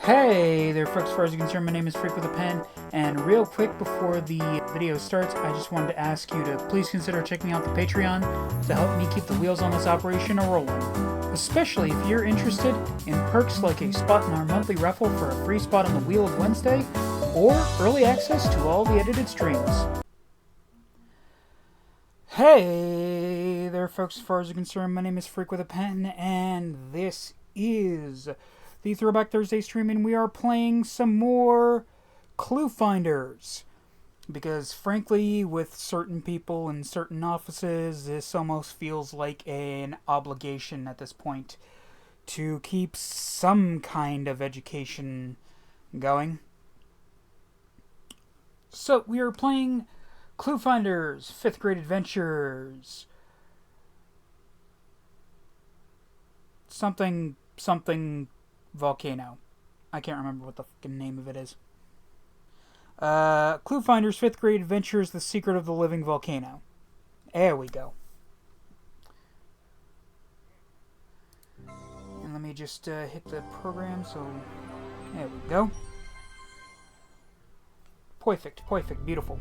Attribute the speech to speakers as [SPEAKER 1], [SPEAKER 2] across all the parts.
[SPEAKER 1] Hey there folks, as far as you're concerned, my name is Freak with a Pen, and real quick before the video starts, I just wanted to ask you to please consider checking out the Patreon to help me keep the wheels on this operation a-rolling. Especially if you're interested in perks like a spot in our monthly raffle for a free spot on the Wheel of Wednesday, or early access to all the edited streams. Hey there folks, as far as you're concerned, my name is Freak with a Pen, and this is the Throwback Thursday stream, and we are playing some more ClueFinders. Because, frankly, with certain people in certain offices, this almost feels like an obligation at this point to keep some kind of education going. So, we are playing ClueFinders 5th Grade Adventures. Something Volcano. I can't remember what the fucking name of it is. ClueFinders 5th Grade Adventures, The Secret of the Living Volcano. There we go. And let me just hit the program, so there we go. Perfect, beautiful.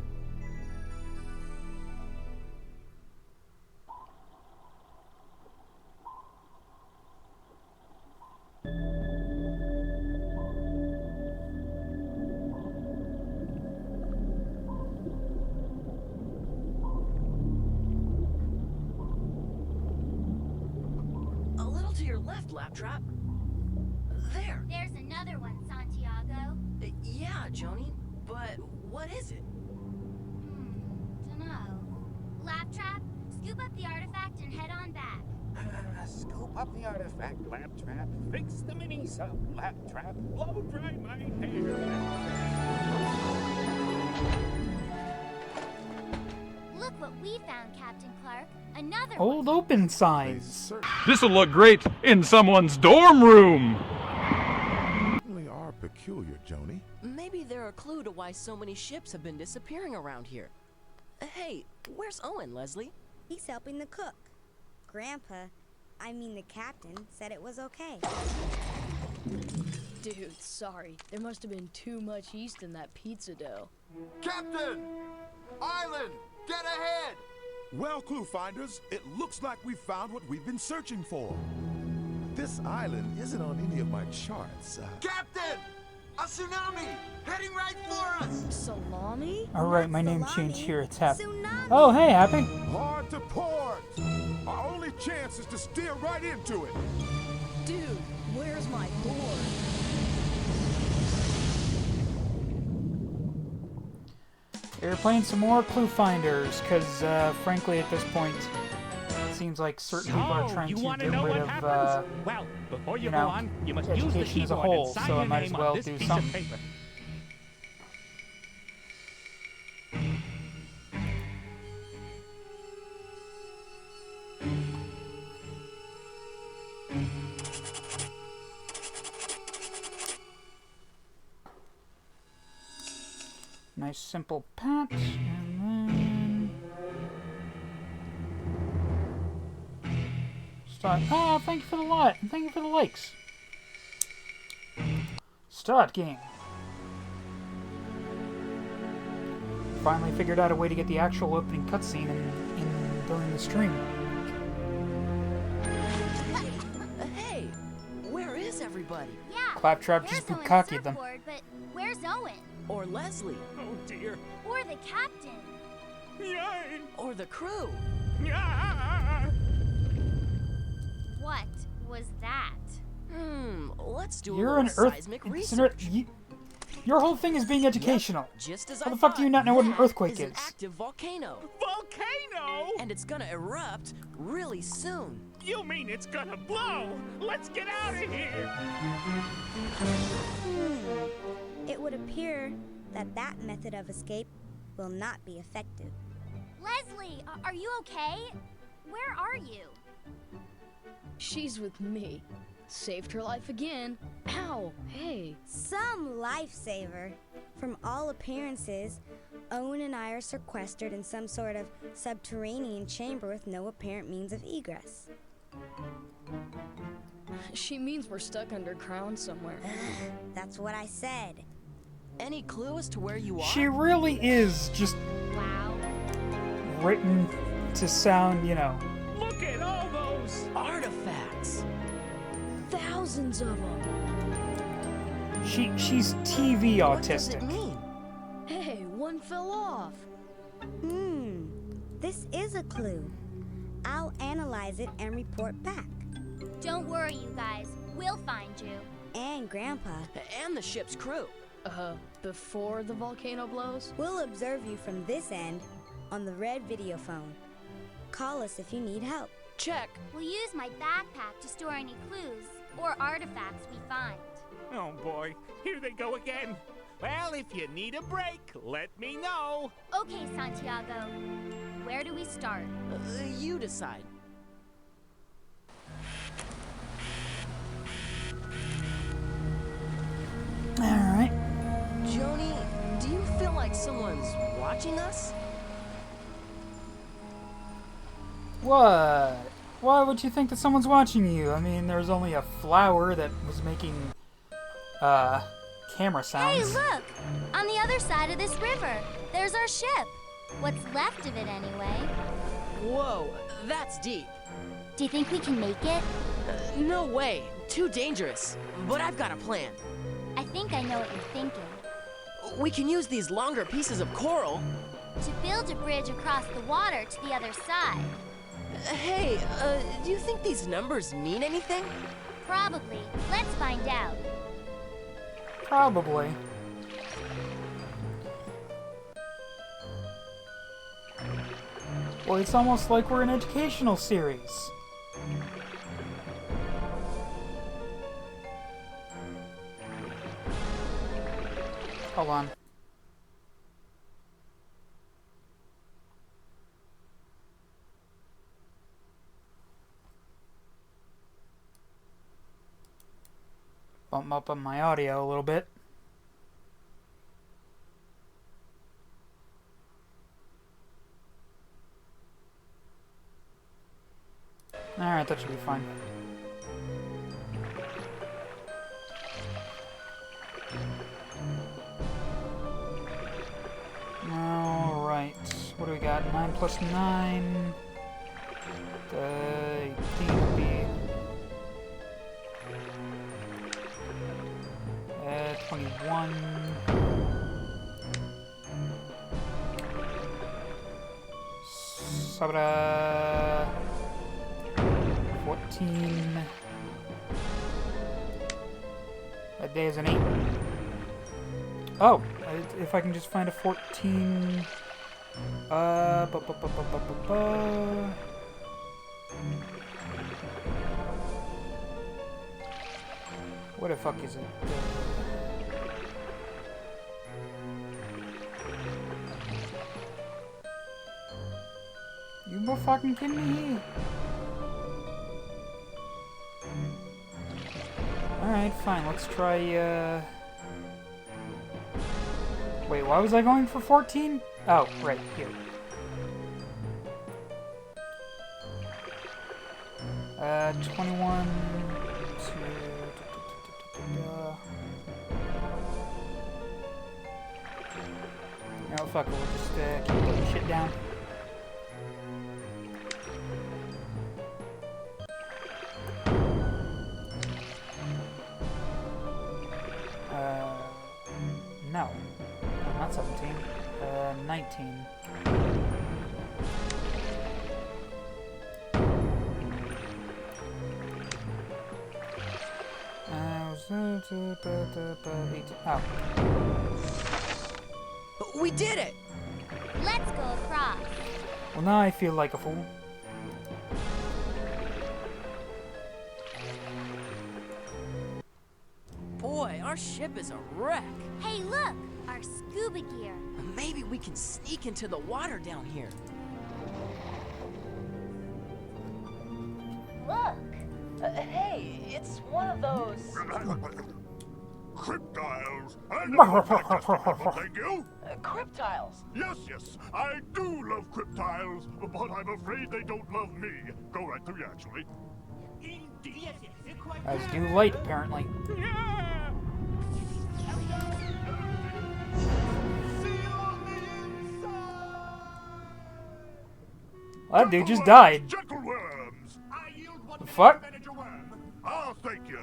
[SPEAKER 2] Trap. There.
[SPEAKER 3] There's another one, Santiago.
[SPEAKER 2] Yeah, Joni, but what is it?
[SPEAKER 3] Dunno. Laptrap, scoop up the artifact and head on back.
[SPEAKER 4] Scoop up the artifact, Laptrap. Fix the mini-sub, Laptrap. Blow dry my hair.
[SPEAKER 3] Look what we found, Captain Clark. Another
[SPEAKER 1] Old
[SPEAKER 3] one.
[SPEAKER 1] open signs.
[SPEAKER 5] This'll look great in someone's dorm room.
[SPEAKER 6] Really are peculiar, Joni.
[SPEAKER 2] Maybe they're a clue to why so many ships have been disappearing around here. Hey, where's Owen, Leslie?
[SPEAKER 7] He's helping the cook. Grandpa, I mean the captain, said it was okay.
[SPEAKER 8] Dude, sorry. There must have been too much yeast in that pizza dough.
[SPEAKER 9] Captain! Island! Get ahead!
[SPEAKER 6] Well, ClueFinders, it looks like we found what we've been searching for. This island isn't on any of my charts.
[SPEAKER 9] Captain! A tsunami! Heading right for us!
[SPEAKER 8] Salami?
[SPEAKER 1] Alright, my name
[SPEAKER 7] Salami.
[SPEAKER 1] changed here. It's Happy.
[SPEAKER 7] Tsunami.
[SPEAKER 1] Oh, hey, Happy.
[SPEAKER 6] Hard to port! Our only chance is to steer right into it.
[SPEAKER 8] Dude, where's my board?
[SPEAKER 1] We're playing some more ClueFinders, because, frankly, at this point, it seems like certain people are trying to get rid of,
[SPEAKER 4] Well, before
[SPEAKER 1] you
[SPEAKER 4] go
[SPEAKER 1] know,
[SPEAKER 4] on, you must use the
[SPEAKER 1] education as a
[SPEAKER 4] keyboard
[SPEAKER 1] whole,
[SPEAKER 4] and sign
[SPEAKER 1] so I
[SPEAKER 4] your
[SPEAKER 1] might as
[SPEAKER 4] name
[SPEAKER 1] well
[SPEAKER 4] on this
[SPEAKER 1] do
[SPEAKER 4] piece
[SPEAKER 1] something.
[SPEAKER 4] of paper.
[SPEAKER 1] Nice simple patch, and then start. Ah, thank you for the lot, and thank you for the likes. Start game. Finally figured out a way to get the actual opening cutscene in during the stream.
[SPEAKER 2] Hey, where is everybody?
[SPEAKER 3] Yeah.
[SPEAKER 1] Claptrap just
[SPEAKER 3] there's Owen's
[SPEAKER 1] bukkakied them.
[SPEAKER 3] surfboard, but where's Owen?
[SPEAKER 2] Or Leslie?
[SPEAKER 4] Oh dear.
[SPEAKER 3] Or the captain?
[SPEAKER 4] Yay!
[SPEAKER 2] Or the crew?
[SPEAKER 4] Ah!
[SPEAKER 3] What was that?
[SPEAKER 2] Let's do a
[SPEAKER 1] You're
[SPEAKER 2] little
[SPEAKER 1] an
[SPEAKER 2] seismic
[SPEAKER 1] earth.
[SPEAKER 2] research.
[SPEAKER 1] Your whole thing is being educational.
[SPEAKER 2] Just as
[SPEAKER 1] How
[SPEAKER 2] I
[SPEAKER 1] the fuck do you not know what an
[SPEAKER 2] thought.
[SPEAKER 1] earthquake
[SPEAKER 2] That
[SPEAKER 1] is?
[SPEAKER 2] An active volcano.
[SPEAKER 4] Volcano?
[SPEAKER 2] And it's gonna erupt really soon.
[SPEAKER 4] You mean it's gonna blow? Let's get out of here!
[SPEAKER 7] It would appear that that method of escape will not be effective.
[SPEAKER 3] Leslie, are you okay? Where are you?
[SPEAKER 8] She's with me. Saved her life again. Ow, hey.
[SPEAKER 7] Some lifesaver. From all appearances, Owen and I are sequestered in some sort of subterranean chamber with no apparent means of egress.
[SPEAKER 8] She means we're stuck underground somewhere.
[SPEAKER 7] That's what I said.
[SPEAKER 2] Any clue as to where you are?
[SPEAKER 1] She really is just
[SPEAKER 3] Wow.
[SPEAKER 1] written to sound, you know.
[SPEAKER 4] Look at all those!
[SPEAKER 2] Artifacts.
[SPEAKER 8] Thousands of them.
[SPEAKER 1] She's TV
[SPEAKER 2] What does it
[SPEAKER 1] autistic.
[SPEAKER 2] mean?
[SPEAKER 8] Hey, one fell off.
[SPEAKER 7] This is a clue. I'll analyze it and report back.
[SPEAKER 3] Don't worry, you guys. We'll find you.
[SPEAKER 7] And Grandpa,
[SPEAKER 2] And the ship's crew.
[SPEAKER 8] Before the volcano blows?
[SPEAKER 7] we'll observe you from this end on the red video phone. Call us if you need help.
[SPEAKER 2] Check.
[SPEAKER 3] We'll use my backpack to store any clues or artifacts we find.
[SPEAKER 4] Oh boy, here they go again. Well, if you need a break, let me know.
[SPEAKER 3] Okay, Santiago. Where do we start?
[SPEAKER 2] You decide.
[SPEAKER 1] Alright.
[SPEAKER 2] Joni, do you feel like someone's watching us?
[SPEAKER 1] What? Why would you think that someone's watching you? I mean, there's only a flower that was making, camera
[SPEAKER 3] Hey,
[SPEAKER 1] sounds.
[SPEAKER 3] look! On the other side of this river, there's our ship. What's left of it, anyway.
[SPEAKER 2] Whoa, that's deep.
[SPEAKER 3] Do you think we can make it?
[SPEAKER 2] No way. Too dangerous. But I've got a plan.
[SPEAKER 3] I think I know what you're thinking.
[SPEAKER 2] We can use these longer pieces of coral.
[SPEAKER 3] To build a bridge across the water to the other side.
[SPEAKER 2] Hey, do you think these numbers mean anything?
[SPEAKER 3] Probably. Let's find out.
[SPEAKER 1] Probably. Well, it's almost like we're an educational series. Hold on. Bump up on my audio a little bit. Alright, that should be fine. Alright, what do we got? 9 plus 9. 18 would be 21. Sabra 14. That day is an 8. Oh, if I can just find a 14. What the fuck is it? You more fucking kidding me? Alright, fine. Let's try, Wait, why was I going for 14? Oh, right, here. 21 No, fuck it, we'll just keep putting shit down. No. Not 17. 19. Oh.
[SPEAKER 2] We did it!
[SPEAKER 3] Let's go across.
[SPEAKER 1] Well, now I feel like a fool.
[SPEAKER 2] Boy, our ship is a wreck.
[SPEAKER 3] Hey, look! Our scuba gear.
[SPEAKER 2] Maybe we can sneak into the water down here.
[SPEAKER 3] Look!
[SPEAKER 2] Hey, it's one of those...
[SPEAKER 6] Cryptiles. I love cryptiles, thank you.
[SPEAKER 2] cryptiles.
[SPEAKER 6] Yes, I do love cryptiles, but I'm afraid they don't love me. Go right through, actually.
[SPEAKER 1] As do light, apparently. Well, that dude just died.
[SPEAKER 6] Gentle worms!
[SPEAKER 1] The fuck?
[SPEAKER 6] Ah, thank you.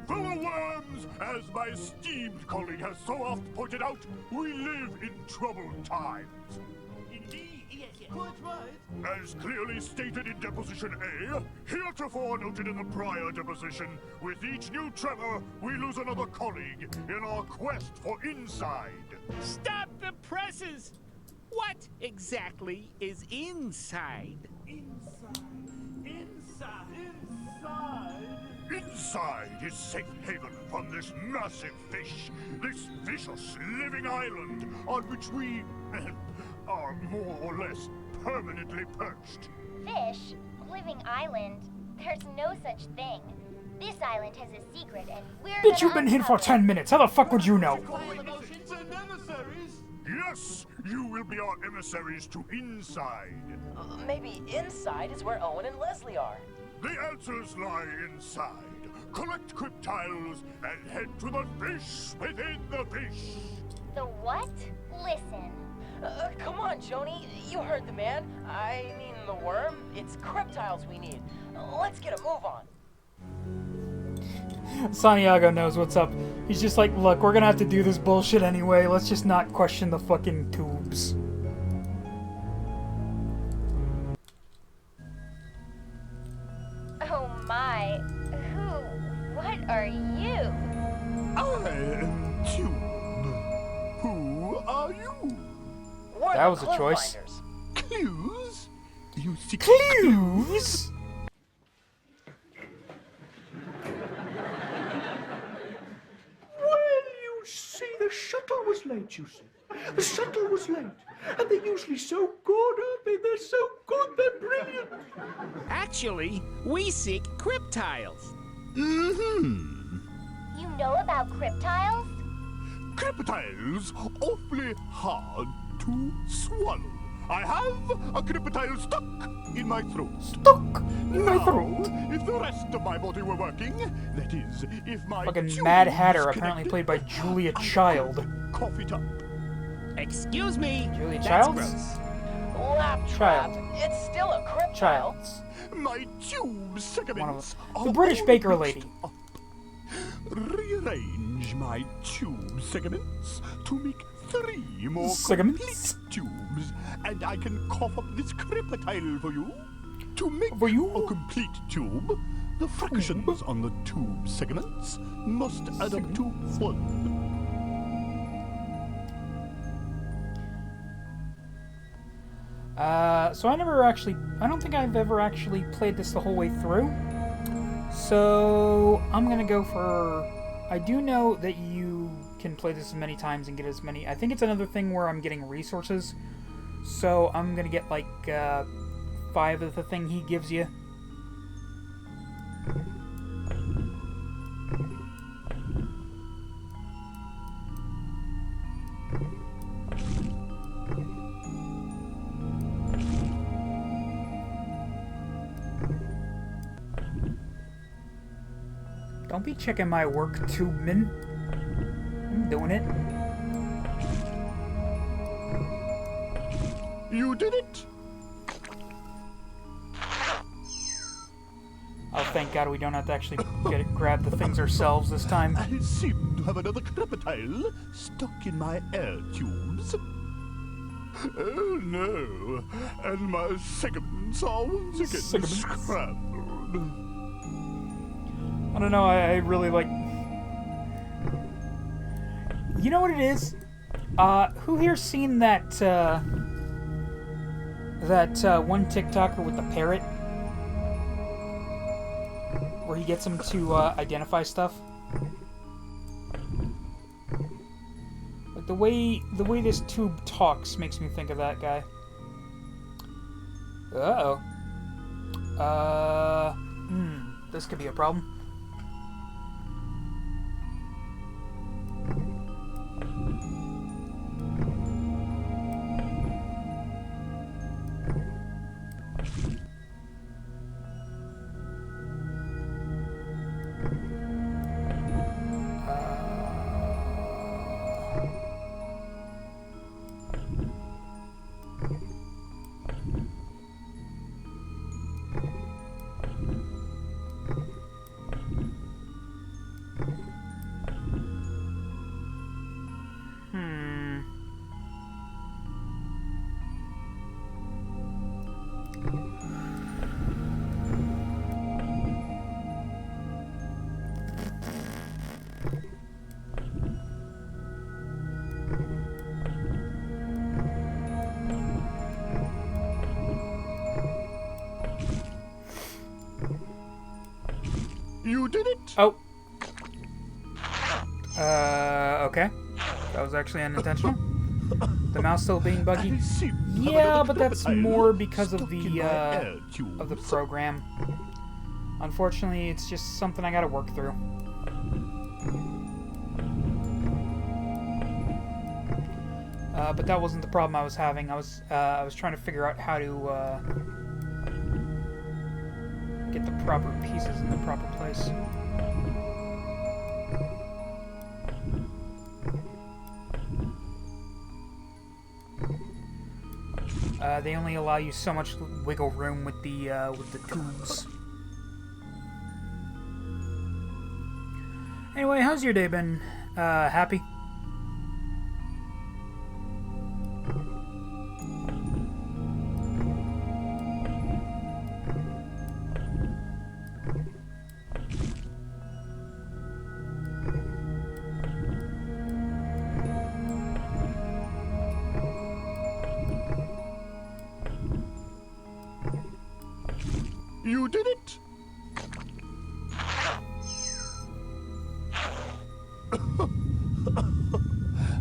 [SPEAKER 6] Fellow worms, as my esteemed colleague has so oft pointed out, we live in troubled times.
[SPEAKER 9] Indeed, yes, quite right.
[SPEAKER 6] As clearly stated in Deposition A, heretofore noted in the prior deposition, with each new tremor, we lose another colleague in our quest for inside.
[SPEAKER 4] Stop the presses! What exactly is inside?
[SPEAKER 6] Inside is safe haven from this massive fish, this vicious living island on which we are more or less permanently perched.
[SPEAKER 3] Fish? Living island? There's no such thing. This island has a secret and we're
[SPEAKER 1] Bitch, you've been here for 10 minutes. How the fuck would you know?
[SPEAKER 6] Yes, you will be our emissaries to inside.
[SPEAKER 2] Maybe inside is where Owen and Leslie are.
[SPEAKER 6] The answers lie inside. Collect cryptiles and head to the fish within the fish.
[SPEAKER 3] The what? Listen.
[SPEAKER 2] Come on, Joni. You heard the man. I mean the worm. It's cryptiles we need. Let's get a move on.
[SPEAKER 1] Santiago knows what's up. He's just like, look, we're gonna have to do this bullshit anyway. Let's just not question the fucking tubes.
[SPEAKER 3] Oh my. What are you?
[SPEAKER 6] I am Tube. Who are you?
[SPEAKER 2] We're
[SPEAKER 1] That
[SPEAKER 2] the
[SPEAKER 1] was a choice.
[SPEAKER 2] ClueFinders.
[SPEAKER 6] Clues? You see
[SPEAKER 1] Clues?
[SPEAKER 10] Well, you see, the shuttle was late, you see. The shuttle was late. And they're usually so good, aren't they? They're so good, they're brilliant.
[SPEAKER 4] Actually, we seek cryptiles.
[SPEAKER 6] Mm-hmm.
[SPEAKER 3] You know about cryptiles?
[SPEAKER 6] Cryptiles awfully hard to swallow. I have a cryptile stuck in my throat.
[SPEAKER 1] Stuck in my throat.
[SPEAKER 6] If the rest of my body were working, that is, if my
[SPEAKER 1] Fucking Mad
[SPEAKER 6] tubes
[SPEAKER 1] Hatter, apparently
[SPEAKER 6] connected,
[SPEAKER 1] played by Julia
[SPEAKER 6] I
[SPEAKER 1] Child.
[SPEAKER 6] could cough it up.
[SPEAKER 4] Excuse me.
[SPEAKER 1] Julia
[SPEAKER 4] That's
[SPEAKER 1] Childs?
[SPEAKER 4] gross.
[SPEAKER 2] Lap trap.
[SPEAKER 1] Child.
[SPEAKER 2] It's still a cryptile.
[SPEAKER 1] Childs.
[SPEAKER 6] My tube segments
[SPEAKER 1] The British
[SPEAKER 6] all
[SPEAKER 1] baker
[SPEAKER 6] mixed
[SPEAKER 1] lady.
[SPEAKER 6] up. Rearrange my tube segments to make 3 more
[SPEAKER 1] Segments?
[SPEAKER 6] complete tubes, and I can cough up this cryptile for you. To make
[SPEAKER 1] For you?
[SPEAKER 6] a complete tube, the fractions on the tube segments must add up to 1.
[SPEAKER 1] So I don't think I've ever actually played this the whole way through. So I'm gonna go for, I do know that you can play this as many times and get as many, I think it's another thing where I'm getting resources. So I'm gonna get like 5 of the thing he gives you. Don't be checking my work, tubeman. I'm doing it.
[SPEAKER 6] You did it!
[SPEAKER 1] Oh, thank God we don't have to actually grab the things ourselves this time.
[SPEAKER 6] I seem to have another cryptile stuck in my air tubes. Oh no, and my segments are once again
[SPEAKER 1] Segments.
[SPEAKER 6] scrambled.
[SPEAKER 1] I don't know, I really like... You know what it is? Who here's seen that, one TikToker with the parrot? Where he gets him to, identify stuff? Like, the way this tube talks makes me think of that guy. Uh-oh. This could be a problem.
[SPEAKER 6] did it!
[SPEAKER 1] Oh. Okay. That was actually unintentional. The mouse still being buggy. Yeah, but that's more because of the program. Unfortunately, it's just something I gotta work through. But that wasn't the problem I was having. I was trying to figure out how to get the proper pieces in the proper place. They only allow you so much wiggle room with the tubes. Anyway, how's your day been? Happy?
[SPEAKER 6] You did it!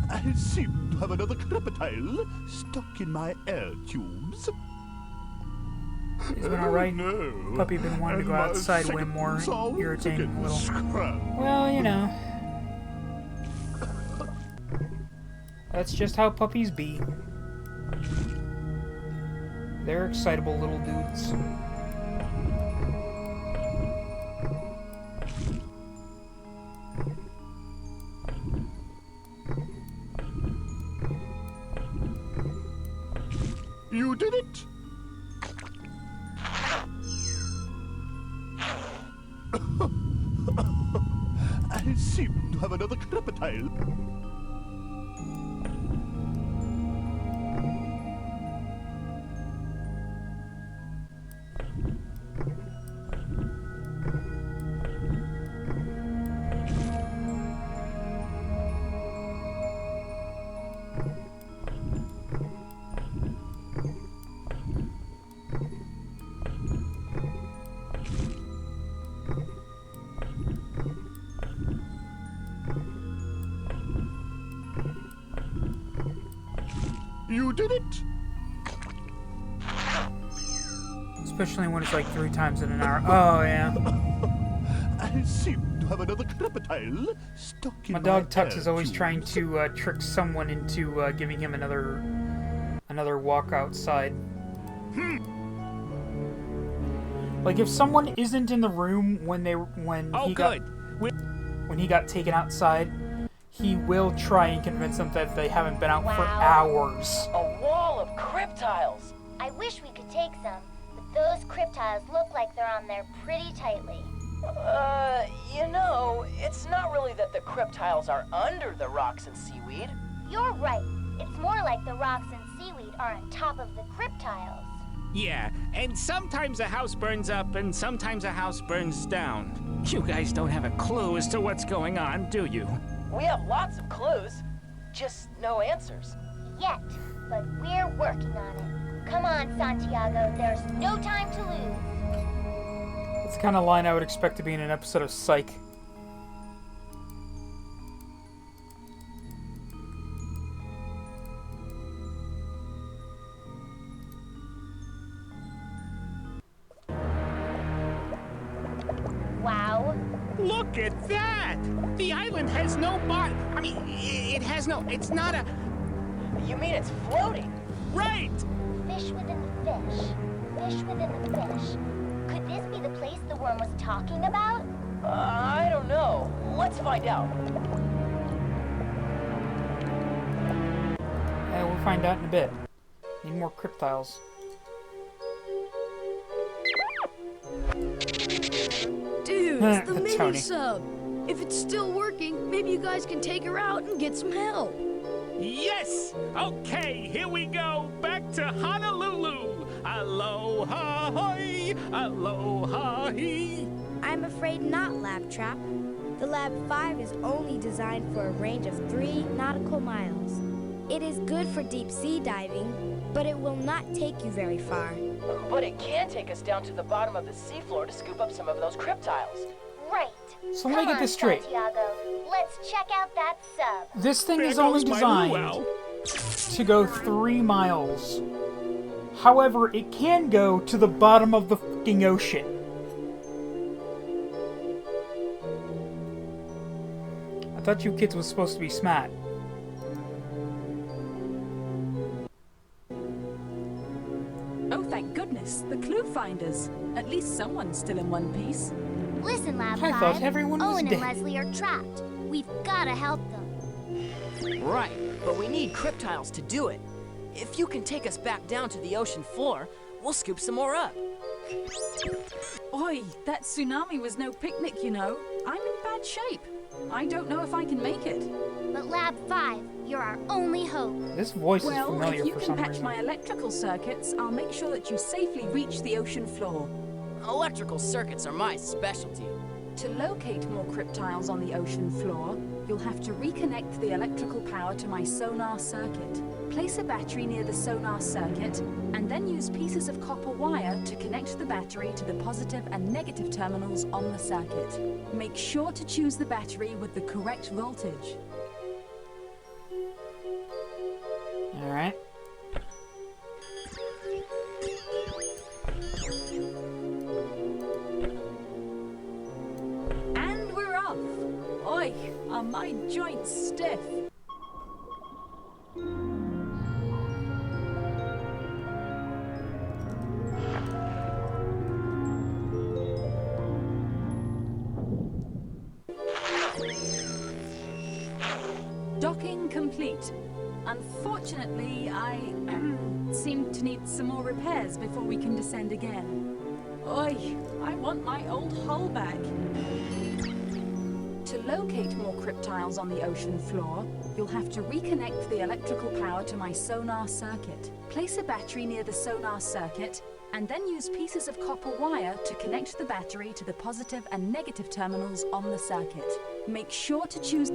[SPEAKER 6] I seem to have another crocodile stuck in my air tubes.
[SPEAKER 1] He's been alright.
[SPEAKER 6] No.
[SPEAKER 1] Puppy been wanting to go outside way more, irritating a little. Well, you know. That's just how puppies be. They're excitable little dudes.
[SPEAKER 6] You did it! I seem to have another crocodile. You did it!
[SPEAKER 1] Especially when it's like 3 times in an hour. Oh, yeah.
[SPEAKER 6] I seem to have another crocodile stuck in
[SPEAKER 1] my dog Tux is always trying to trick someone into giving him another walk outside. Like if someone isn't in the room when he got taken outside, he will try and convince them that they haven't been out for hours.
[SPEAKER 2] A wall of cryptiles!
[SPEAKER 3] I wish we could take some, but those cryptiles look like they're on there pretty tightly.
[SPEAKER 2] You know, it's not really that the cryptiles are under the rocks and seaweed.
[SPEAKER 3] You're right. It's more like the rocks and seaweed are on top of the cryptiles.
[SPEAKER 11] Yeah, and sometimes a house burns up and sometimes a house burns down. You guys don't have a clue as to what's going on, do you?
[SPEAKER 2] We have lots of clues, just no answers.
[SPEAKER 3] Yet, but we're working on it. Come on, Santiago, there's no time to lose.
[SPEAKER 1] That's the kind of line I would expect to be in an episode of Psych.
[SPEAKER 3] Wow.
[SPEAKER 11] Look at that! The island has no bottom. I mean, it has no. It's not a.
[SPEAKER 2] You mean it's floating?
[SPEAKER 11] Right!
[SPEAKER 3] Fish within the fish. Fish within the fish. Could this be the place the worm was talking about?
[SPEAKER 2] I don't know. Let's find out.
[SPEAKER 1] We'll find out in a bit. Need more cryptiles.
[SPEAKER 8] Dude, it's the mini
[SPEAKER 1] Tony.
[SPEAKER 8] sub. If it's still working, maybe you guys can take her out and get some help.
[SPEAKER 11] Yes! Okay, here we go. Back to Honolulu. Aloha hoi, aloha hee.
[SPEAKER 7] I'm afraid not, Lab Trap. The Lab 5 is only designed for a range of 3 nautical miles. It is good for deep sea diving, but it will not take you very far.
[SPEAKER 2] But it can take us down to the bottom of the seafloor to scoop up some of those cryptiles.
[SPEAKER 3] Great.
[SPEAKER 1] So let me get this straight.
[SPEAKER 3] Santiago, let's check out that sub.
[SPEAKER 1] This thing is only designed to go 3 miles. However, it can go to the bottom of the fucking ocean. I thought you kids was supposed to be smart.
[SPEAKER 12] Oh, thank goodness. The ClueFinders. At least someone's still in one piece.
[SPEAKER 3] Listen, Lab
[SPEAKER 1] I
[SPEAKER 3] 5.
[SPEAKER 1] thought everyone was
[SPEAKER 3] Owen
[SPEAKER 1] dead.
[SPEAKER 3] and Leslie are trapped. We've gotta help them.
[SPEAKER 2] Right, but we need cryptiles to do it. If you can take us back down to the ocean floor, we'll scoop some more up.
[SPEAKER 12] Oi, that tsunami was no picnic, you know. I'm in bad shape. I don't know if I can make it.
[SPEAKER 3] But Lab 5, you're our only hope.
[SPEAKER 1] This voice is
[SPEAKER 12] Well,
[SPEAKER 1] familiar
[SPEAKER 12] if you
[SPEAKER 1] for
[SPEAKER 12] can
[SPEAKER 1] some
[SPEAKER 12] patch
[SPEAKER 1] reason.
[SPEAKER 12] my electrical circuits, I'll make sure that you safely reach the ocean floor.
[SPEAKER 2] Electrical circuits are my specialty.
[SPEAKER 12] To locate more cryptiles on the ocean floor, you'll have to reconnect the electrical power to my sonar circuit. Place a battery near the sonar circuit, and then use pieces of copper wire to connect the battery to the positive and negative terminals on the circuit. Make sure to choose the battery with the correct voltage.
[SPEAKER 1] Alright.
[SPEAKER 12] And we're off! Oi, are my joints stiff? Docking complete. Unfortunately, I seem to need some more repairs before we can descend again. Oi, I want my old hull back. To locate more cryptiles on the ocean floor, you'll have to reconnect the electrical power to my sonar circuit. Place a battery near the sonar circuit, and then use pieces of copper wire to connect the battery to the positive and negative terminals on the circuit. Make sure to choose...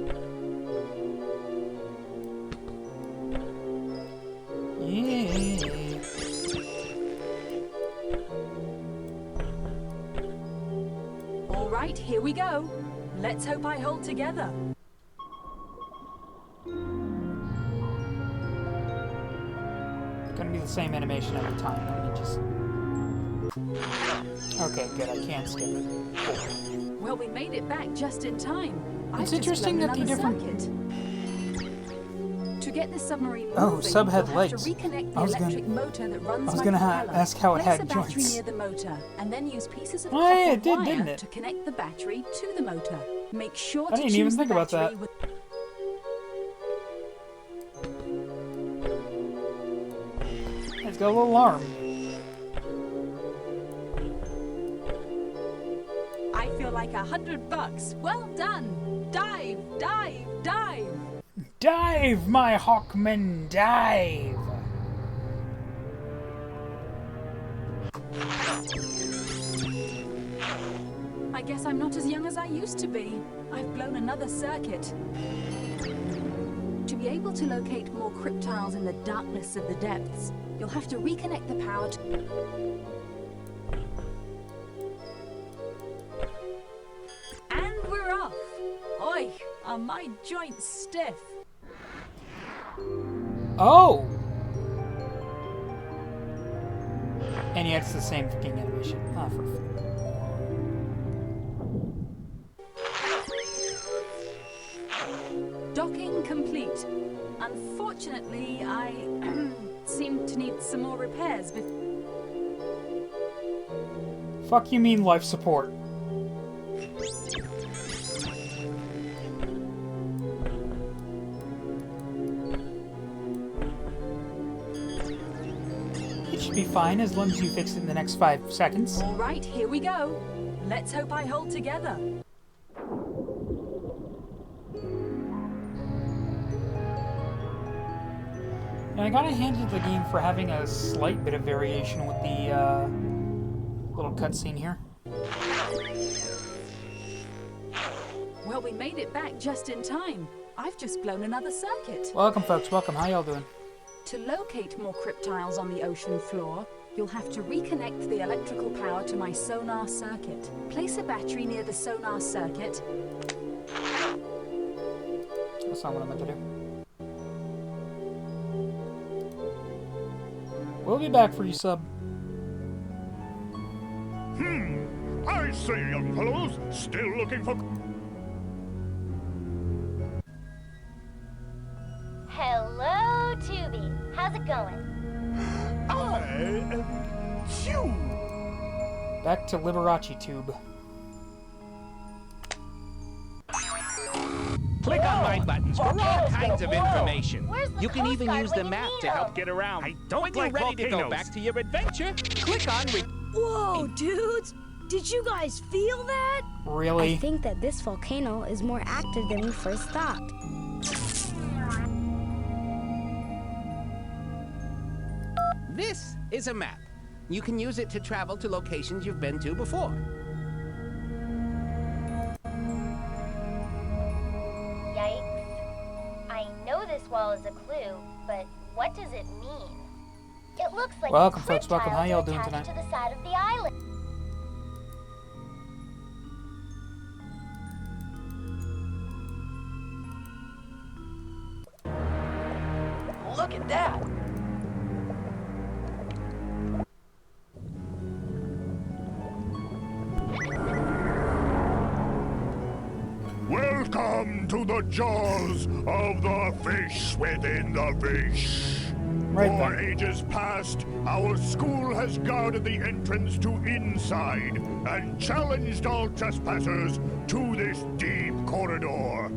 [SPEAKER 1] Yeah.
[SPEAKER 12] All right, here we go. Let's hope I hold together.
[SPEAKER 1] Gonna be the same animation every time. Let me just... Okay, good. I can't skip it. Cool.
[SPEAKER 12] Well, we made it back just in time.
[SPEAKER 1] It's interesting that the different...
[SPEAKER 12] Circuit. To get the submarine
[SPEAKER 1] Oh,
[SPEAKER 12] moving,
[SPEAKER 1] sub had
[SPEAKER 12] you'll
[SPEAKER 1] legs.
[SPEAKER 12] have to reconnect the
[SPEAKER 1] I was
[SPEAKER 12] electric
[SPEAKER 1] gonna-
[SPEAKER 12] motor that runs
[SPEAKER 1] I was
[SPEAKER 12] my
[SPEAKER 1] gonna
[SPEAKER 12] propeller.
[SPEAKER 1] ask how it
[SPEAKER 12] Place
[SPEAKER 1] had
[SPEAKER 12] a battery
[SPEAKER 1] joints.
[SPEAKER 12] near the motor, and then use pieces of
[SPEAKER 1] Oh,
[SPEAKER 12] copper
[SPEAKER 1] yeah, it did,
[SPEAKER 12] wire
[SPEAKER 1] didn't it?
[SPEAKER 12] to connect the battery to the motor. Make sure
[SPEAKER 1] I
[SPEAKER 12] to
[SPEAKER 1] didn't
[SPEAKER 12] choose
[SPEAKER 1] even
[SPEAKER 12] the
[SPEAKER 1] think about
[SPEAKER 12] battery
[SPEAKER 1] that.
[SPEAKER 12] with...
[SPEAKER 1] It's got a little alarm.
[SPEAKER 12] I feel like $100. Well done. Dive, dive, dive.
[SPEAKER 1] Dive, my Hawkman, dive!
[SPEAKER 12] I guess I'm not as young as I used to be. I've blown another circuit. To be able to locate more cryptiles in the darkness of the depths, you'll have to reconnect the power to... And we're off! Oi, are my joints stiff?
[SPEAKER 1] Oh! And yet it's the same fucking animation. Ah, for
[SPEAKER 12] Docking complete. Unfortunately, I seem to need some more repairs before...
[SPEAKER 1] Fuck you mean life support. It should be fine as long as you fix it in the next 5 seconds.
[SPEAKER 12] All right, here we go. Let's hope I hold together.
[SPEAKER 1] Now, I gotta hand it to the game for having a slight bit of variation with the little cutscene here.
[SPEAKER 12] Well, we made it back just in time. I've just blown another circuit.
[SPEAKER 1] Welcome, folks. Welcome. How y'all doing?
[SPEAKER 12] To locate more cryptiles on the ocean floor, you'll have to reconnect the electrical power to my sonar circuit. Place a battery near the sonar circuit.
[SPEAKER 1] That's not what I meant to do. We'll be back for you, sub.
[SPEAKER 6] I say, young fellows, still looking for...
[SPEAKER 3] Hello, Tubby. How's it going?
[SPEAKER 6] I am Tube.
[SPEAKER 1] Back to Liberace Tube.
[SPEAKER 11] Click on my buttons for all kinds of information.
[SPEAKER 3] Where's the
[SPEAKER 11] You can
[SPEAKER 3] Coast
[SPEAKER 11] even
[SPEAKER 3] Guard
[SPEAKER 11] use
[SPEAKER 3] when
[SPEAKER 11] the
[SPEAKER 3] you
[SPEAKER 11] map
[SPEAKER 3] need
[SPEAKER 11] to
[SPEAKER 3] 'em?
[SPEAKER 11] help get around.
[SPEAKER 4] I don't
[SPEAKER 11] when
[SPEAKER 4] like
[SPEAKER 11] you're ready to go
[SPEAKER 4] volcanoes.
[SPEAKER 11] back to your adventure, click on
[SPEAKER 8] Whoa, dudes! Did you guys feel that?
[SPEAKER 1] Really?
[SPEAKER 7] I think that this volcano is more active than we first thought.
[SPEAKER 11] This is a map. You can use it to travel to locations you've been to before.
[SPEAKER 3] Yikes. I know this wall is a clue, but what does it mean? It looks like
[SPEAKER 1] Welcome,
[SPEAKER 3] the
[SPEAKER 1] folks. Welcome. How y'all
[SPEAKER 3] cryptiles are
[SPEAKER 1] doing
[SPEAKER 3] attached
[SPEAKER 1] tonight?
[SPEAKER 3] to the side of the island.
[SPEAKER 2] Look at that!
[SPEAKER 6] Welcome to the jaws of the fish within the fish.
[SPEAKER 1] Right
[SPEAKER 6] For
[SPEAKER 1] there.
[SPEAKER 6] ages past, our school has guarded the entrance to inside and challenged all trespassers to this deep corridor.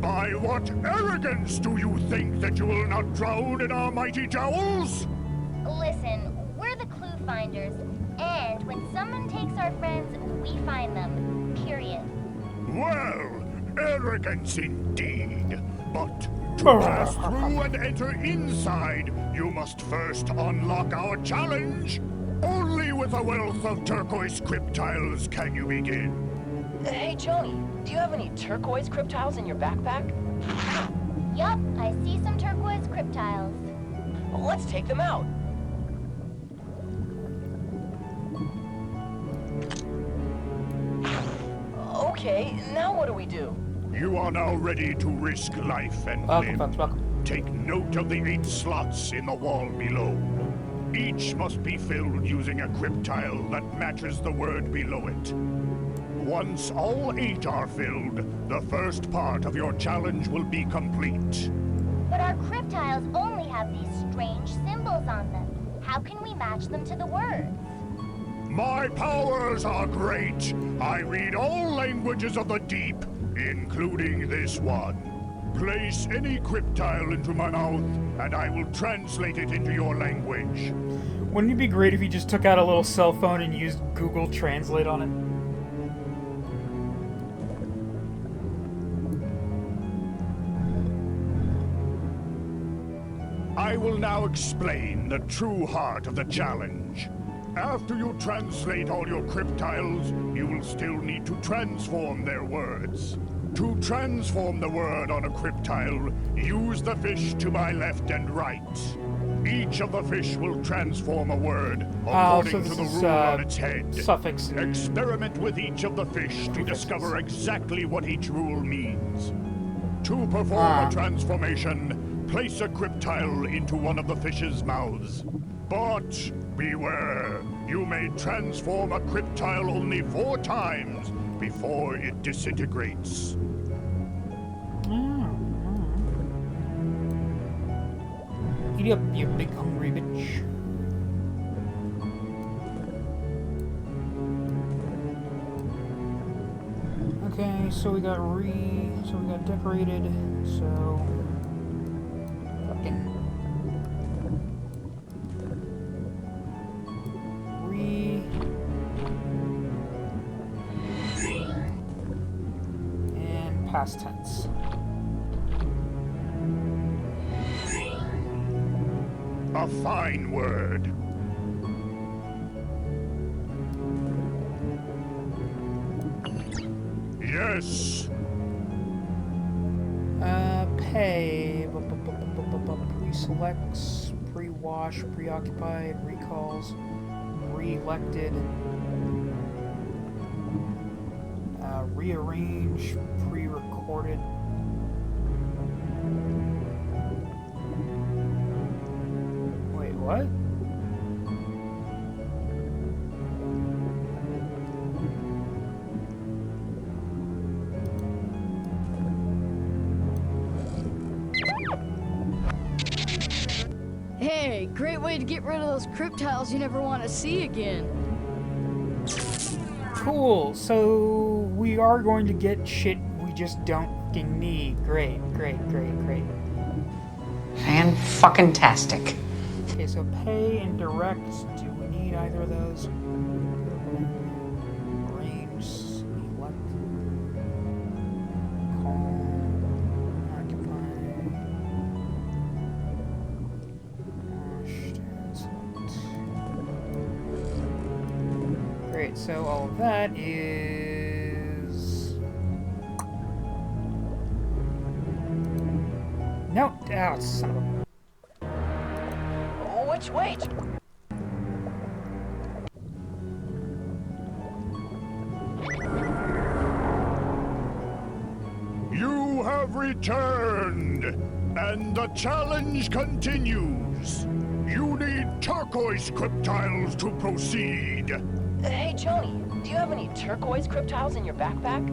[SPEAKER 6] By what arrogance do you think that you will not drown in our mighty jowls?
[SPEAKER 3] Listen, we're the ClueFinders, and when someone takes our friends, we find them. Period.
[SPEAKER 6] Well, arrogance indeed. But to pass through and enter inside, you must first unlock our challenge. Only with a wealth of turquoise cryptiles can you begin.
[SPEAKER 2] Hey, Joni, do you have any turquoise cryptiles in your backpack?
[SPEAKER 3] Yup, I see some turquoise cryptiles.
[SPEAKER 2] Well, let's take them out. Okay, now what do we do?
[SPEAKER 6] You are now ready to risk life and
[SPEAKER 1] Welcome,
[SPEAKER 6] limb.
[SPEAKER 1] folks. Welcome.
[SPEAKER 6] Take note of the 8 slots in the wall below. Each must be filled using a cryptile that matches the word below it. Once all 8 are filled, the first part of your challenge will be complete.
[SPEAKER 3] But our cryptiles only have these strange symbols on them. How can we match them to the words?
[SPEAKER 6] My powers are great. I read all languages of the deep, including this one. Place any cryptile into my mouth, and I will translate it into your language.
[SPEAKER 1] Wouldn't it be great if you just took out a little cell phone and used Google Translate on it?
[SPEAKER 6] I will now explain the true heart of the challenge. After you translate all your cryptiles, you will still need to transform their words. To transform the word on a cryptile, use the fish to my left and right. Each of the fish will transform a word according to the rule on its head.
[SPEAKER 1] Suffix.
[SPEAKER 6] Experiment with each of the fish to discover exactly what each rule means. To perform a transformation, place a cryptile into one of the fish's mouths. But beware, you may transform a cryptile only 4 times before it disintegrates.
[SPEAKER 1] Eat up, you big hungry bitch. Okay, so we got decorated, so fucking and past tense.
[SPEAKER 6] A fine word. Yes.
[SPEAKER 1] Pay. Pre-selects. pre-wash, preoccupied, recalls, re-elected, rearrange, pre-recorded. Wait, what?
[SPEAKER 8] Hey, great way to get rid of those cryptiles you never want to see again.
[SPEAKER 1] Cool, so we are going to get shit we just don't fucking need. Great, great, great, great.
[SPEAKER 13] Fan-fucking-tastic.
[SPEAKER 1] Okay, so pay and direct. Do we need either of those? Range, select, call, occupy, wash, select. Great, so all of that is... Nope. Oh, son of a...
[SPEAKER 2] Which way?
[SPEAKER 6] You have returned, and the challenge continues. You need turquoise cryptiles to proceed.
[SPEAKER 2] Hey, Joni, do you have any turquoise cryptiles in your backpack?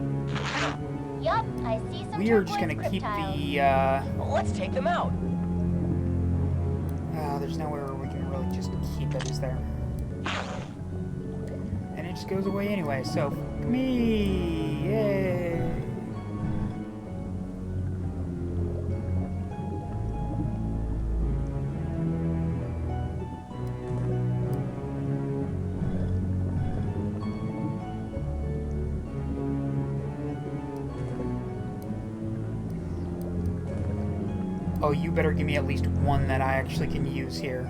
[SPEAKER 3] Yup, I see some
[SPEAKER 1] We are just
[SPEAKER 3] turquoise
[SPEAKER 1] gonna keep
[SPEAKER 3] cryptiles.
[SPEAKER 1] the,
[SPEAKER 2] Let's take them out.
[SPEAKER 1] there's nowhere we can really just keep it, is there? And it just goes away anyway, so, me! Yay! Oh, you better give me at least one that I actually can use here.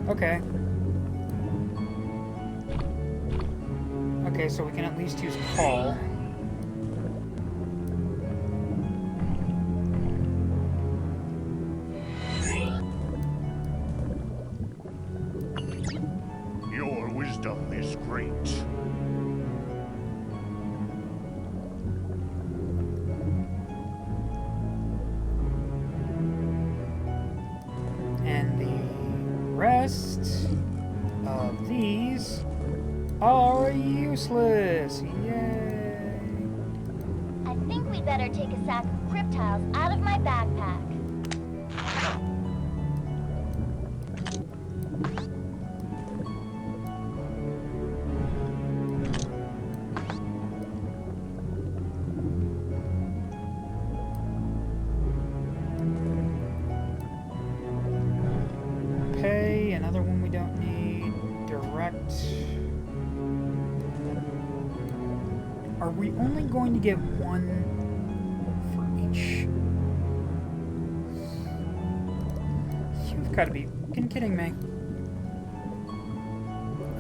[SPEAKER 1] Okay. Okay, so we can at least use call.
[SPEAKER 6] Your wisdom is great.
[SPEAKER 1] And the rest of these are useless. Yay!
[SPEAKER 3] I think we'd better take a sack of cryptiles out of my backpack.
[SPEAKER 1] Pay, another one we don't need. Direct. Are we only going to get one for each? You've got to be fucking kidding me.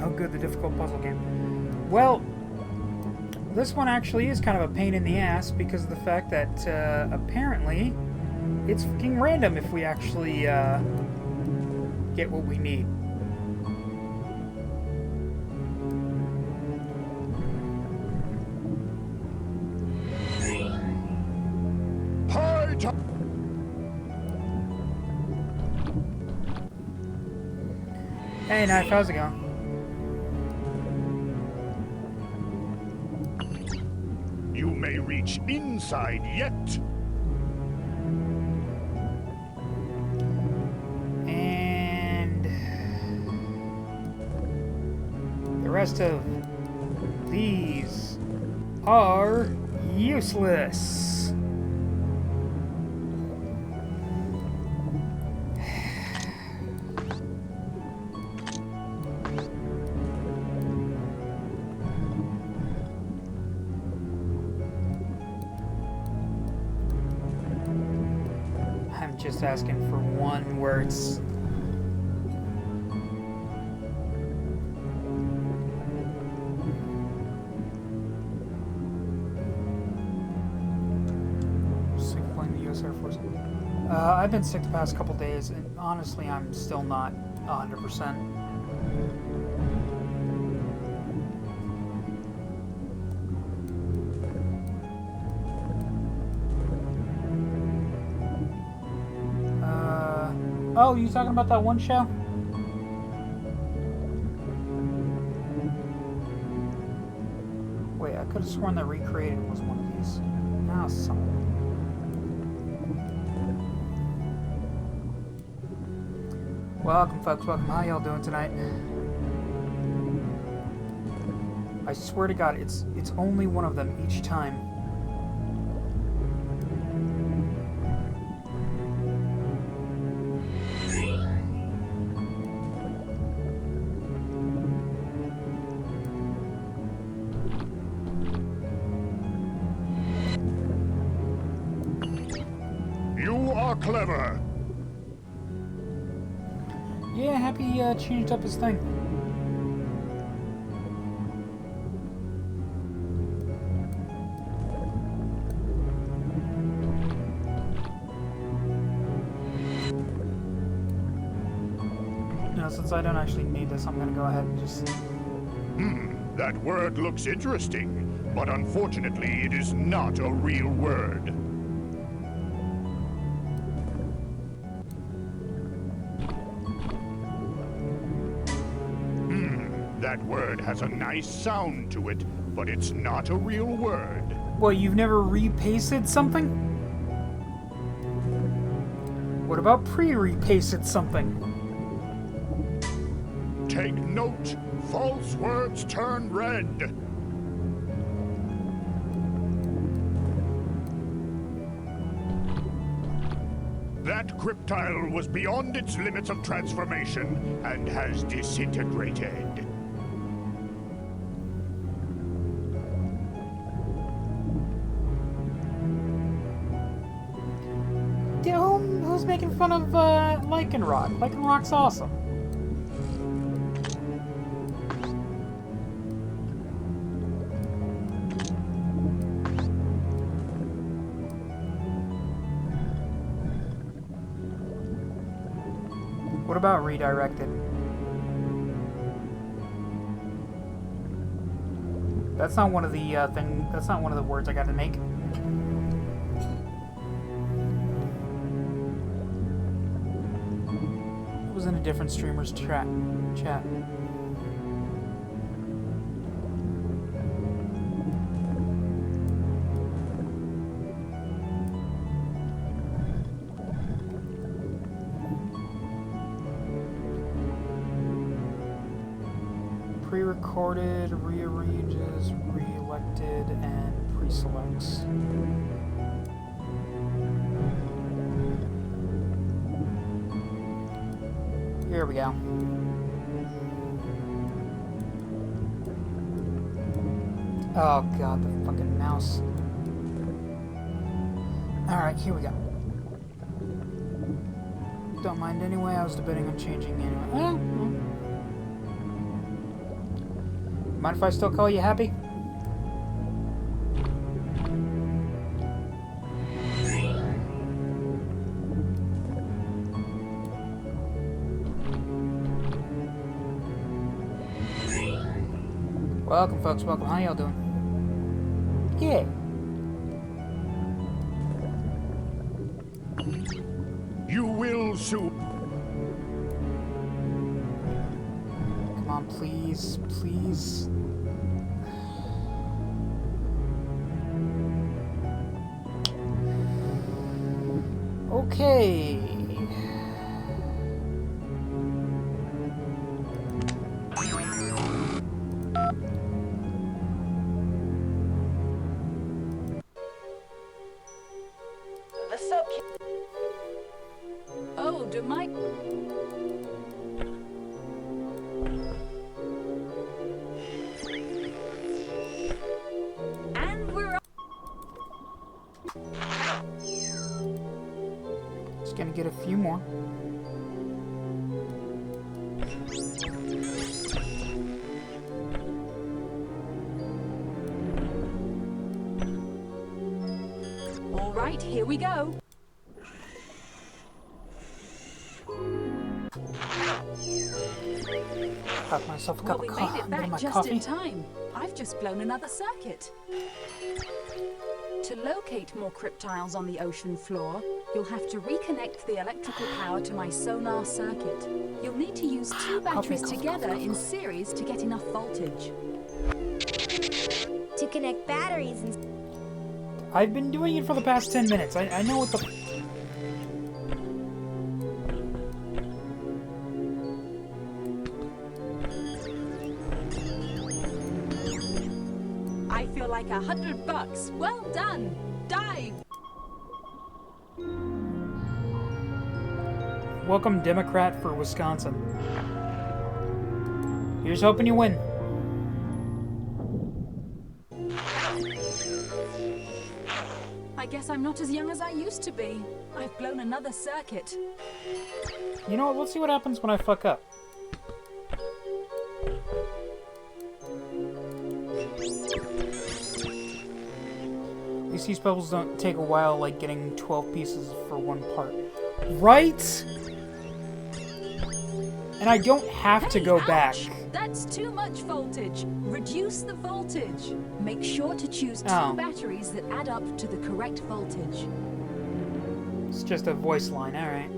[SPEAKER 1] Oh good, the difficult puzzle game. Well, this one actually is kind of a pain in the ass because of the fact that apparently it's fucking random if we actually get what we need. Hey, Knife, how's it going?
[SPEAKER 6] You may reach inside yet.
[SPEAKER 1] And the rest of these are useless. just asking for one where it's... Sick playing the U.S. Air Force. I've been sick the past couple days, and honestly, I'm still not 100%. Oh, you talking about that one show? Wait, I could have sworn that Recreated was one of these. Now some. Welcome, folks. Welcome. How y'all doing tonight? I swear to God, it's only one of them each time.
[SPEAKER 6] Clever.
[SPEAKER 1] Yeah, Happy changed up his thing. You know, since I don't actually need this, I'm gonna go ahead and just...
[SPEAKER 6] That word looks interesting, but unfortunately it is not a real word. That word has a nice sound to it, but it's not a real word.
[SPEAKER 1] Well, you've never repasted something? What about pre-repasted something?
[SPEAKER 6] Take note, false words turn red. That cryptile was beyond its limits of transformation and has disintegrated.
[SPEAKER 1] Who's making fun of Lycanroc? Lycanroc's awesome. What about redirected? That's not one of the that's not one of the words I got to make. It was in a different streamer's chat. Pre-recorded, rearranges, re-elected, and pre-selects. Here we go. Oh god, the fucking mouse. Alright, here we go. Don't mind anyway, I was debating on changing anyway. Mind if I still call you Happy? Welcome, folks. Welcome. How y'all doing? Yeah.
[SPEAKER 6] You will soon.
[SPEAKER 1] Come on, please. Please. Okay.
[SPEAKER 2] The sub.
[SPEAKER 12] Oh, do my...
[SPEAKER 1] Let's Just gonna get a few more.
[SPEAKER 12] All right, here we go.
[SPEAKER 1] Got myself a
[SPEAKER 12] Well,
[SPEAKER 1] cup
[SPEAKER 12] we
[SPEAKER 1] of
[SPEAKER 12] made it back
[SPEAKER 1] my
[SPEAKER 12] just
[SPEAKER 1] coffee.
[SPEAKER 12] in time. I've just blown another circuit. To locate more cryptiles on the ocean floor, you'll have to reconnect the electrical power to my sonar circuit. You'll need to use two batteries together in series to get enough voltage.
[SPEAKER 7] To connect batteries and...
[SPEAKER 1] I've been doing it for the past 10 minutes. I know what the...
[SPEAKER 12] I feel like $100. Well done. Dive.
[SPEAKER 1] Welcome, Democrat for Wisconsin. Here's hoping you win.
[SPEAKER 12] I guess I'm not as young as I used to be. I've blown another circuit.
[SPEAKER 1] You know what? Let's see what happens when I fuck up. At least these puzzles don't take a while, like getting 12 pieces for one part. Right? And I don't have to go back.
[SPEAKER 12] That's too much voltage. Reduce the voltage. Make sure to choose two batteries that add up to the correct voltage.
[SPEAKER 1] It's just a voice line, alright.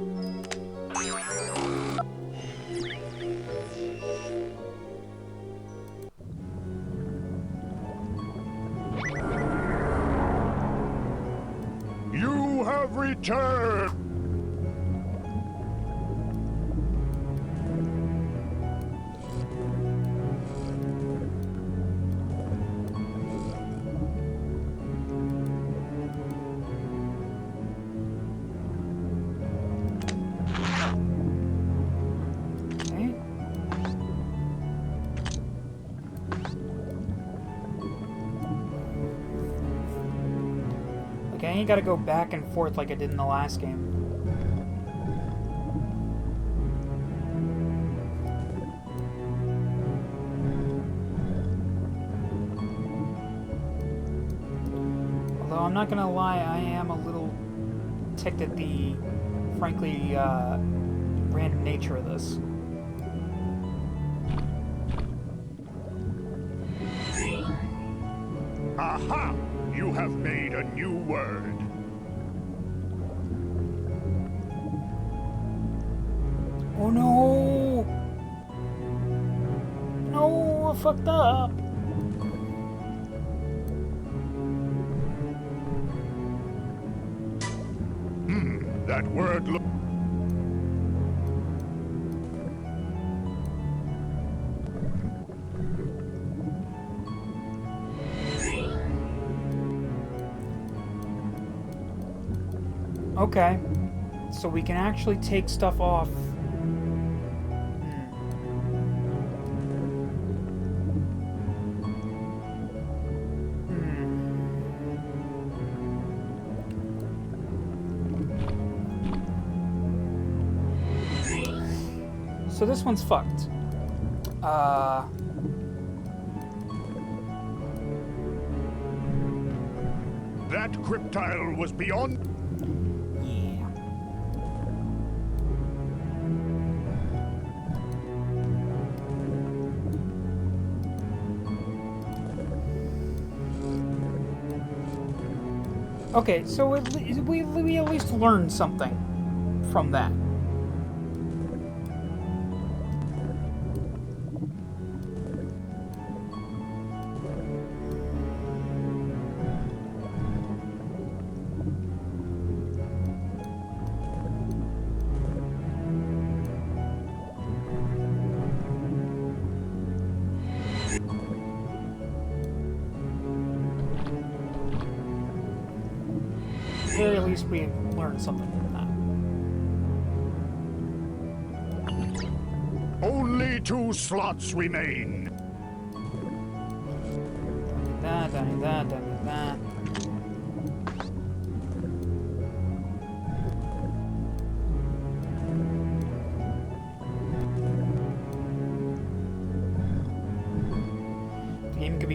[SPEAKER 6] You have returned!
[SPEAKER 1] I ain't gotta go back and forth like I did in the last game. Although I'm not gonna lie, I am a little ticked at the, frankly, random nature of this.
[SPEAKER 6] Aha! You have made a new word.
[SPEAKER 1] Oh no! No, I fucked up.
[SPEAKER 6] That word look.
[SPEAKER 1] Okay, so we can actually take stuff off. So this one's fucked.
[SPEAKER 6] That cryptile was beyond.
[SPEAKER 1] Okay, so we at least learned something from that. At the very least, we learned something from that.
[SPEAKER 6] Only 2 slots remain.
[SPEAKER 1] That.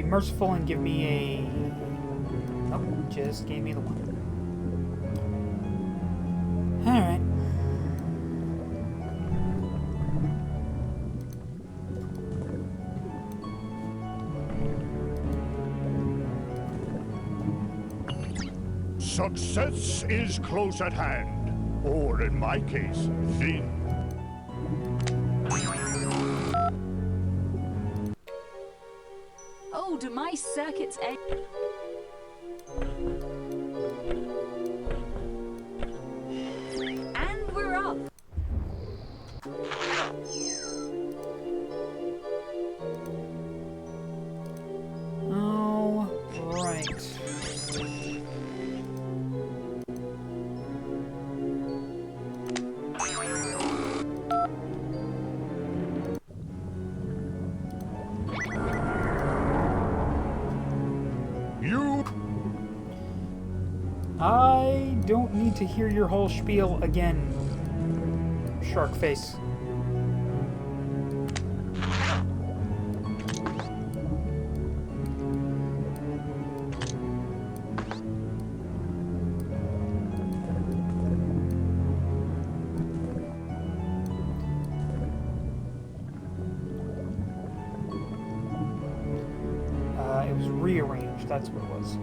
[SPEAKER 1] be merciful and give me a... Nope, just gave me the one. Alright.
[SPEAKER 6] Success is close at hand, or in my case, thin.
[SPEAKER 12] Oh, do my circuits ache? And we're off.
[SPEAKER 1] All right. I don't need to hear your whole spiel again, shark face. It was rearranged, that's what it was.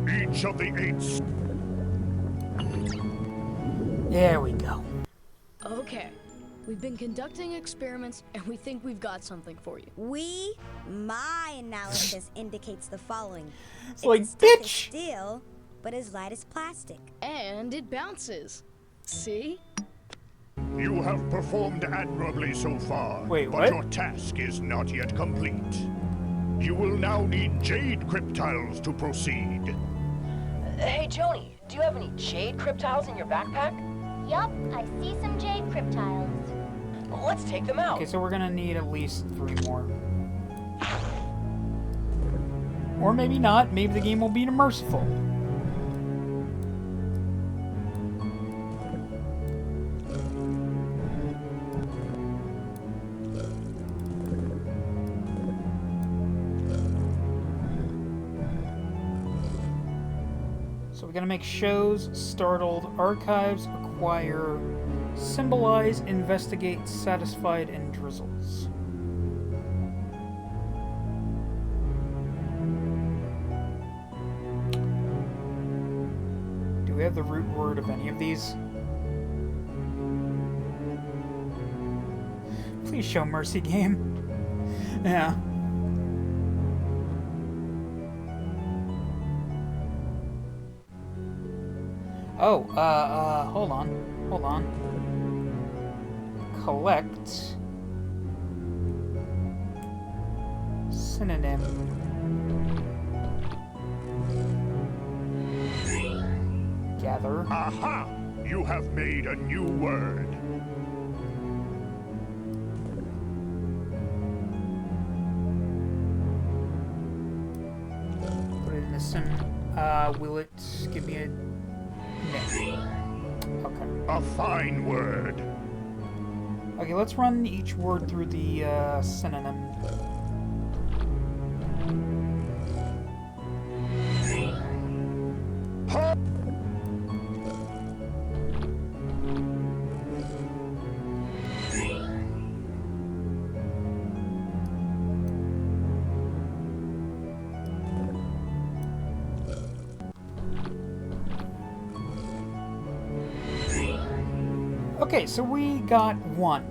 [SPEAKER 6] Each of the 8.
[SPEAKER 1] There we go.
[SPEAKER 8] Okay. We've been conducting experiments, and we think we've got something for you.
[SPEAKER 7] My analysis indicates the following.
[SPEAKER 1] It's like,
[SPEAKER 7] tough as
[SPEAKER 1] bitch!
[SPEAKER 7] steel, but as light as plastic.
[SPEAKER 8] And it bounces. See?
[SPEAKER 6] You have performed admirably so far,
[SPEAKER 1] Wait,
[SPEAKER 6] but
[SPEAKER 1] what?
[SPEAKER 6] your task is not yet complete. You will now need jade cryptiles to proceed.
[SPEAKER 2] Hey, Joni, do you have any jade cryptiles in your backpack?
[SPEAKER 3] Yup, I see some jade cryptiles.
[SPEAKER 2] Well, let's take them out.
[SPEAKER 1] Okay, so we're gonna need at least 3 more. Or maybe not. Maybe the game will be merciful. So we're gonna make shows, startled, archives, acquire, symbolize, investigate, satisfied, and drizzles. Do we have the root word of any of these? Please show mercy, game. Yeah. Oh, hold on. Collect. Synonym. Gather.
[SPEAKER 6] Aha! You have made a new word.
[SPEAKER 1] Put it in the sim. Will it give me a... Okay.
[SPEAKER 6] A fine word.
[SPEAKER 1] Okay, let's run each word through the synonym. Okay, so we got 1.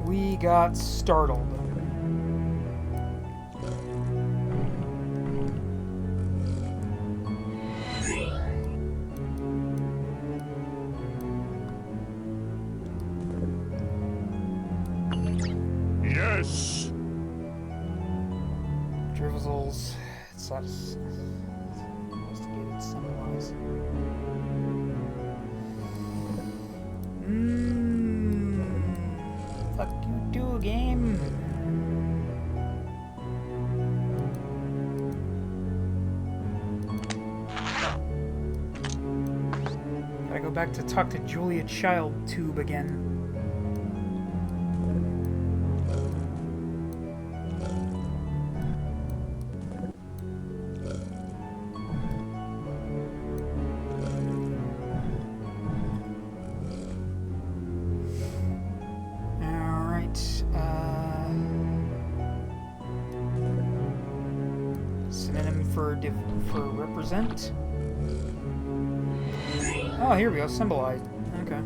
[SPEAKER 1] We got startled.
[SPEAKER 6] Yes.
[SPEAKER 1] Drizzles. Investigated, symbolize. Fuck you too, game. Gotta go back to talk to Julia Child Tube again. For represent. Oh, here we go. Symbolize. Okay.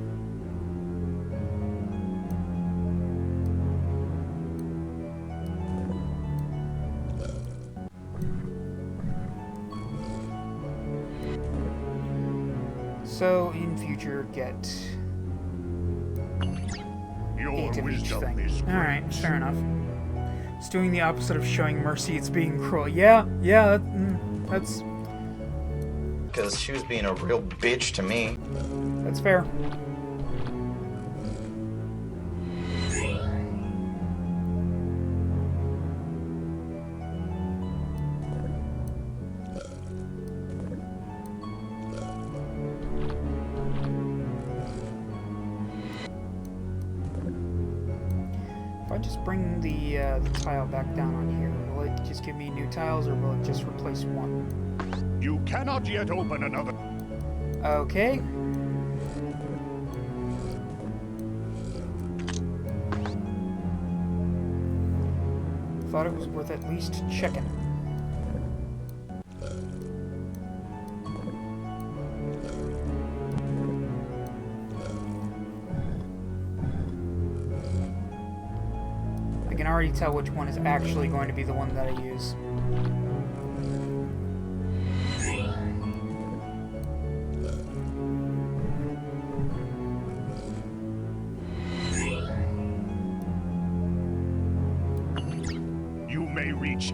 [SPEAKER 1] So, in future, get eight of each thing. Alright, fair enough. It's doing the opposite of showing mercy, it's being cruel. Yeah, that's...
[SPEAKER 13] Because she was being a real bitch to me.
[SPEAKER 1] That's fair. If I just bring the tile back down on here, will it just give me new tiles or will it just replace one?
[SPEAKER 6] You cannot yet open another.
[SPEAKER 1] Okay. Thought it was worth at least checking. I can already tell which one is actually going to be the one that I use.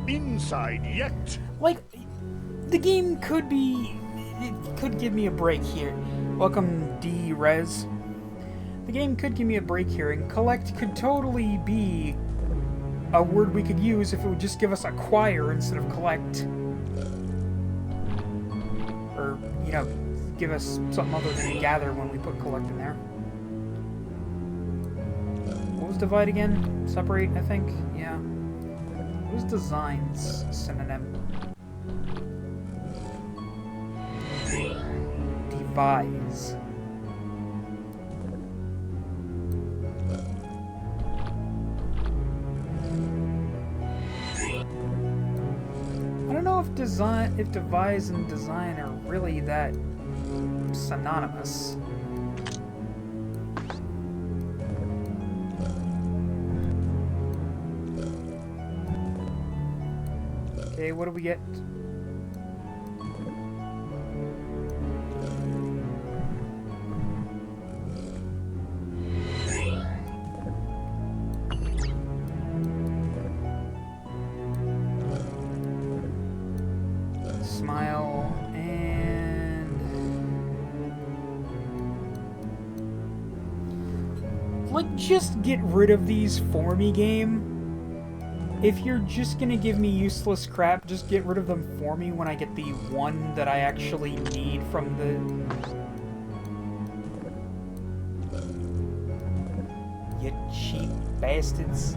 [SPEAKER 6] Inside yet.
[SPEAKER 1] Like, the game could be... It could give me a break here. Welcome, D-Rez. The game could give me a break here, and collect could totally be a word we could use if it would just give us acquire instead of collect. Or, you know, give us something other than gather when we put collect in there. What was divide again? Separate, I think? Yeah. What was designs synonym? Devise. I don't know if devise and design are really that synonymous. Okay, what do we get? Smile and... Like, just get rid of these for me, game. If you're just gonna give me useless crap, just get rid of them for me when I get the one that I actually need from the... You cheap bastards.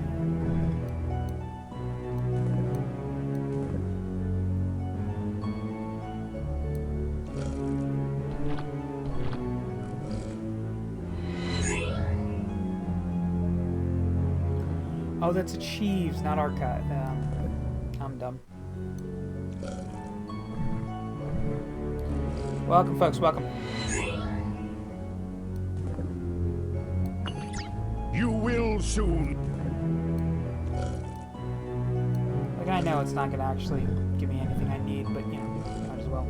[SPEAKER 1] Oh, that's achieves, not archive. I'm dumb. Welcome, folks, welcome.
[SPEAKER 6] You will soon.
[SPEAKER 1] Like, I know it's not going to actually give me anything I need, but, you know, might as well.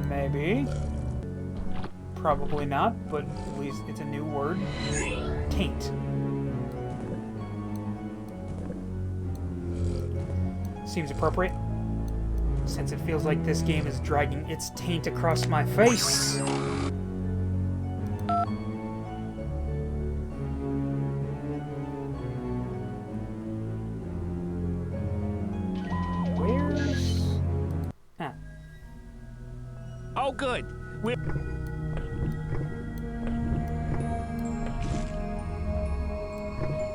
[SPEAKER 1] Maybe. Probably not, but at least it's a new word. Taint. Seems appropriate, since it feels like this game is dragging its taint across my face.
[SPEAKER 11] Oh, good. We're...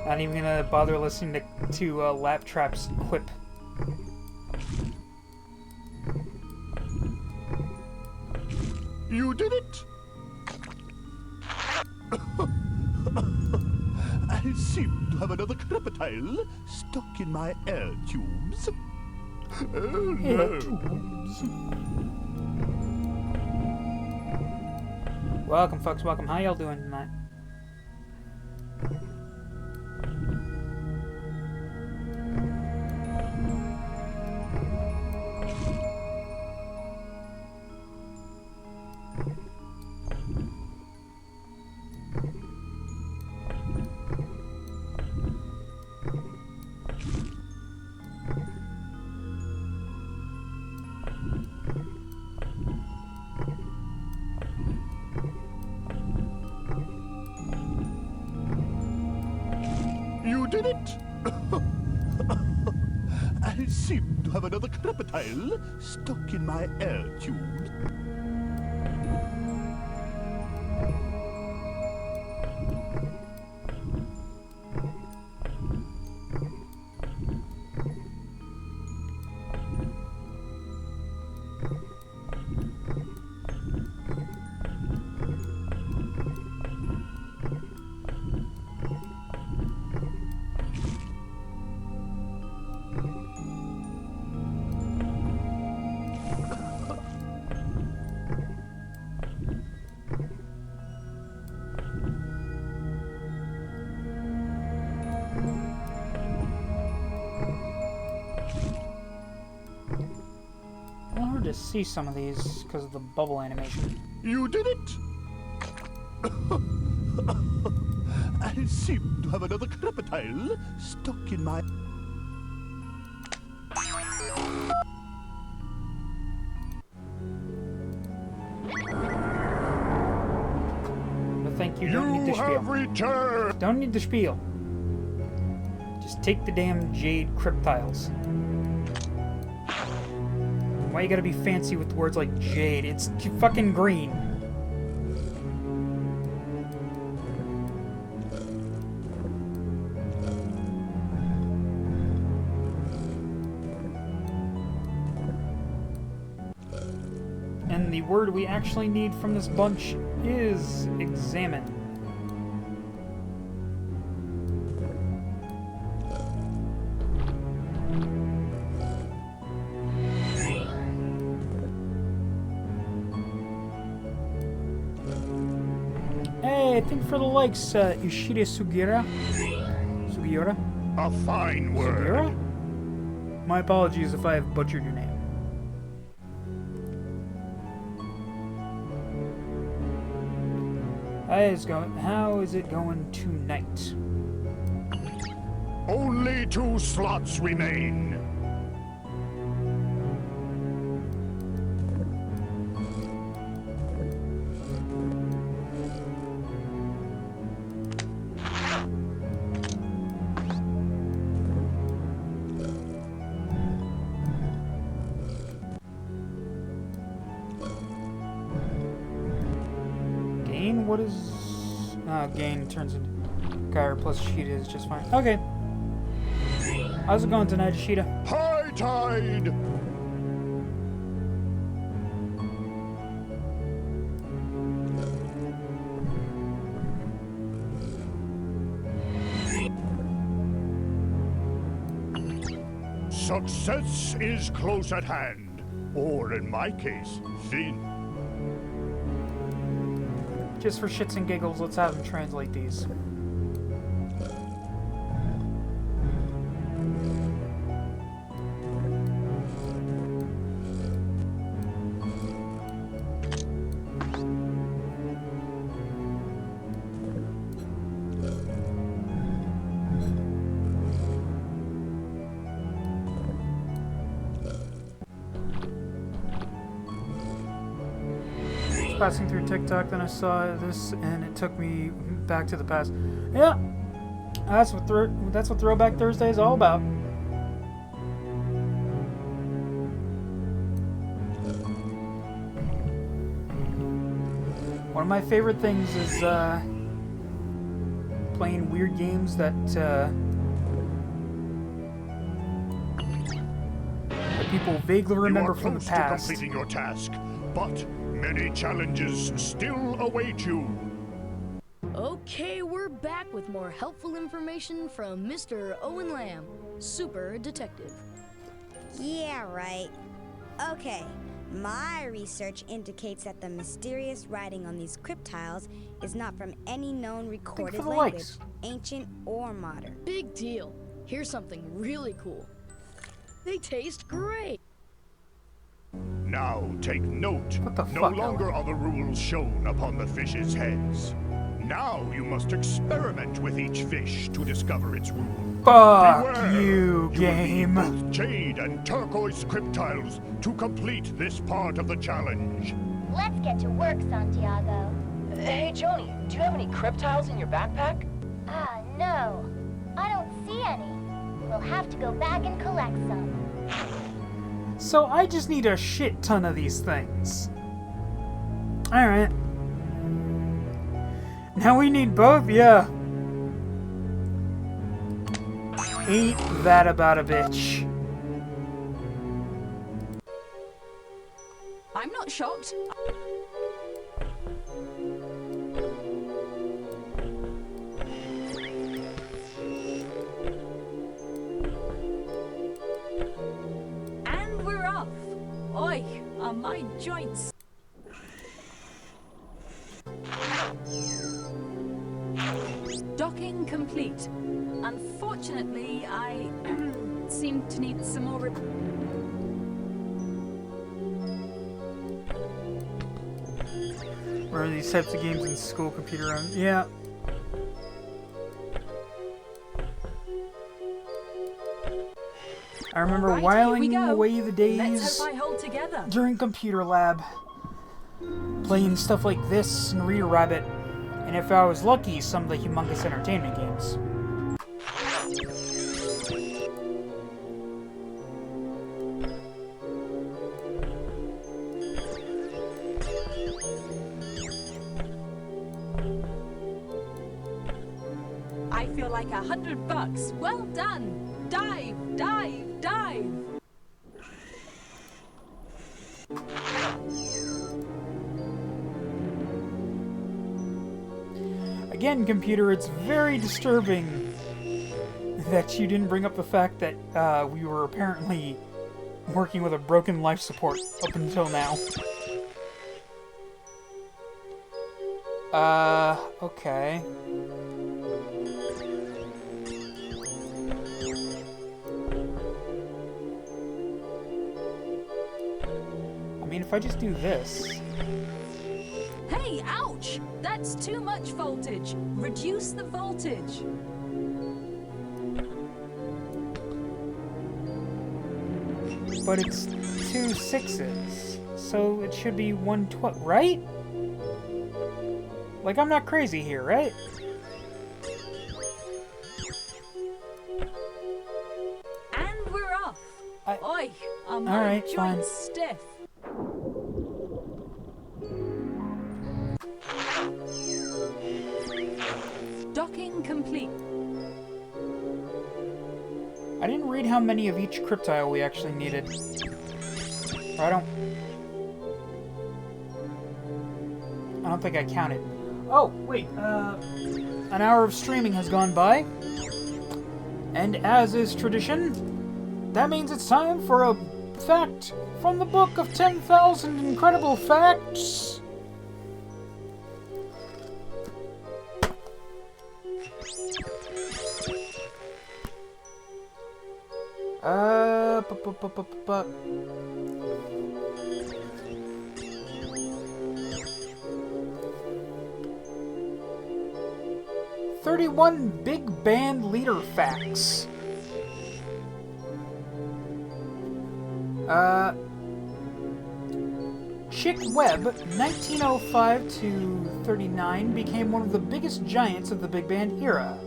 [SPEAKER 1] Not even gonna bother listening to Laptrap's quip.
[SPEAKER 6] You did it! I seem to have another crocodile stuck in my air tubes. Oh, no.
[SPEAKER 1] Welcome, folks. Welcome. How y'all doing tonight?
[SPEAKER 6] You did it! I seem to have another crocodile stuck in my air tubes.
[SPEAKER 1] To see some of these because of the bubble animation.
[SPEAKER 6] You did it! I seem to have another crocodile stuck in my...
[SPEAKER 1] No thank you, don't need the spiel.
[SPEAKER 6] Returned.
[SPEAKER 1] Don't need the spiel. Just take the damn jade cryptiles. Why you gotta be fancy with words like jade? It's fucking green. And the word we actually need from this bunch is examine. I think for the likes, Ishida Sugiura.
[SPEAKER 6] A fine word.
[SPEAKER 1] Sugiura? My apologies if I have butchered your name. How is it going tonight?
[SPEAKER 6] Only 2 slots remain.
[SPEAKER 1] What is... gain turns into... Gyre plus Ishida is just fine. Okay. How's it going tonight, Ishida?
[SPEAKER 6] High tide! Success is close at hand. Or in my case, thin.
[SPEAKER 1] Just for shits and giggles, let's have him translate these. Passing through TikTok, then I saw this, and it took me back to the past. Yeah, that's what Throwback Thursday is all about. of my favorite things is playing weird games that people vaguely remember from the
[SPEAKER 6] close
[SPEAKER 1] past.
[SPEAKER 6] to completing your task, but many challenges still await you.
[SPEAKER 8] Okay, we're back with more helpful information from Mr. Owen Lamb, super detective.
[SPEAKER 7] Yeah, right. Okay, my research indicates that the mysterious writing on these crypt tiles is not from any known recorded language, ancient or modern.
[SPEAKER 8] Big deal. Here's something really cool. They taste great.
[SPEAKER 6] Now take note. No longer are the rules shown upon the fish's heads. Now you must experiment with each fish to discover its rules.
[SPEAKER 1] Fuck
[SPEAKER 6] Beware.
[SPEAKER 1] you,
[SPEAKER 6] You
[SPEAKER 1] game.
[SPEAKER 6] will need both jade and turquoise crypt tiles to complete this part of the challenge.
[SPEAKER 3] Let's get to work, Santiago.
[SPEAKER 2] Hey, Joni, do you have any crypt tiles in your backpack?
[SPEAKER 3] No. I don't see any. We'll have to go back and collect some.
[SPEAKER 1] So I just need a shit ton of these things. Alright. Now we need both? Yeah. Ain't that about a bitch.
[SPEAKER 12] I'm not shocked. And we're off. Oi, on my joints. Docking complete. Unfortunately, I seem to need some more
[SPEAKER 1] Where are these types of games in school computer room? Yeah. I remember
[SPEAKER 12] Right,
[SPEAKER 1] whiling away the days
[SPEAKER 12] Let's hope I hold together.
[SPEAKER 1] during computer lab, playing stuff like this and Reader Rabbit, and if I was lucky, some of the humongous entertainment games.
[SPEAKER 12] I feel like $100. Well done. Dive, dive, dive.
[SPEAKER 1] Again, computer, it's very disturbing that you didn't bring up the fact that we were apparently working with a broken life support up until now. Okay. I mean, if I just do this...
[SPEAKER 12] Hey, ouch! That's too much voltage. Reduce the voltage.
[SPEAKER 1] But it's 2 6s, so it should be 112, right? Like, I'm not crazy here, right?
[SPEAKER 12] And we're off. Oi, are my
[SPEAKER 1] Alright,
[SPEAKER 12] joints
[SPEAKER 1] fine.
[SPEAKER 12] stiff? Docking complete.
[SPEAKER 1] I didn't read how many of each cryptile we actually needed. Or I don't think I counted. Oh, wait, an hour of streaming has gone by. And as is tradition, that means it's time for a fact from the book of 10,000 incredible facts. "31 big band leader facts." Chick Webb, 1905 to 39, became one of the biggest giants of the big band era.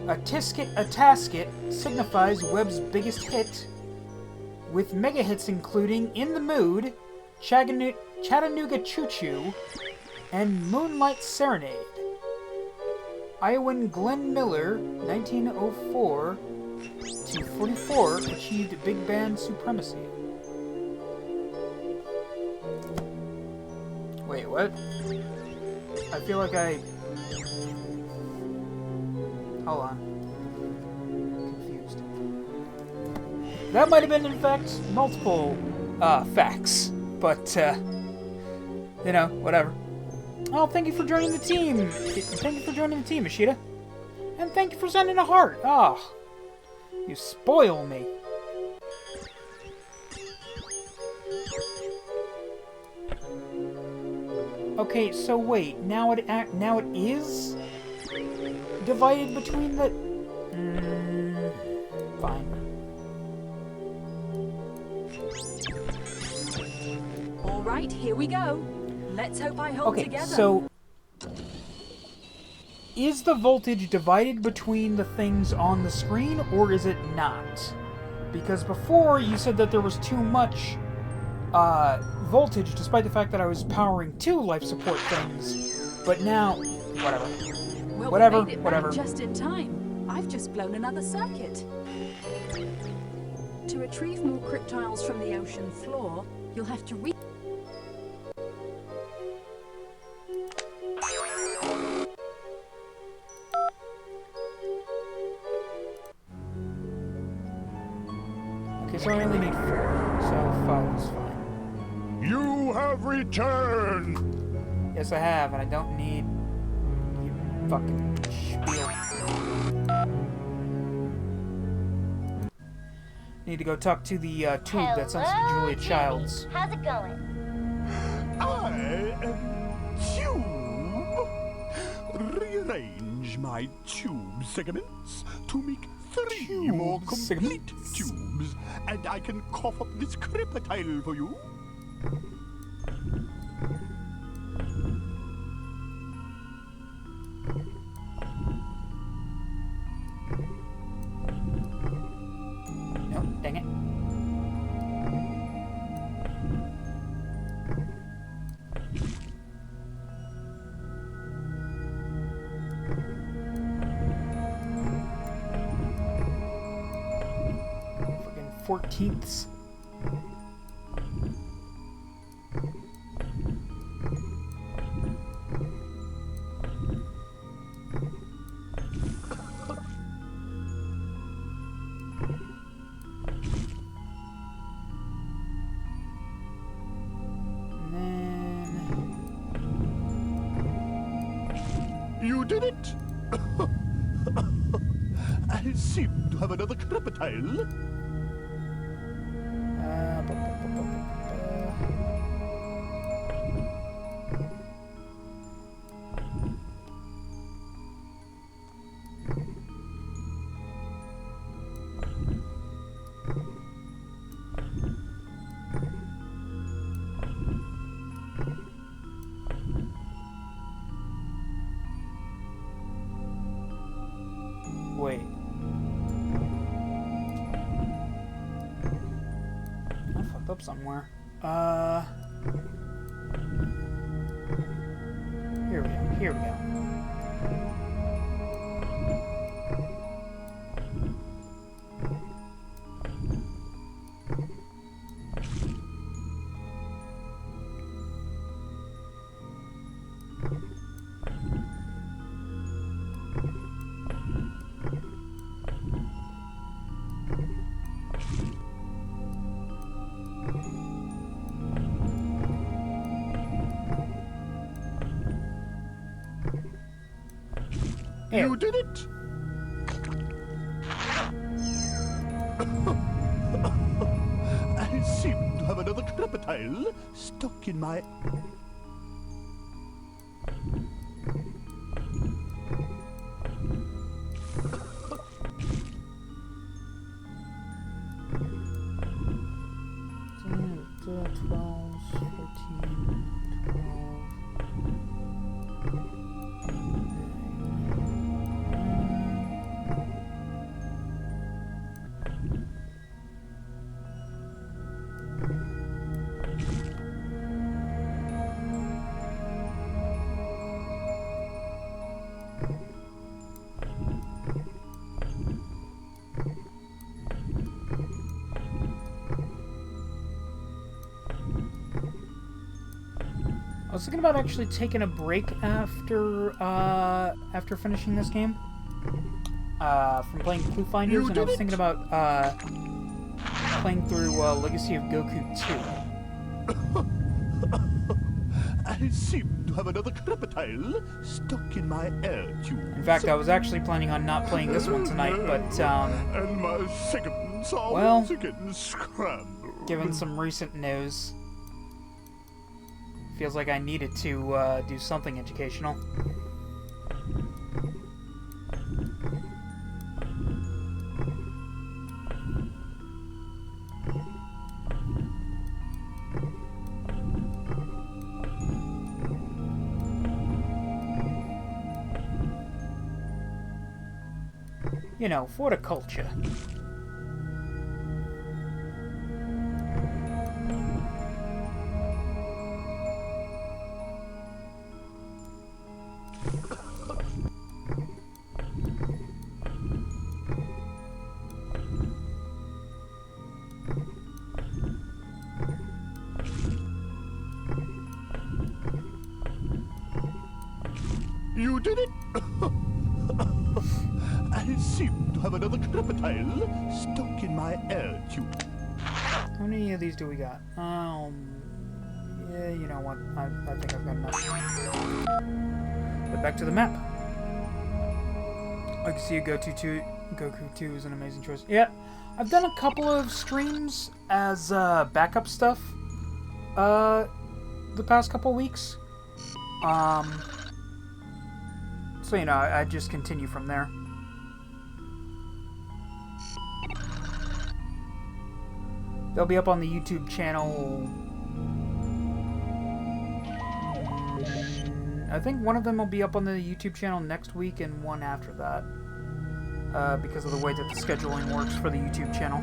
[SPEAKER 1] A tasket signifies Webb's biggest hit, with mega hits including In the Mood, Chattanooga Choo Choo, and Moonlight Serenade. Iowan Glenn Miller, 1904 to 44, achieved big band supremacy. Wait, what? I feel like I... Hold on. Confused. That might have been, in fact, multiple facts. But, you know, whatever. Oh, thank you for joining the team. Thank you for joining the team, Ishida. And thank you for sending a heart. Oh, you spoil me. Okay, so wait. Now it is divided between the... fine.
[SPEAKER 12] All right, here we go. Let's hope I hold together.
[SPEAKER 1] Okay, so is the voltage divided between the things on the screen, or is it not? Because before you said that there was too much voltage, despite the fact that I was powering 2 life support things. But now, whatever.
[SPEAKER 12] Well,
[SPEAKER 1] whatever,
[SPEAKER 12] we made it
[SPEAKER 1] whatever.
[SPEAKER 12] back just in time. I've just blown another circuit. To retrieve more cryptiles from the ocean floor, you'll have to
[SPEAKER 1] Okay, so I only need 4, so 5 is fine.
[SPEAKER 6] You have returned!
[SPEAKER 1] Yes, I have, and I don't need you fucking spiel. Need to go talk to the tube that sends to Julia Childs.
[SPEAKER 3] How's it going?
[SPEAKER 6] I am Tube. Rearrange my tube segments to make 3 more complete tubes, and I can cough up this crepitile for you.
[SPEAKER 1] No, dang it. Friggin' 14ths.
[SPEAKER 6] You did it! I seem to have another crepitile.
[SPEAKER 1] Wait. I fucked up somewhere. Here we go. Here we go.
[SPEAKER 6] You did it! I seem to have another crepitile stuck in my...
[SPEAKER 1] was thinking about actually taking a break after finishing this game. From playing ClueFinders, and I was thinking about playing through Legacy of Goku 2.
[SPEAKER 6] I seem to have another crocodile stuck in my air tube.
[SPEAKER 1] In fact, I was actually planning on not playing this one tonight, but
[SPEAKER 6] and my seconds are
[SPEAKER 1] well,
[SPEAKER 6] once again scrambled.
[SPEAKER 1] Given some recent news, feels like I needed to do something educational. You know, for the culture.
[SPEAKER 6] You did it! I seem to have another crocodile stuck in my air tube.
[SPEAKER 1] How many of these do we got? Yeah, you know what? I think I've got enough. But back to the map. I can see Goku 2 is an amazing choice. Yeah, I've done a couple of streams as backup stuff the past couple weeks. So, you know, I just continue from there. They'll be up on the YouTube channel. I think one of them will be up on the YouTube channel next week and one after that. Because of the way that the scheduling works for the YouTube channel.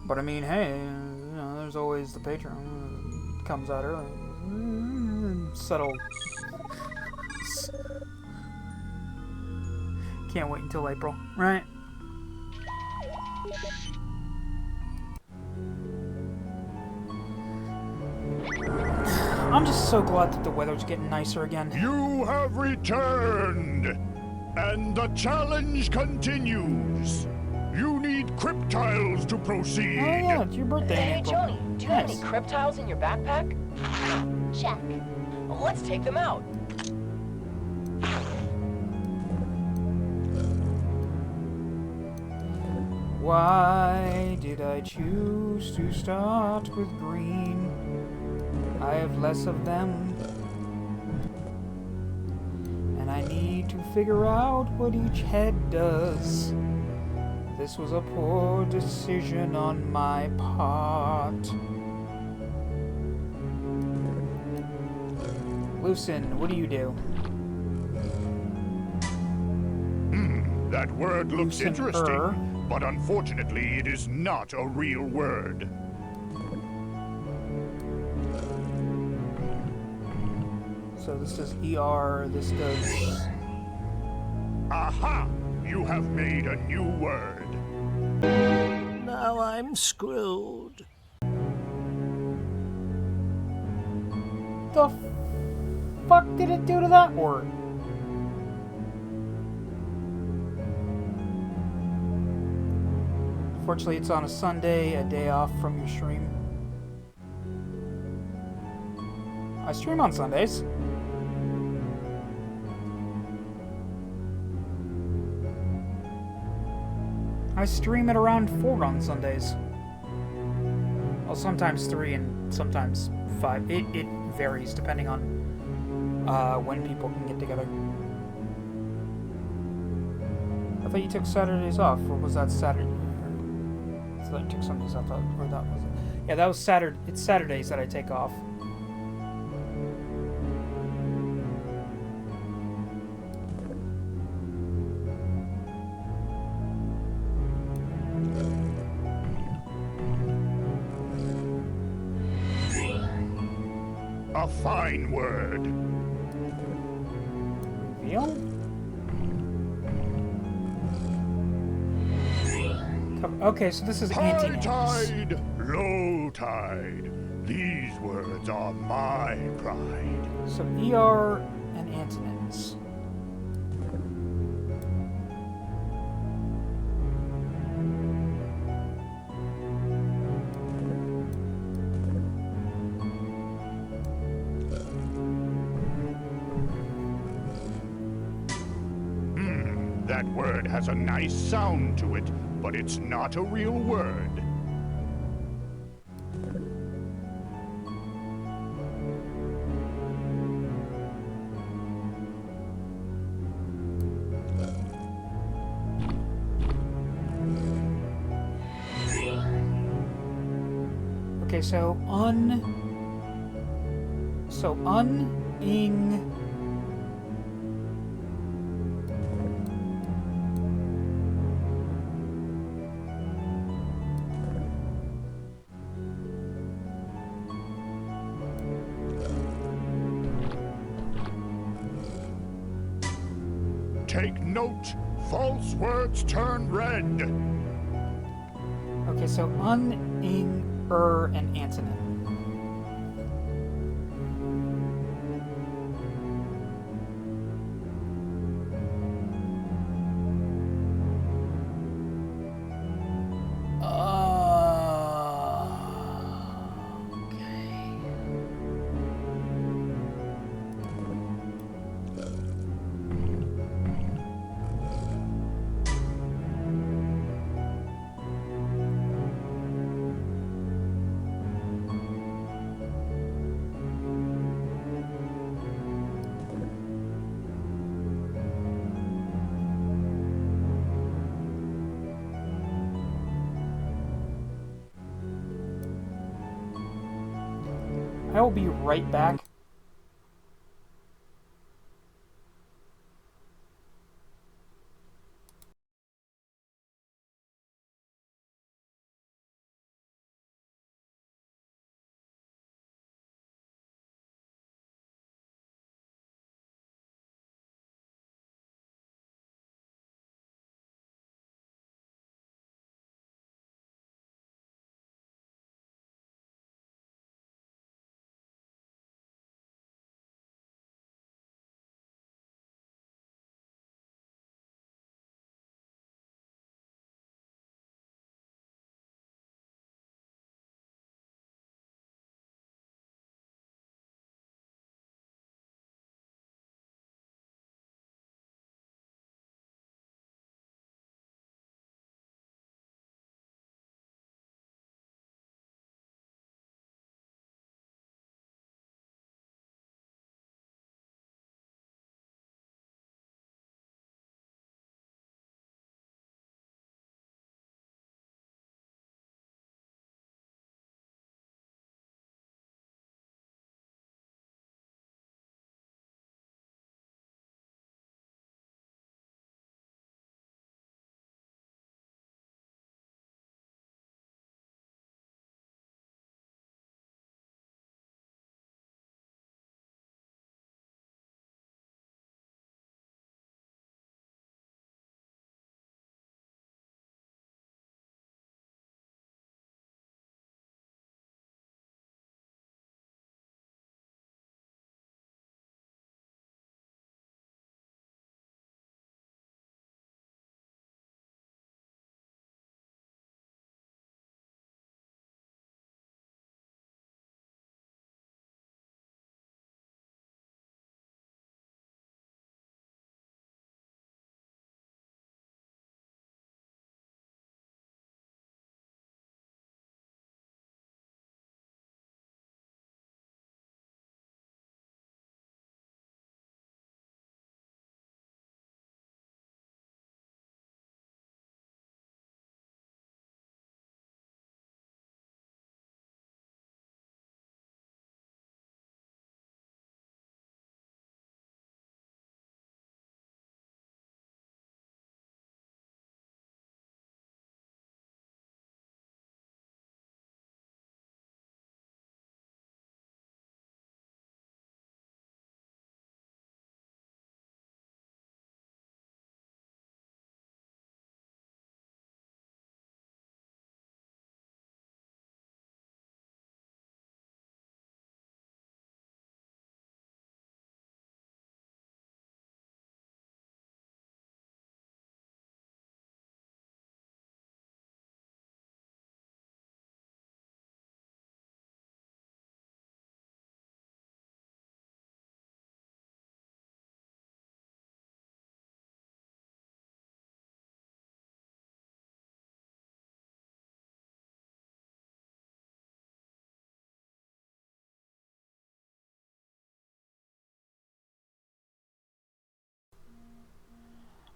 [SPEAKER 1] But I mean, hey, you know, there's always the Patreon. It comes out early. Subtle. Can't wait until April, right? I'm just so glad that the weather's getting nicer again.
[SPEAKER 6] You have returned, and the challenge continues. You need cryptiles to proceed.
[SPEAKER 1] Oh yeah, it's your birthday in
[SPEAKER 2] Hey,
[SPEAKER 1] April.
[SPEAKER 2] Johnny, do you have any cryptiles in your backpack?
[SPEAKER 3] Check.
[SPEAKER 2] Well, let's take them out.
[SPEAKER 1] Why did I choose to start with green? I have less of them. And I need to figure out what each head does. This was a poor decision on my part. Lucen, what do you do?
[SPEAKER 6] That word looks interesting. But unfortunately, it is not a real word.
[SPEAKER 1] So this does ER, this does...
[SPEAKER 6] Aha! You have made a new word.
[SPEAKER 10] Now I'm screwed.
[SPEAKER 1] The fuck did it do to that word? Fortunately, it's on a Sunday, a day off from your stream. I stream on Sundays. I stream at around 4 on Sundays. Well, sometimes 3 and sometimes 5. It varies depending on when people can get together. I thought you took Saturdays off, or was that Saturday? I thought you took Sundays off, or that was it. Yeah, that was Saturday. It's Saturdays that I take off.
[SPEAKER 6] A fine word.
[SPEAKER 1] Reveal? Okay, so this is antonyms.
[SPEAKER 6] High tide, low tide. These words are my pride.
[SPEAKER 1] So ER and antonyms.
[SPEAKER 6] That word has a nice sound to it, but it's not a real word.
[SPEAKER 1] Okay, so ing.
[SPEAKER 6] Take note, false words turn red.
[SPEAKER 1] Okay, so ing, and antonym. I will be right back.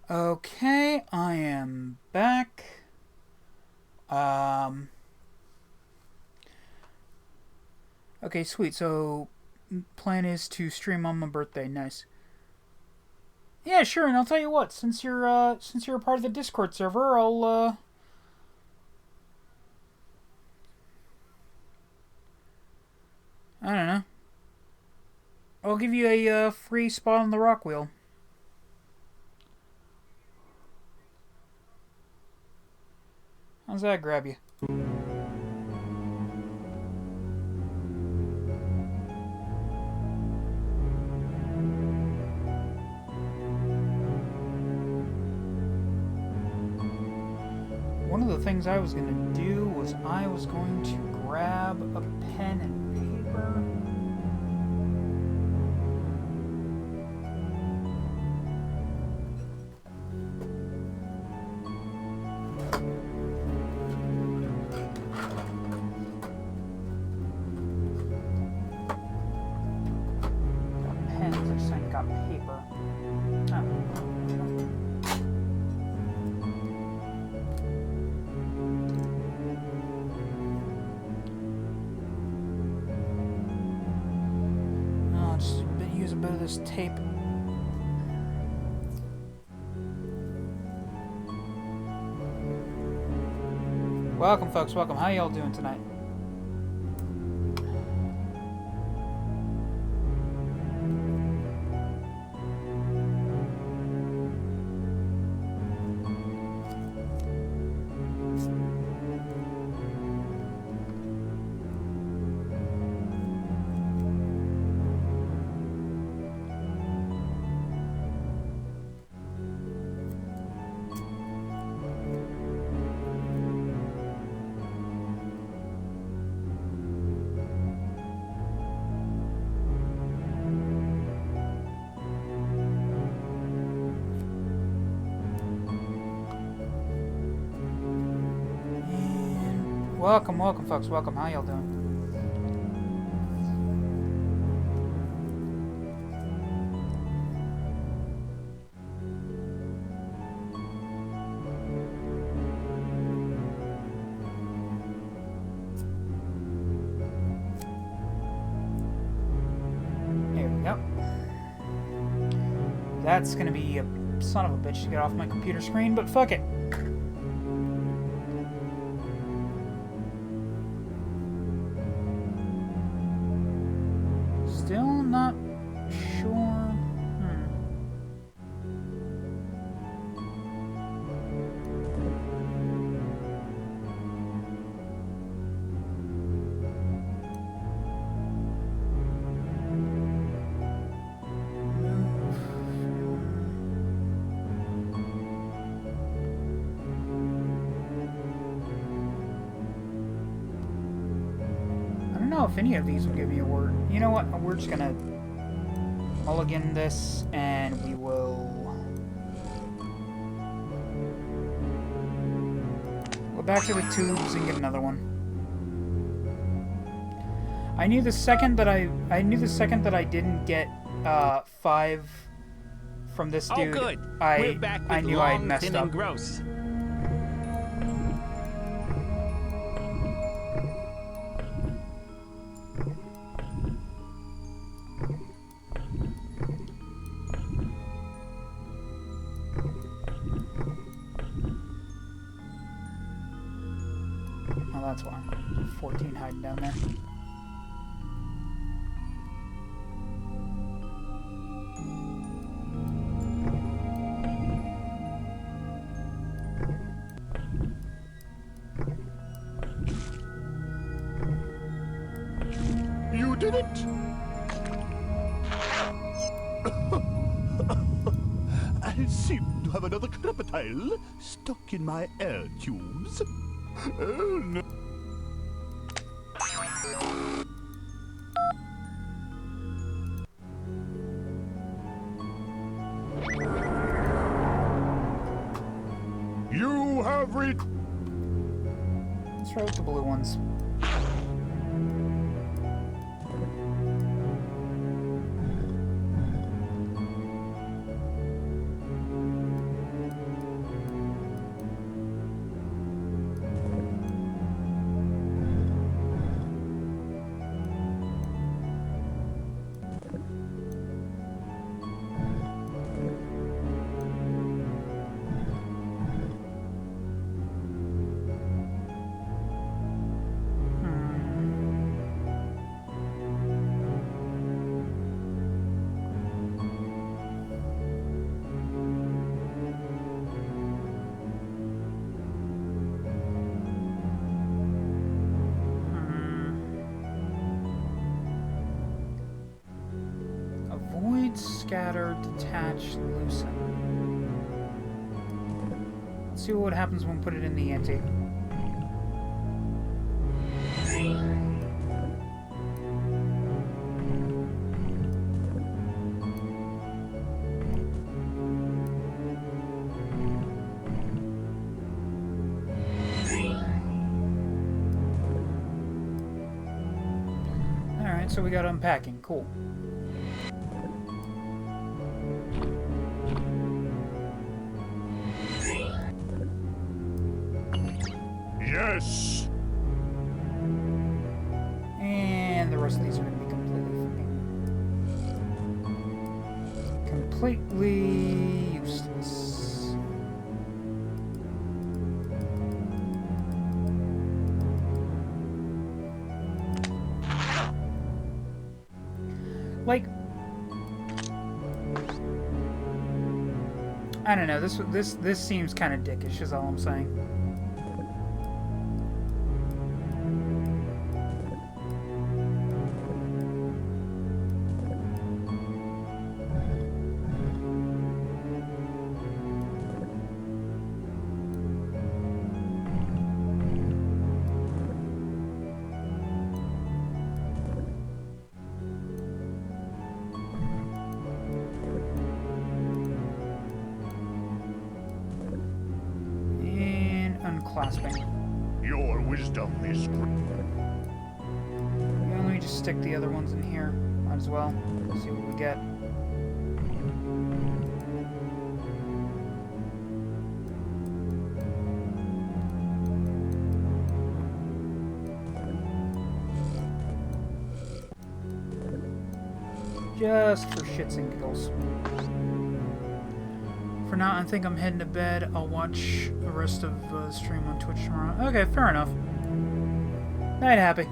[SPEAKER 1] Okay, I am back. Okay, sweet. So, plan is to stream on my birthday. Nice. Yeah, sure. And I'll tell you what. Since you're a part of the Discord server, I'll I don't know. I'll give you a free spot on the rock wheel. How's that grab you? One of the things I was going to do was I was going to grab a pen and paper. Tape. Welcome, folks. Welcome. How y'all doing tonight? Welcome, welcome, folks. Welcome. How y'all doing? There we go. That's gonna be a son of a bitch to get off my computer screen, but fuck it. Still not sure. I don't know if any of these will give me a word. You know what? We're just gonna mulligan this, and we will go back to the tubes and get another one. I knew the second that I didn't get 5 from this dude.
[SPEAKER 11] Oh, good.
[SPEAKER 1] I
[SPEAKER 11] We're back with
[SPEAKER 1] I knew
[SPEAKER 11] long,
[SPEAKER 1] I messed
[SPEAKER 11] thin,
[SPEAKER 1] up.
[SPEAKER 11] and gross.
[SPEAKER 1] Oh, that's why. 14 hiding down there.
[SPEAKER 6] You did it! I seem to have another crocodile stuck in my air tubes. Oh no. You have reached.
[SPEAKER 1] Let's try with the blue ones. scatter, detach, loosen. Let's see what happens when we put it in the ante. Alright, so we got unpacking. Cool.
[SPEAKER 6] Yes.
[SPEAKER 1] And the rest of these are going to be completely useless. Like, I don't know. This seems kind of dickish. Is all I'm saying. Clasping.
[SPEAKER 6] Your wisdom is great.
[SPEAKER 1] Yeah, let me just stick the other ones in here. Might as well. See what we get. Just for shits and giggles. For now, I think I'm heading to bed. I'll watch the rest of the stream on Twitch tomorrow. Okay, fair enough. Night happy.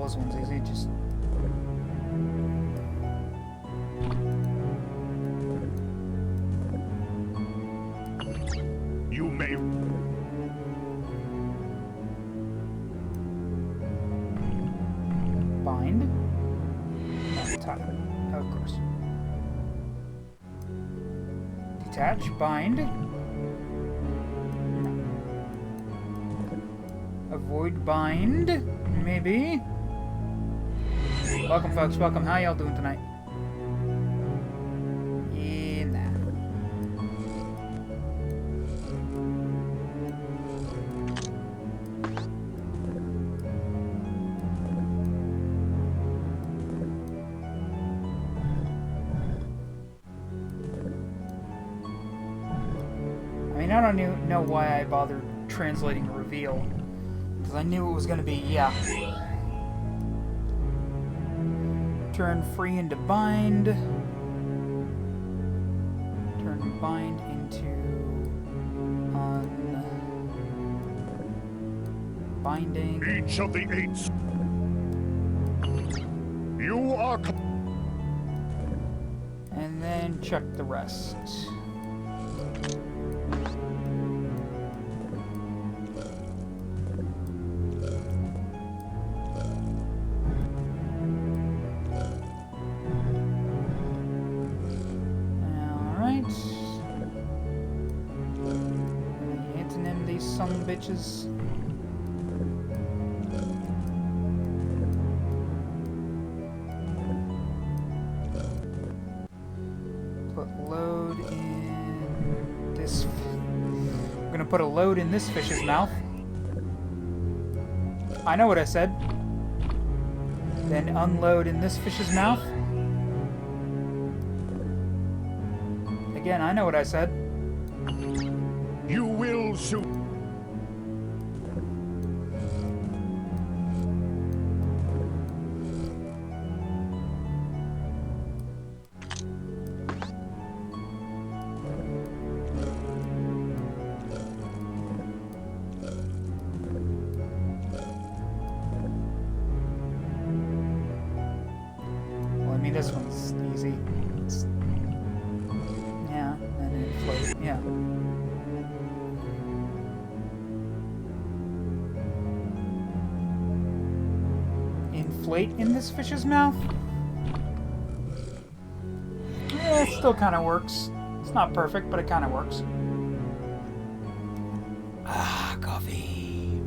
[SPEAKER 1] This one's easy, just...
[SPEAKER 6] You may...
[SPEAKER 1] Bind? No, tie. Of course. Detach, bind. No. Avoid bind, maybe? Welcome, folks. Welcome. How y'all doing tonight? Yeah, nah. I mean, I don't know why I bothered translating reveal. Because I knew it was going to be, yeah. Turn free into bind. Turn bind into unbinding.
[SPEAKER 6] Each of the 8. You are...
[SPEAKER 1] And then check the rest. Bitches. Put load in this. I'm gonna put a load in this fish's mouth. I know what I said. Then unload in this fish's mouth. Again, I know what I said.
[SPEAKER 6] You will soon.
[SPEAKER 1] mean, this one's easy. Yeah, and inflate. Yeah. Inflate in this fish's mouth? Yeah, it still kind of works. It's not perfect, but it kind of works. Ah, coffee.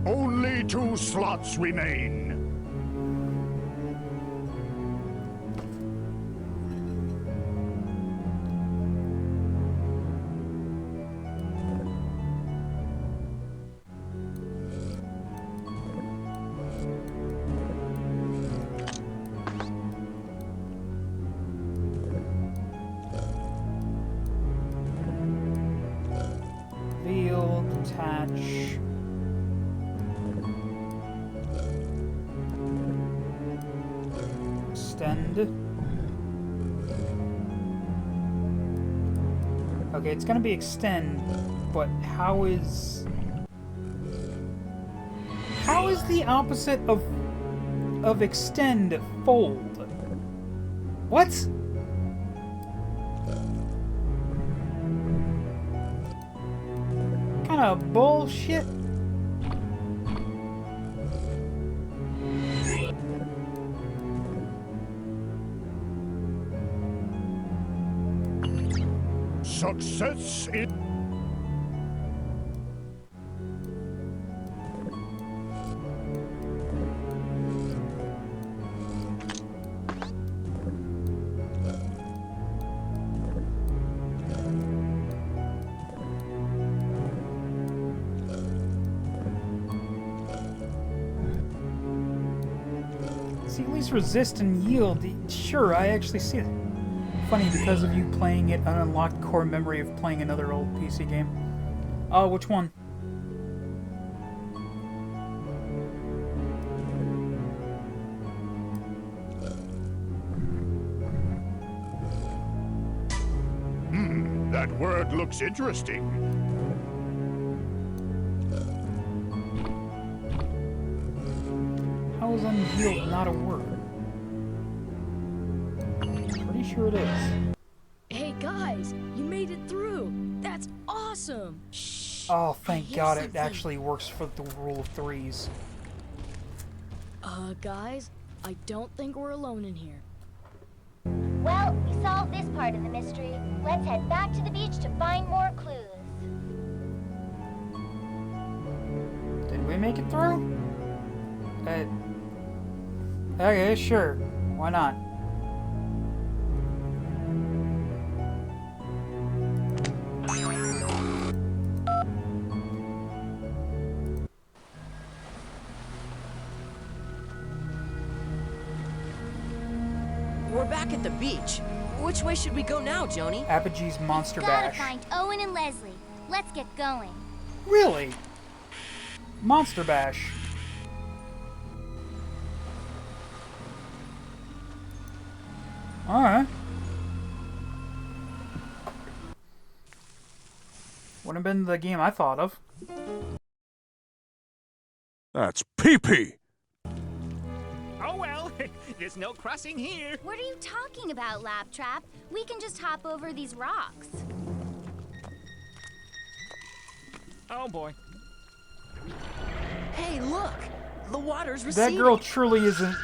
[SPEAKER 6] Only 2 slots remain.
[SPEAKER 1] Detach. Extend. Okay, it's gonna be extend, but how is the opposite of extend fold? What? Kind of bullshit.
[SPEAKER 6] Success in...
[SPEAKER 1] See, at least resist and yield. Sure, I actually see it. Funny, because of you playing it, an unlocked core memory of playing another old PC game. Oh, which one?
[SPEAKER 6] That word looks interesting.
[SPEAKER 1] How is unhealed not a word? Pretty sure it is.
[SPEAKER 8] Hey guys, you made it through. That's awesome.
[SPEAKER 1] Oh, thank God it actually works for the rule of threes.
[SPEAKER 8] Guys, I don't think we're alone in here.
[SPEAKER 3] Well, we solved this part of the mystery. Let's head back to the beach to find more clues.
[SPEAKER 1] Did we make it through? Okay, sure. Why not?
[SPEAKER 2] We're back at the beach. Which way should we go now, Joni?
[SPEAKER 1] Apogee's Monster
[SPEAKER 3] Gotta
[SPEAKER 1] Bash.
[SPEAKER 3] find Owen and Leslie. Let's get going.
[SPEAKER 1] Really? Monster Bash. Alright. Wouldn't have been the game I thought of.
[SPEAKER 5] That's pee-pee.
[SPEAKER 11] Oh well, there's no crossing here.
[SPEAKER 3] What are you talking about, Laptrap? We can just hop over these rocks.
[SPEAKER 11] Oh boy.
[SPEAKER 2] Hey, look! The water's receding.
[SPEAKER 1] That girl truly is a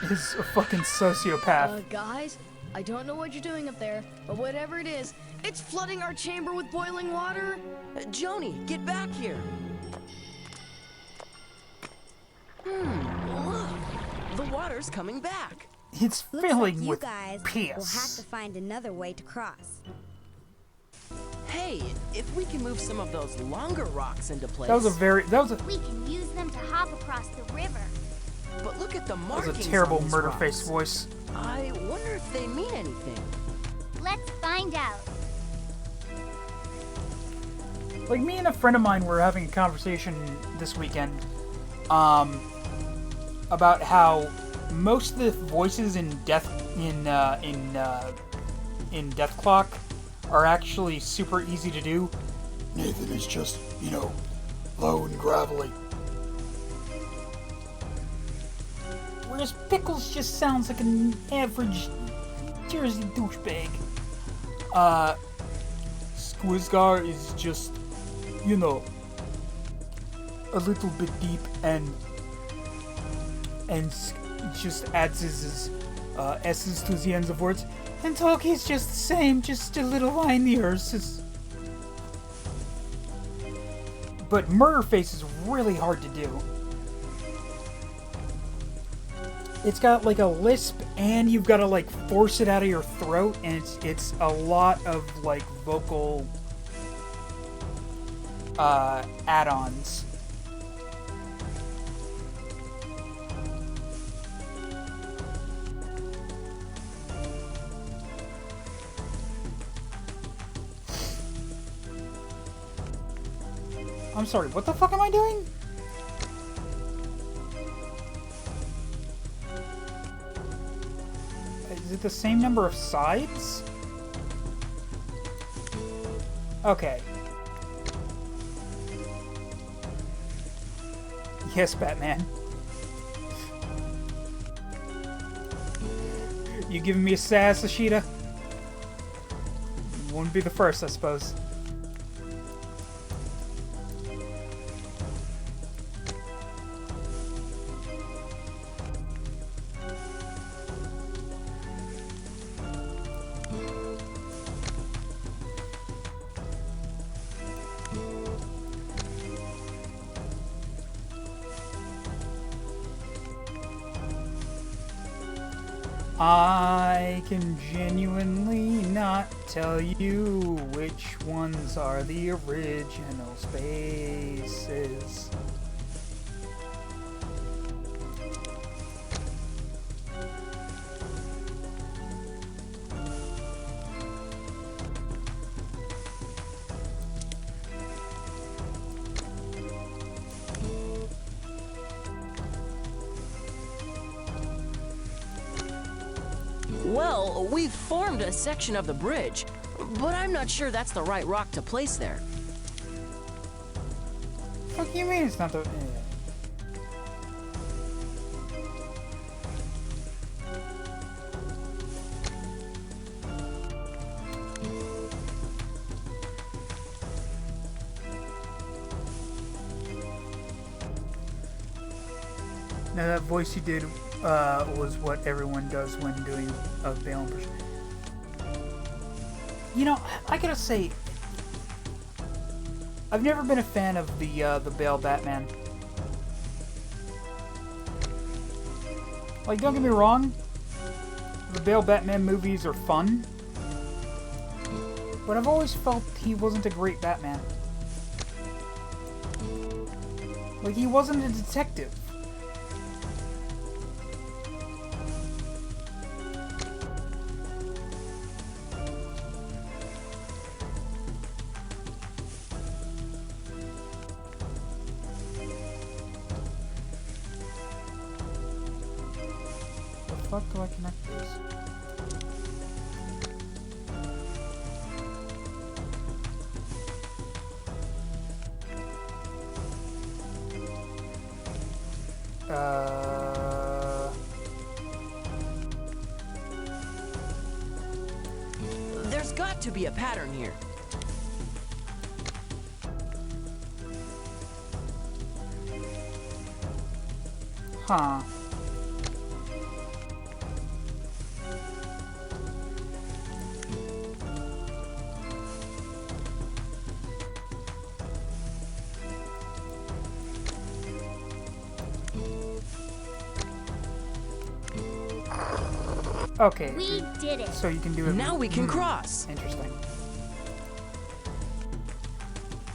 [SPEAKER 1] fucking sociopath.
[SPEAKER 8] Guys, I don't know what you're doing up there, but whatever it is, it's flooding our chamber with boiling water.
[SPEAKER 2] Joni, get back here. Look. The water's coming back.
[SPEAKER 1] It's
[SPEAKER 7] Looks
[SPEAKER 1] filling
[SPEAKER 7] like you
[SPEAKER 1] with
[SPEAKER 7] guys
[SPEAKER 1] piss.
[SPEAKER 7] will have to find another way to cross.
[SPEAKER 2] Hey, if we can move some of those longer rocks into place.
[SPEAKER 3] We can use them to hop across the river.
[SPEAKER 2] But look at the
[SPEAKER 1] That
[SPEAKER 2] markings.
[SPEAKER 1] was a terrible
[SPEAKER 2] on these
[SPEAKER 1] murder
[SPEAKER 2] rocks.
[SPEAKER 1] face voice.
[SPEAKER 2] I wonder if they mean anything.
[SPEAKER 3] Let's find out.
[SPEAKER 1] Like, me and a friend of mine were having a conversation this weekend, about how most of the voices in Death Clock are actually super easy to do. Nathan is just, slow and gravelly. Whereas Pickles just sounds like an average Jersey douchebag. Squizgar is just, you know, a little bit deep and just adds his S's to the ends of words. And Toki's just the same, just a little whinier. But Murder Face is really hard to do. It's got like a lisp, and you've got to like force it out of your throat, and it's a lot of like vocal add-ons. I'm sorry, what the fuck am I doing? Is it the same number of sides? Okay. Yes, Batman. You giving me a sass, Ashita? Wouldn't be the first, I suppose. I can genuinely not tell you which ones are the original spaces.
[SPEAKER 2] Well, we've formed a section of the bridge, but I'm not sure that's the right rock to place there.
[SPEAKER 1] What do you mean it's not the... Now that voice you did was what everyone does when doing a Bale impression. You know, I gotta say, I've never been a fan of the Bale Batman. Like, don't get me wrong, the Bale Batman movies are fun, but I've always felt he wasn't a great Batman. Like, he wasn't a detective. How do I connect this?
[SPEAKER 2] There's got to be a pattern here.
[SPEAKER 1] Huh. Okay.
[SPEAKER 3] We did it.
[SPEAKER 1] So you can do it.
[SPEAKER 2] Now we can cross.
[SPEAKER 1] Interesting.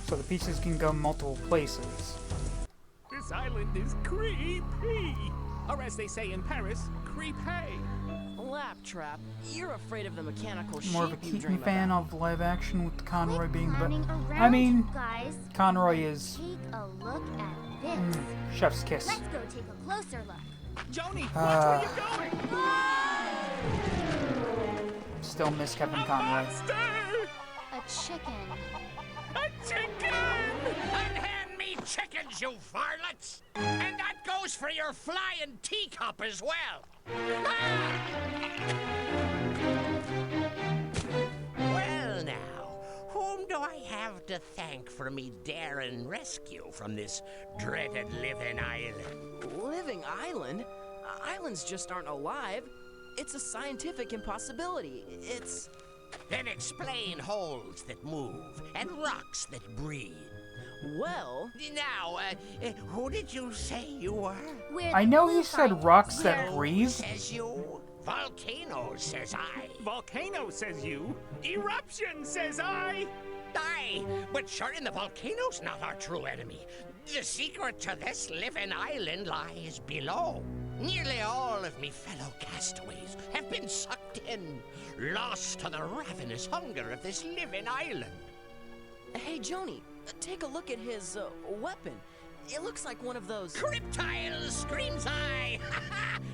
[SPEAKER 1] So the pieces can go multiple places.
[SPEAKER 11] This island is creepy. Or as they say in Paris, creepy.
[SPEAKER 2] Laptrap, you're afraid of the mechanical
[SPEAKER 1] More of a
[SPEAKER 2] sheep you
[SPEAKER 1] Keaton
[SPEAKER 2] dream
[SPEAKER 1] fan
[SPEAKER 2] about.
[SPEAKER 1] of live action with Conroy being...
[SPEAKER 3] I
[SPEAKER 1] mean,
[SPEAKER 3] guys.
[SPEAKER 1] Conroy is...
[SPEAKER 3] Take a look at this.
[SPEAKER 1] Chef's kiss.
[SPEAKER 3] Let's go take a closer look.
[SPEAKER 11] Joni, watch where you're going.
[SPEAKER 1] Still miss Kevin Conroy.
[SPEAKER 3] A chicken.
[SPEAKER 11] A chicken! Unhand me chicken! eyes, you varlets! And that goes for your flying teacup as well! Well now, whom do I have to thank for me daring rescue from this dreaded living island?
[SPEAKER 2] Living island? Islands just aren't alive. It's a scientific impossibility. It's...
[SPEAKER 11] Then explain holes that move and rocks that breathe.
[SPEAKER 2] Well...
[SPEAKER 11] Now, who did you say you were?
[SPEAKER 1] I know he said rocks that breathe.
[SPEAKER 11] Says you. Volcano says I.
[SPEAKER 14] Volcano says you. Eruption says I.
[SPEAKER 11] Aye, but sure the volcano's not our true enemy. The secret to this living island lies below. Nearly all of me fellow castaways have been sucked in, lost to the ravenous hunger of this living island.
[SPEAKER 2] Hey, Joni, take a look at his weapon. It looks like one of those...
[SPEAKER 11] Cryptiles, screams I!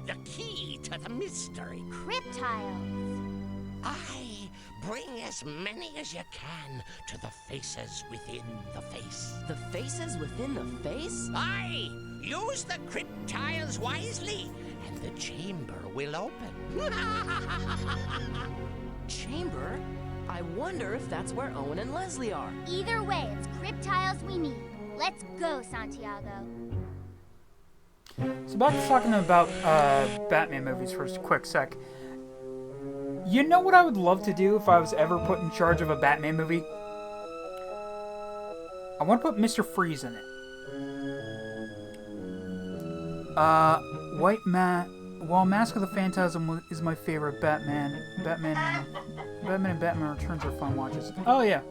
[SPEAKER 11] The key to the mystery.
[SPEAKER 3] Cryptiles.
[SPEAKER 11] I bring as many as you can to the faces within the face.
[SPEAKER 2] The faces within the face?
[SPEAKER 11] Aye! Use the cryptiles wisely, and the chamber will open.
[SPEAKER 2] Chamber? I wonder if that's where Owen and Leslie are.
[SPEAKER 3] Either way, it's cryptiles we need. Let's go, Santiago.
[SPEAKER 1] So back to talking about Batman movies for a quick sec. You know what I would love to do if I was ever put in charge of a Batman movie? I want to put Mr. Freeze in it. While Mask of the Phantasm is my favorite Batman and Batman Returns are fun watches. Oh yeah.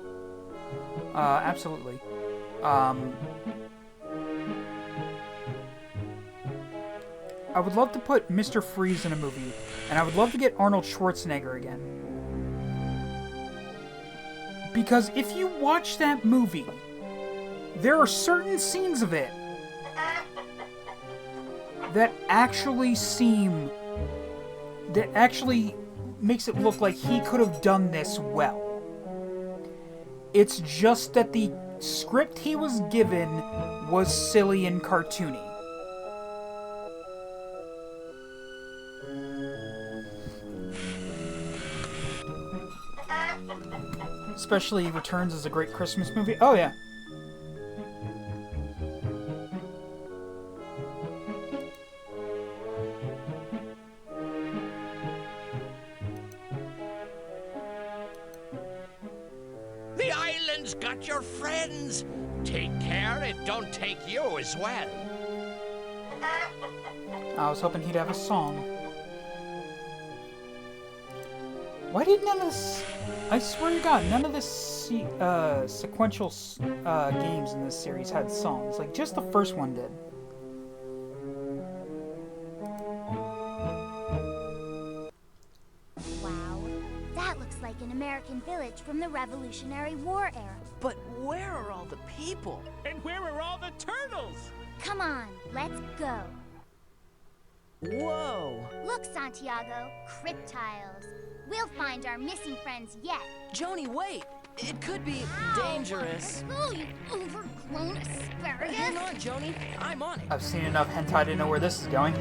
[SPEAKER 1] Absolutely. I would love to put Mr. Freeze in a movie, and I would love to get Arnold Schwarzenegger again. Because if you watch that movie, there are certain scenes of it that actually makes it look like he could have done this well. It's just that the script he was given was silly and cartoony. Especially Returns is a great Christmas movie. Oh yeah.
[SPEAKER 11] The island's got your friends. Take care it don't take you as well.
[SPEAKER 1] I was hoping he'd have a song. Why did none of this... I swear to God, none of the sequential games in this series had songs. Like, just the first one did.
[SPEAKER 3] Wow, that looks like an American village from the Revolutionary War era.
[SPEAKER 2] But where are all the people?
[SPEAKER 14] And where are all the turtles?
[SPEAKER 3] Come on, let's go.
[SPEAKER 2] Whoa!
[SPEAKER 3] Look, Santiago, cryptiles. We'll find our missing friends yet.
[SPEAKER 2] Joni, wait! It could be dangerous.
[SPEAKER 3] Oh, you overgrown asparagus!
[SPEAKER 2] Hang on, Joni. I'm on it.
[SPEAKER 1] I've seen enough hentai to know where this is going.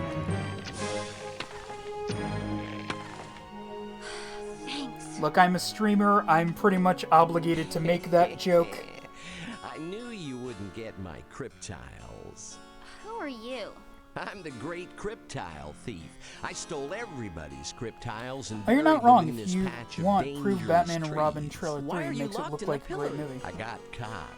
[SPEAKER 3] Thanks.
[SPEAKER 1] Look, I'm a streamer. I'm pretty much obligated to make that joke.
[SPEAKER 15] I knew you wouldn't get my cryptiles.
[SPEAKER 3] Who are you?
[SPEAKER 15] I'm the great cryptile thief. I stole everybody's cryptiles and
[SPEAKER 1] Oh, you're not
[SPEAKER 15] buried
[SPEAKER 1] wrong.
[SPEAKER 15] them in
[SPEAKER 1] If
[SPEAKER 15] this
[SPEAKER 1] you
[SPEAKER 15] patch of
[SPEAKER 1] want, prove
[SPEAKER 15] dangerous
[SPEAKER 1] Batman and
[SPEAKER 15] trees.
[SPEAKER 1] Robin Trailer 3 makes it look like a great movie.
[SPEAKER 15] I got caught.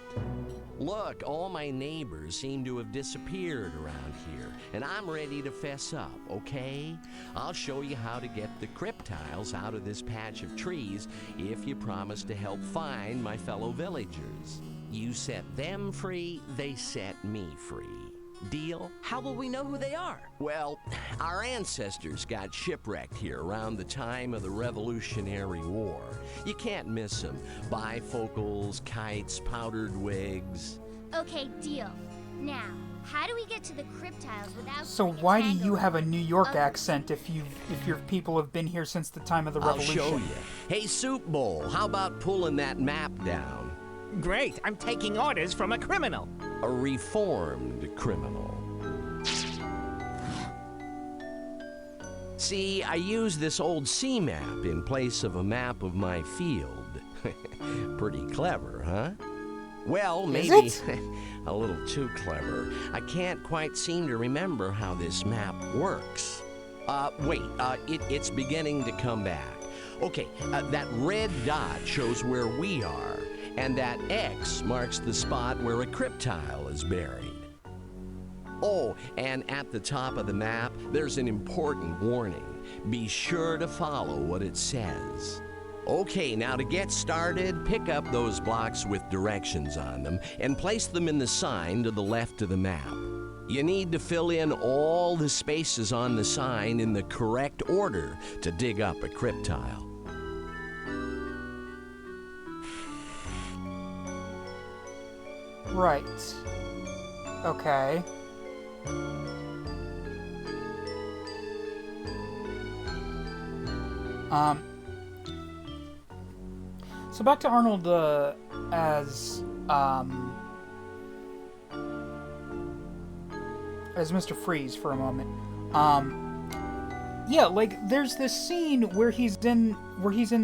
[SPEAKER 15] Look, all my neighbors seem to have disappeared around here, and I'm ready to fess up, okay? I'll show you how to get the cryptiles out of this patch of trees if you promise to help find my fellow villagers. You set them free, they set me free. Deal?
[SPEAKER 2] How will we know who they are?
[SPEAKER 15] Well, our ancestors got shipwrecked here around the time of the Revolutionary War. You can't miss them. Bifocals, kites, powdered wigs.
[SPEAKER 3] Okay, deal. Now, how do we get to the cryptiles without...
[SPEAKER 1] So why do you have a New York accent if your people have been here since the time of the Revolution?
[SPEAKER 15] I'll show you. Hey, Soup Bowl, how about pulling that map down?
[SPEAKER 14] Great, I'm taking orders from a criminal.
[SPEAKER 15] a reformed criminal. See, I use this old sea map in place of a map of my field. Pretty clever, huh? Well, maybe a little too clever. I can't quite seem to remember how this map works. Wait, it's beginning to come back. Okay, that red dot shows where we are, and that X marks the spot where a cryptile is buried. Oh, and at the top of the map, there's an important warning. Be sure to follow what it says. Okay, now to get started, pick up those blocks with directions on them and place them in the sign to the left of the map. You need to fill in all the spaces on the sign in the correct order to dig up a cryptile.
[SPEAKER 1] Right. Okay. So back to Arnold as Mr. Freeze for a moment. Yeah, like there's this scene where he's in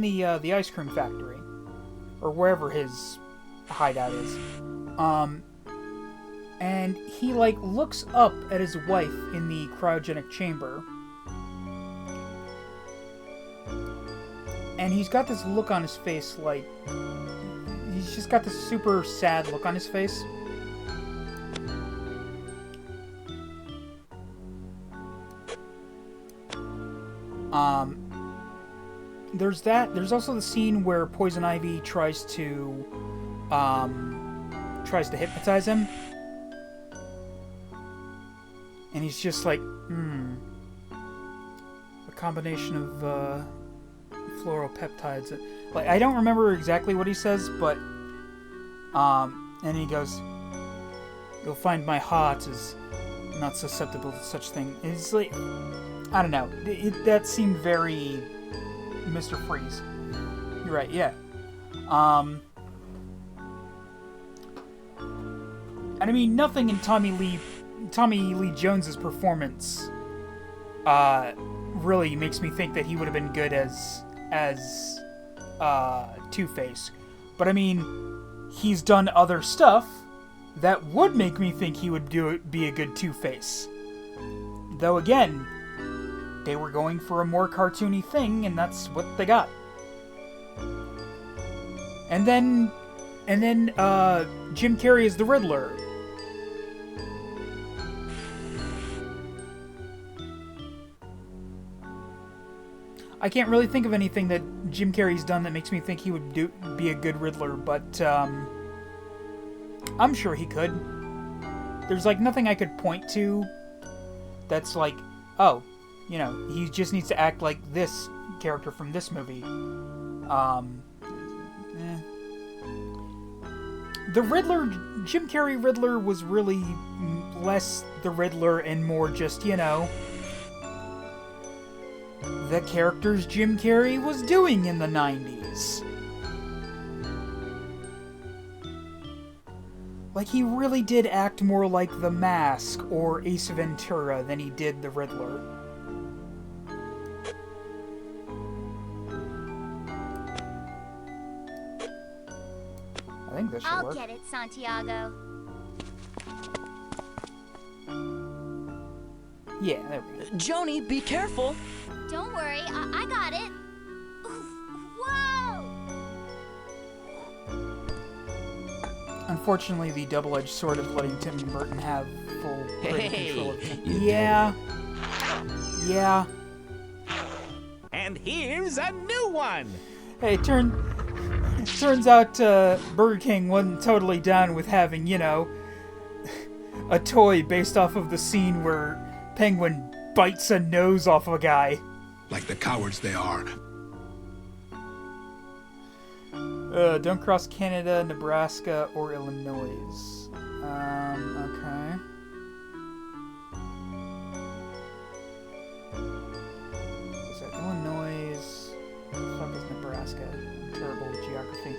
[SPEAKER 1] the ice cream factory, or wherever his hideout is. And he like looks up at his wife in the cryogenic chamber. And he's got this look on his face, like he's just got this super sad look on his face. There's that. There's also the scene where Poison Ivy tries to hypnotize him. And he's just like, a combination of floral peptides. Like, I don't remember exactly what he says, but and he goes, "You'll find my heart is not susceptible to such thing." It's like, I don't know. That seemed very Mr. Freeze. You're right, yeah. And I mean, nothing in Tommy Lee Jones's performance really makes me think that he would have been good as Two-Face. But I mean, he's done other stuff that would make me think he would be a good Two-Face. Though again, they were going for a more cartoony thing, and that's what they got. And then Jim Carrey is the Riddler. I can't really think of anything that Jim Carrey's done that makes me think he would be a good Riddler, but I'm sure he could. There's like nothing I could point to that's like, oh, you know, he just needs to act like this character from this movie. The Riddler, Jim Carrey Riddler was really less the Riddler and more just, you know, the characters Jim Carrey was doing in the 90s. Like, he really did act more like The Mask or Ace Ventura than he did the Riddler. I think this should work.
[SPEAKER 3] I'll get it, Santiago.
[SPEAKER 1] Yeah, there we go.
[SPEAKER 2] Joni, be careful.
[SPEAKER 3] Don't worry, I got it. Oof, whoa!
[SPEAKER 1] Unfortunately, the double-edged sword is letting Tim Burton have full control of it.
[SPEAKER 15] You
[SPEAKER 1] Yeah. Yeah.
[SPEAKER 14] And here's a new one.
[SPEAKER 1] Hey, turns out Burger King wasn't totally down with having, you know, a toy based off of the scene where Penguin bites a nose off a guy.
[SPEAKER 16] Like the cowards they are.
[SPEAKER 1] Don't cross Canada, Nebraska, or Illinois. Okay. Is that Illinois? What the fuck is Nebraska? I'm terrible with geography.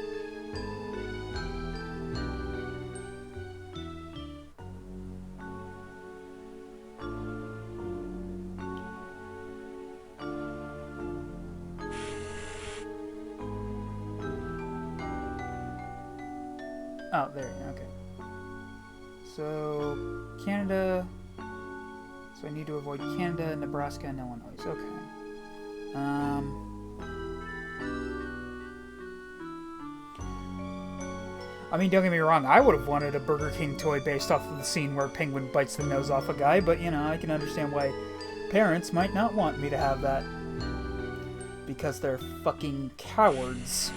[SPEAKER 1] Oh, there. Okay. So Canada. So I need to avoid Canada, Nebraska, and Illinois. Okay. I mean, don't get me wrong, I would have wanted a Burger King toy based off of the scene where a penguin bites the nose off a guy, but, you know, I can understand why parents might not want me to have that. Because they're fucking cowards.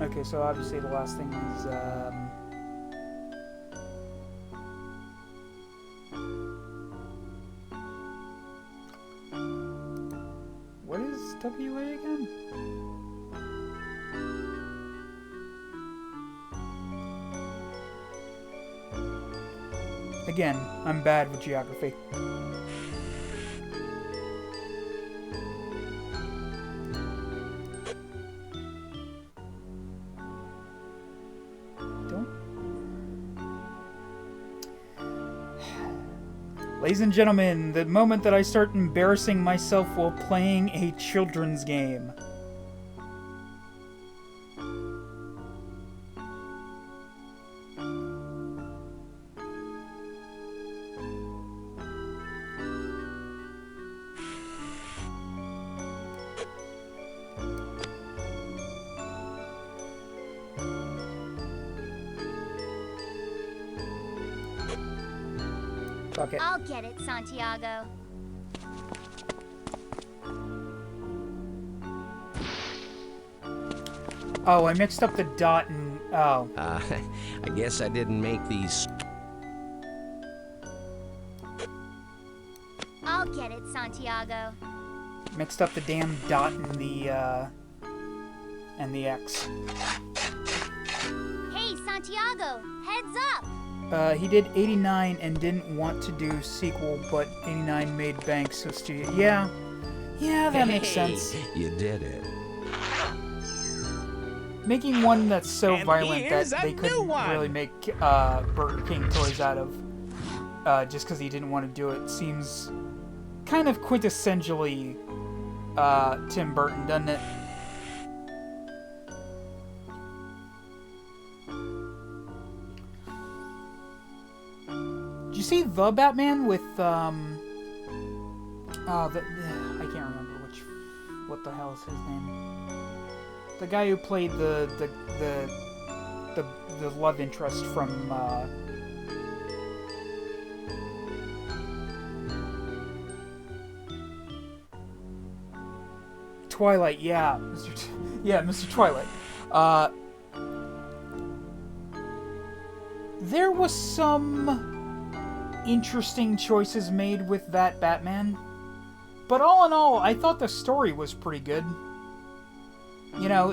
[SPEAKER 1] Okay, so obviously the last thing is, what is WA again? Again, I'm bad with geography. Ladies and gentlemen, the moment that I start embarrassing myself while playing a children's game. Fuck it.
[SPEAKER 3] I'll get it, Santiago.
[SPEAKER 1] Oh, I mixed up the dot and... Oh.
[SPEAKER 15] I guess I didn't make these...
[SPEAKER 3] I'll get it, Santiago.
[SPEAKER 1] Mixed up the damn dot and the X.
[SPEAKER 3] Hey, Santiago, heads up!
[SPEAKER 1] He did 89 and didn't want to do sequel, but 89 made bank, so studio... Yeah, that makes sense.
[SPEAKER 15] You did it.
[SPEAKER 1] Making one that's so
[SPEAKER 14] And
[SPEAKER 1] violent that
[SPEAKER 14] here's a
[SPEAKER 1] they
[SPEAKER 14] new
[SPEAKER 1] couldn't
[SPEAKER 14] one.
[SPEAKER 1] really make Burger King toys out of, just because he didn't want to do it, seems kind of quintessentially Tim Burton, doesn't it? Did you see The Batman with, I can't remember what the hell is his name? The guy who played the love interest from, Twilight, yeah, Mr. Twilight. There was some interesting choices made with that Batman, but all in all, I thought the story was pretty good. You know,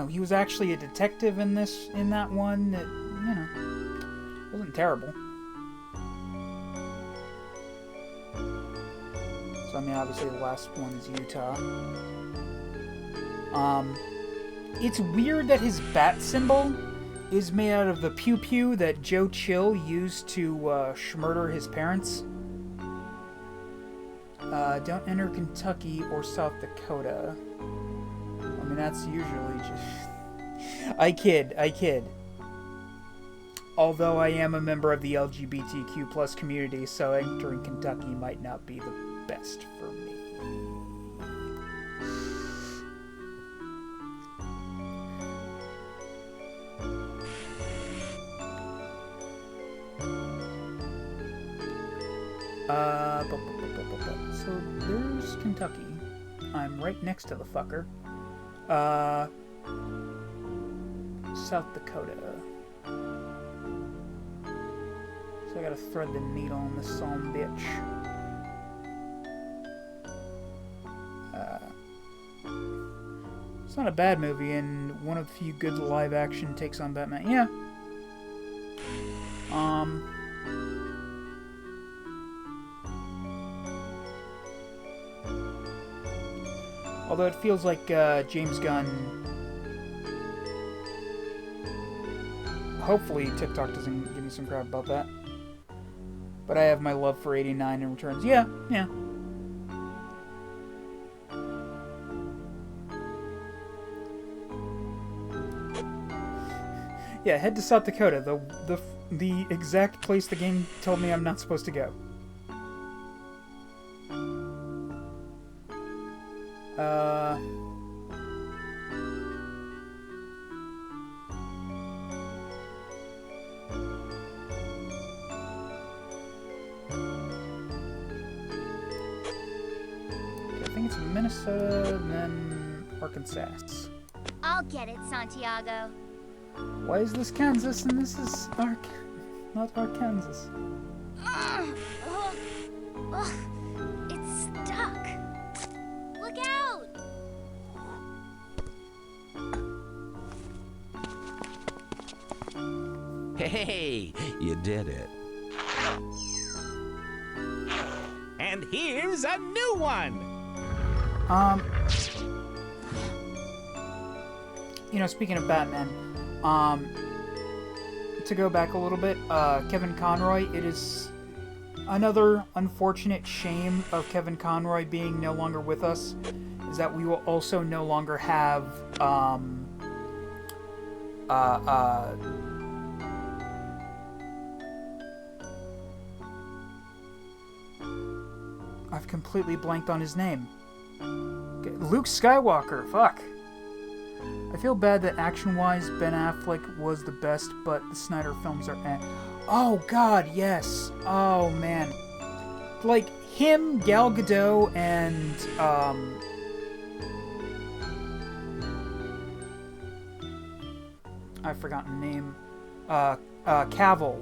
[SPEAKER 1] he was actually a detective in that one. It, wasn't terrible. So, I mean, obviously the last one is Utah. It's weird that his bat symbol is made out of the pew-pew that Joe Chill used to schmurder his parents. Don't enter Kentucky or South Dakota. I mean, that's usually just... I kid. Although I am a member of the LGBTQ+ community, so entering Kentucky might not be the best for me. So there's Kentucky. I'm right next to the fucker. South Dakota. So I gotta thread the needle on this son bitch. It's not a bad movie, and one of the few good live-action takes on Batman. Yeah. Although it feels like James Gunn... Hopefully TikTok doesn't give me some crap about that. But I have my love for 89 and Returns. Yeah. Yeah, head to South Dakota, the exact place the game told me I'm not supposed to go. I think it's Minnesota and then Arkansas.
[SPEAKER 3] I'll get it, Santiago.
[SPEAKER 1] Why is this Kansas and this is not Arkansas?
[SPEAKER 3] It's stuck. Look out!
[SPEAKER 15] Hey, you did it.
[SPEAKER 14] And here's a new one.
[SPEAKER 1] You know, speaking of Batman, to go back a little bit, Kevin Conroy, it is another unfortunate shame of Kevin Conroy being no longer with us, is that we will also no longer have, I've completely blanked on his name. Luke Skywalker, fuck. I feel bad that action-wise Ben Affleck was the best, but the Snyder films are eh. Oh god, yes. Oh man. Like, him, Gal Gadot, and, I've forgotten the name. Cavill,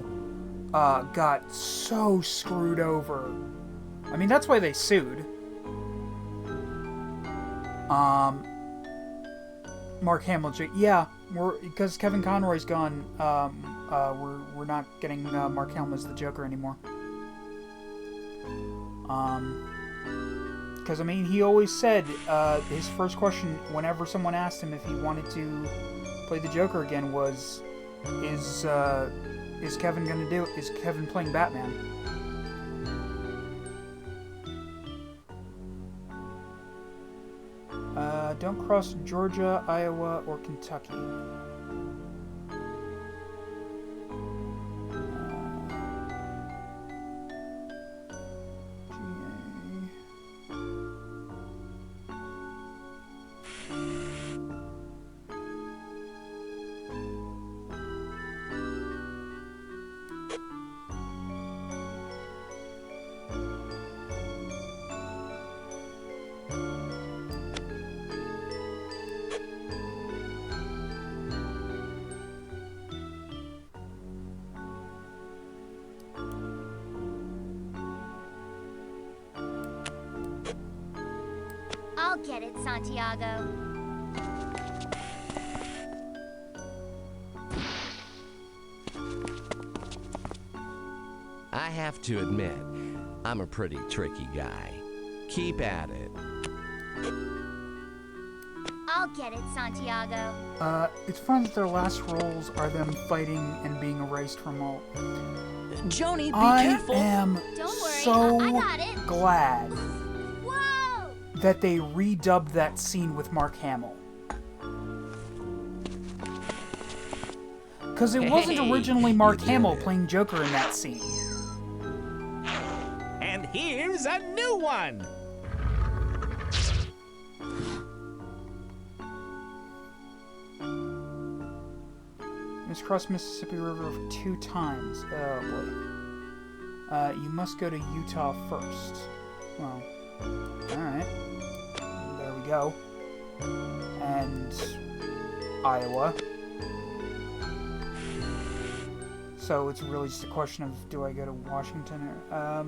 [SPEAKER 1] got so screwed over. I mean, that's why they sued. Mark Hamill, yeah, because Kevin Conroy's gone. We're not getting Mark Hamill as the Joker anymore. Because I mean, he always said his first question whenever someone asked him if he wanted to play the Joker again was, "Is Kevin gonna do? Is Kevin playing Batman?" Don't cross Georgia, Iowa, or Kentucky.
[SPEAKER 3] I'll get it, Santiago.
[SPEAKER 15] I have to admit, I'm a pretty tricky guy. Keep at it.
[SPEAKER 3] I'll get it, Santiago.
[SPEAKER 1] It's fun that their last roles are them fighting and being erased from all.
[SPEAKER 2] Joni, be careful.
[SPEAKER 1] I am
[SPEAKER 3] Don't worry,
[SPEAKER 1] so
[SPEAKER 3] I got it.
[SPEAKER 1] glad
[SPEAKER 3] Whoa!
[SPEAKER 1] that they redubbed that scene with Mark Hamill. Because it wasn't originally Mark Hamill playing Joker in that scene.
[SPEAKER 14] And here's a new one.
[SPEAKER 1] Must cross Mississippi River 2 times. Oh boy. You must go to Utah first. Well, alright. There we go. And Iowa. So it's really just a question of, do I go to Washington or,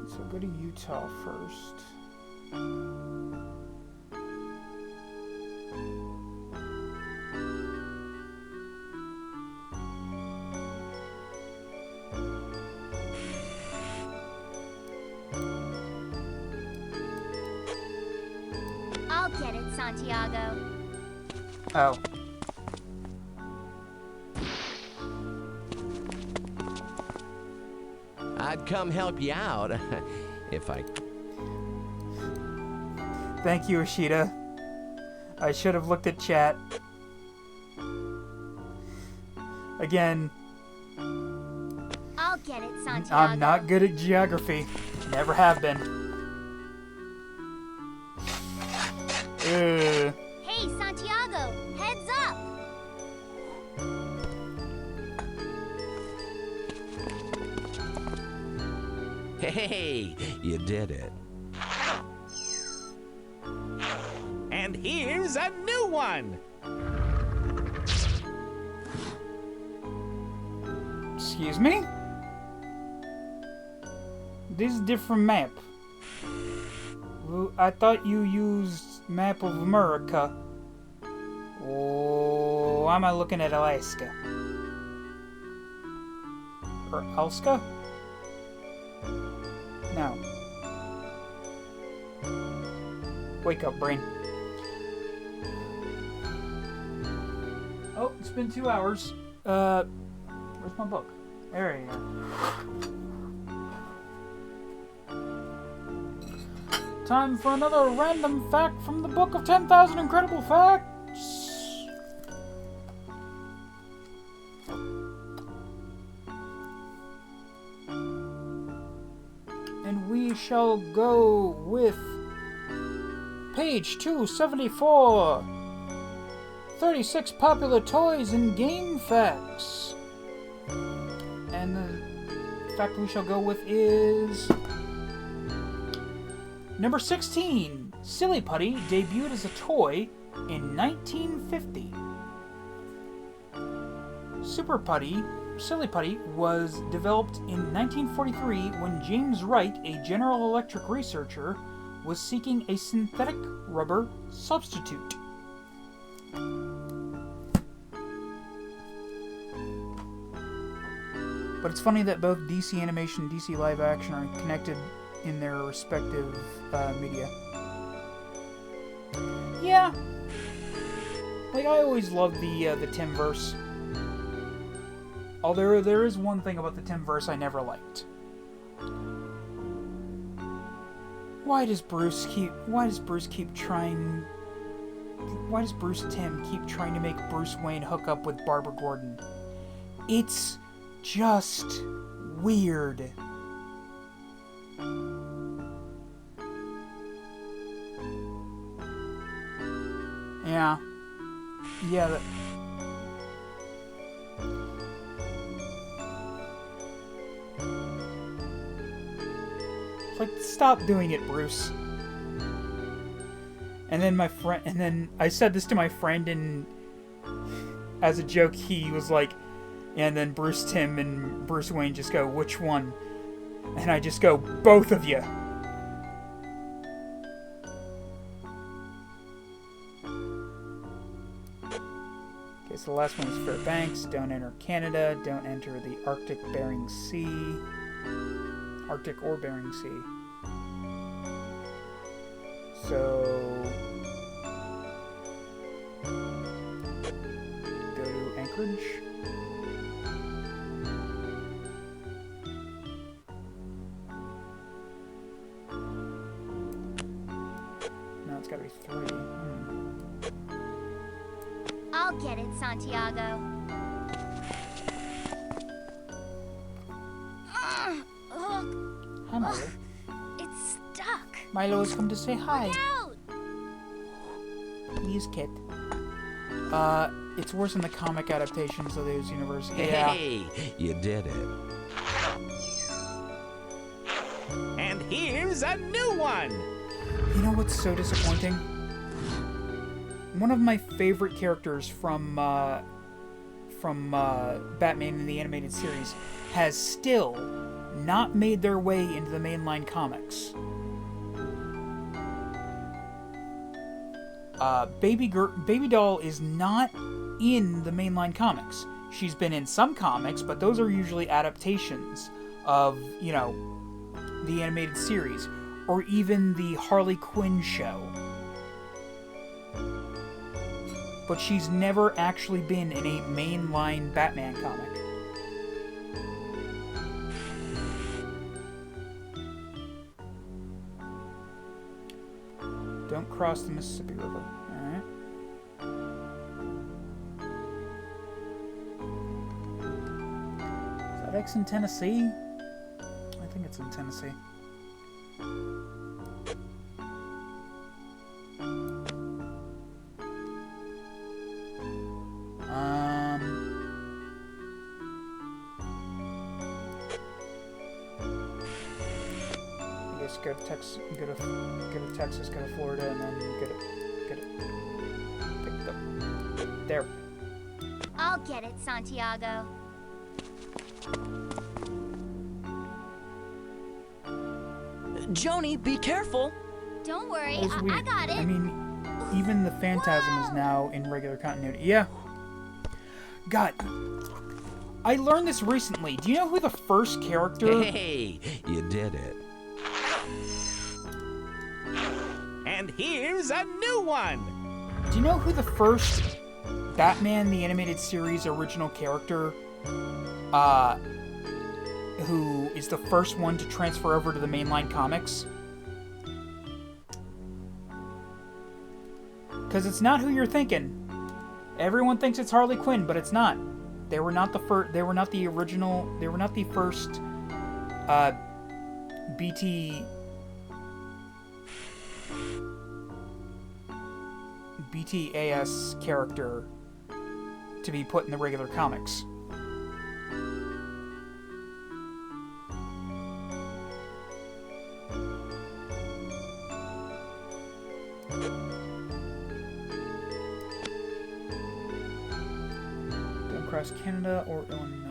[SPEAKER 1] so go to Utah first.
[SPEAKER 3] I'll get it, Santiago.
[SPEAKER 1] Oh.
[SPEAKER 15] I'd come help you out if I...
[SPEAKER 1] Thank you, Ishida. I should have looked at chat. Again,
[SPEAKER 3] I'll get it, Santiago.
[SPEAKER 1] I'm not good at geography. Never have been.
[SPEAKER 3] Hey, Santiago, heads up!
[SPEAKER 15] Hey, you did it.
[SPEAKER 14] And here's a new one.
[SPEAKER 1] Excuse me? This is a different map. Well, I thought you used map of America. Oh, am I looking at Alaska? Or Alaska? No. Wake up, brain. Oh, it's been 2 hours. Where's my book? There you go. Time for another random fact from the book of 10,000 Incredible Facts. And we shall go with page 274. 36 popular toys and game facts. And the fact we shall go with is number 16. Silly Putty debuted as a toy in 1950. Silly Putty was developed in 1943 when James Wright, a General Electric researcher, was seeking a synthetic rubber substitute. But it's funny that both DC Animation and DC Live Action are connected in their respective media. Yeah. Like, I always loved the Timverse. Although there is one thing about the Timverse I never liked. Why does Bruce Tim keep trying to make Bruce Wayne hook up with Barbara Gordon? It's just weird. Yeah. It's like, stop doing it, Bruce. And then I said this to my friend, and as a joke, he was like, and then Bruce Timm and Bruce Wayne just go, which one? And I just go, both of you. Okay, so the last one is Fairbanks. Don't enter Canada. Don't enter the Arctic Bering Sea. Arctic or Bering Sea. So go to Anchorage. No, it's gotta be 3.
[SPEAKER 3] I'll get it, Santiago.
[SPEAKER 1] Hi, Milo.
[SPEAKER 3] It's stuck.
[SPEAKER 1] Milo has come to say hi.
[SPEAKER 3] Look out!
[SPEAKER 1] Please, kid. It's worse in the comic adaptations of those universes. Yeah.
[SPEAKER 15] Hey, you did it.
[SPEAKER 14] And here's a new one.
[SPEAKER 1] You know what's so disappointing? One of my favorite characters from Batman in the animated series has still not made their way into the mainline comics. Baby Doll is not in the mainline comics. She's been in some comics, but those are usually adaptations of, you know, the animated series, or even the Harley Quinn show. But she's never actually been in a mainline Batman comic. across the Mississippi River. Alright. Is that X in Tennessee? I think it's in Tennessee. Go to Texas, go to Texas, go to Florida, and then get it picked up. There.
[SPEAKER 3] I'll get it, Santiago.
[SPEAKER 2] Joni, be careful.
[SPEAKER 3] Don't worry,
[SPEAKER 1] That was weird.
[SPEAKER 3] I got it.
[SPEAKER 1] I mean, even the Phantasm is now in regular continuity. Yeah. God. I learned this recently. Do you know who the first character...
[SPEAKER 15] Hey, you did it.
[SPEAKER 14] And here's a new one!
[SPEAKER 1] Do you know who the first Batman the Animated Series original character, who is the first one to transfer over to the mainline comics? Because it's not who you're thinking. Everyone thinks it's Harley Quinn, but it's not. They were not the first. They were not the original. They were not the first BTAS character to be put in the regular comics. Go across Canada or Illinois.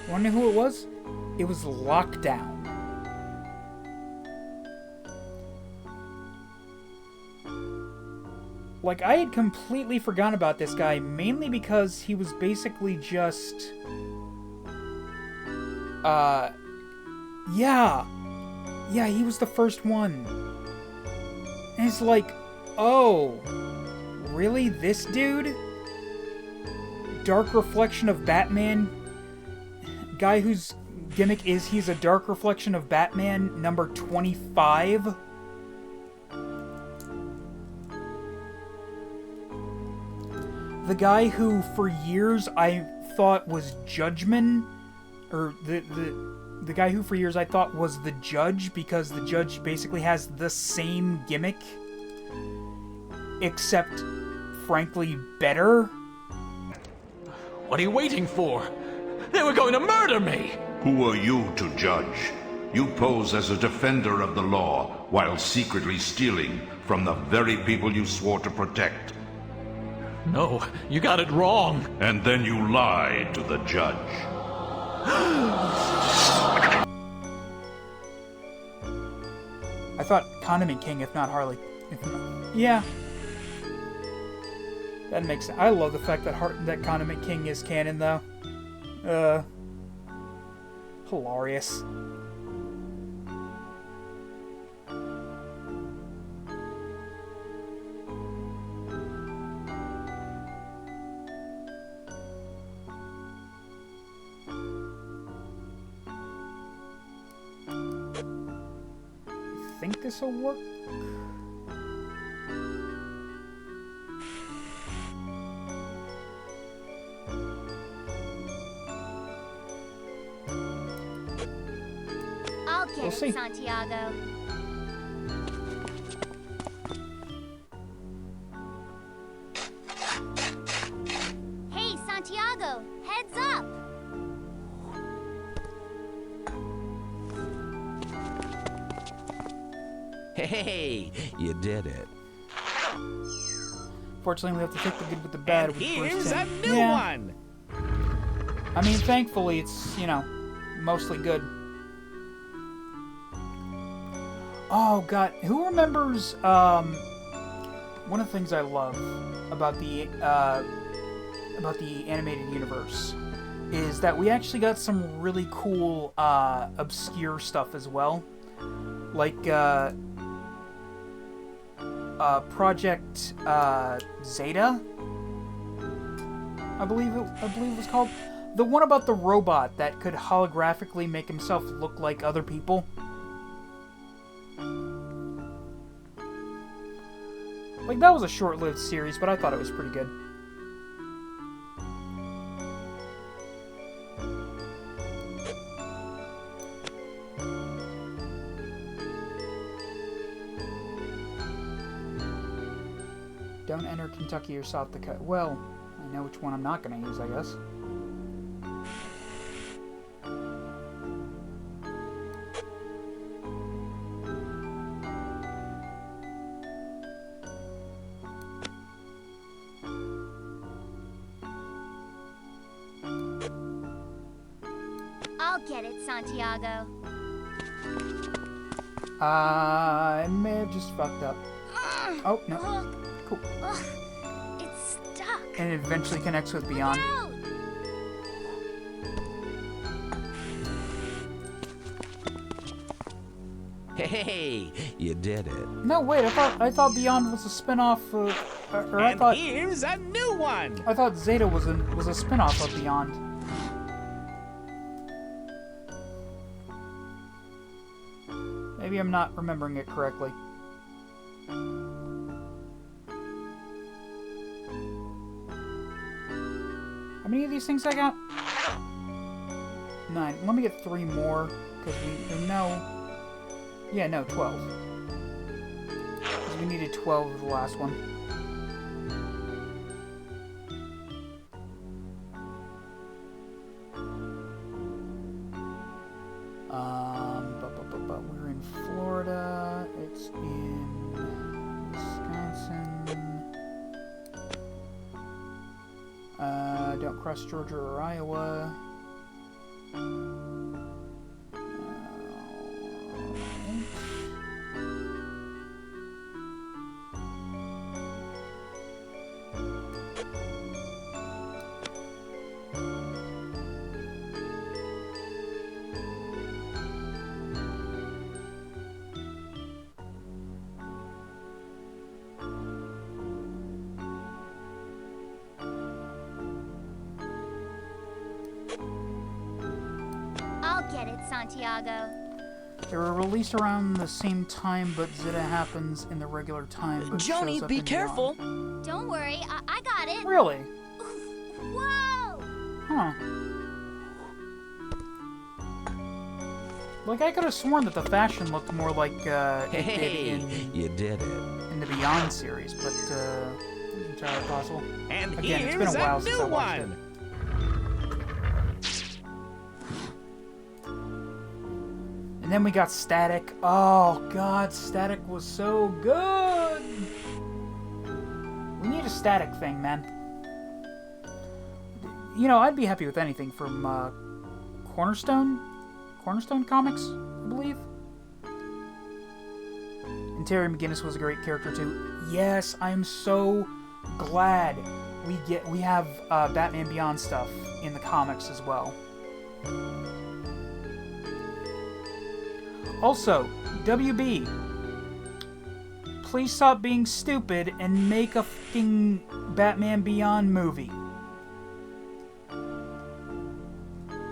[SPEAKER 1] Wanna know who it was? It was Lockdown. Like, I had completely forgotten about this guy, mainly because he was basically just... Yeah, he was the first one. And it's like, oh, really? This dude? Dark reflection of Batman? Guy whose gimmick is he's a dark reflection of Batman, number 25? The guy who, for years, I thought was Judgment, or the guy who for years I thought was the Judge, because the Judge basically has the same gimmick, except, frankly, better.
[SPEAKER 5] What are you waiting for? They were going to murder me!
[SPEAKER 6] Who are you to judge? You pose as a defender of the law, while secretly stealing from the very people you swore to protect.
[SPEAKER 5] No, you got it wrong.
[SPEAKER 6] And then you lie to the judge.
[SPEAKER 1] I thought Condiment King, if not Harley. Yeah. That makes sense. I love the fact that that Condiment King is canon, though. Hilarious. I think this will work.
[SPEAKER 3] I'll get
[SPEAKER 1] We'll
[SPEAKER 3] it,
[SPEAKER 1] see.
[SPEAKER 3] Santiago. Hey, Santiago, heads up!
[SPEAKER 15] Hey, you did it.
[SPEAKER 1] Fortunately, we have to take the good with the bad.
[SPEAKER 14] And
[SPEAKER 1] with
[SPEAKER 14] here's
[SPEAKER 1] Bruce
[SPEAKER 14] a
[SPEAKER 1] Timm.
[SPEAKER 14] new one!
[SPEAKER 1] I mean, thankfully, it's, you know, mostly good. Oh, God. Who remembers, one of the things I love about the animated universe is that we actually got some really cool, obscure stuff as well. Like, Project, Zeta, I believe it was called. The one about the robot that could holographically make himself look like other people. Like, that was a short-lived series, but I thought it was pretty good. Don't enter Kentucky or South Dakota. Well, I know which one I'm not going to use, I guess.
[SPEAKER 3] I'll get it, Santiago.
[SPEAKER 1] I may have just fucked up. Oh, no. Cool.
[SPEAKER 3] It's stuck.
[SPEAKER 1] And it eventually connects with Beyond.
[SPEAKER 15] Hey, you did it.
[SPEAKER 1] No, wait, I thought Beyond was a spin-off or I thought
[SPEAKER 14] here's a new one.
[SPEAKER 1] I thought Zeta was a spin-off of Beyond. Maybe I'm not remembering it correctly. How many of these things I got? 9. Let me get 3 more, because we know... Yeah, no, 12. Because we needed 12 of the last one. But we're in Florida. It's in Wisconsin. Don't cross Georgia or Iowa.
[SPEAKER 3] I'll get it, Santiago.
[SPEAKER 1] They were released around the same time, but Zeta happens in the regular time. But
[SPEAKER 2] Johnny, be careful.
[SPEAKER 3] Don't worry, I got it.
[SPEAKER 1] Really?
[SPEAKER 3] Whoa!
[SPEAKER 1] Huh. Like, I could have sworn that the fashion looked more like it did
[SPEAKER 15] you did it.
[SPEAKER 1] in the Beyond series, but it's entirely possible.
[SPEAKER 14] And
[SPEAKER 1] again, it's
[SPEAKER 14] here's
[SPEAKER 1] been a while
[SPEAKER 14] a
[SPEAKER 1] since
[SPEAKER 14] new
[SPEAKER 1] I watched
[SPEAKER 14] one.
[SPEAKER 1] it. And then we got Static. Oh god, Static was so good. We need a Static thing, man. You know, I'd be happy with anything from Cornerstone Comics, I believe. And Terry McGinnis was a great character too. Yes, I'm so glad we have Batman Beyond stuff in the comics as well. Also, WB, please stop being stupid and make a fucking Batman Beyond movie.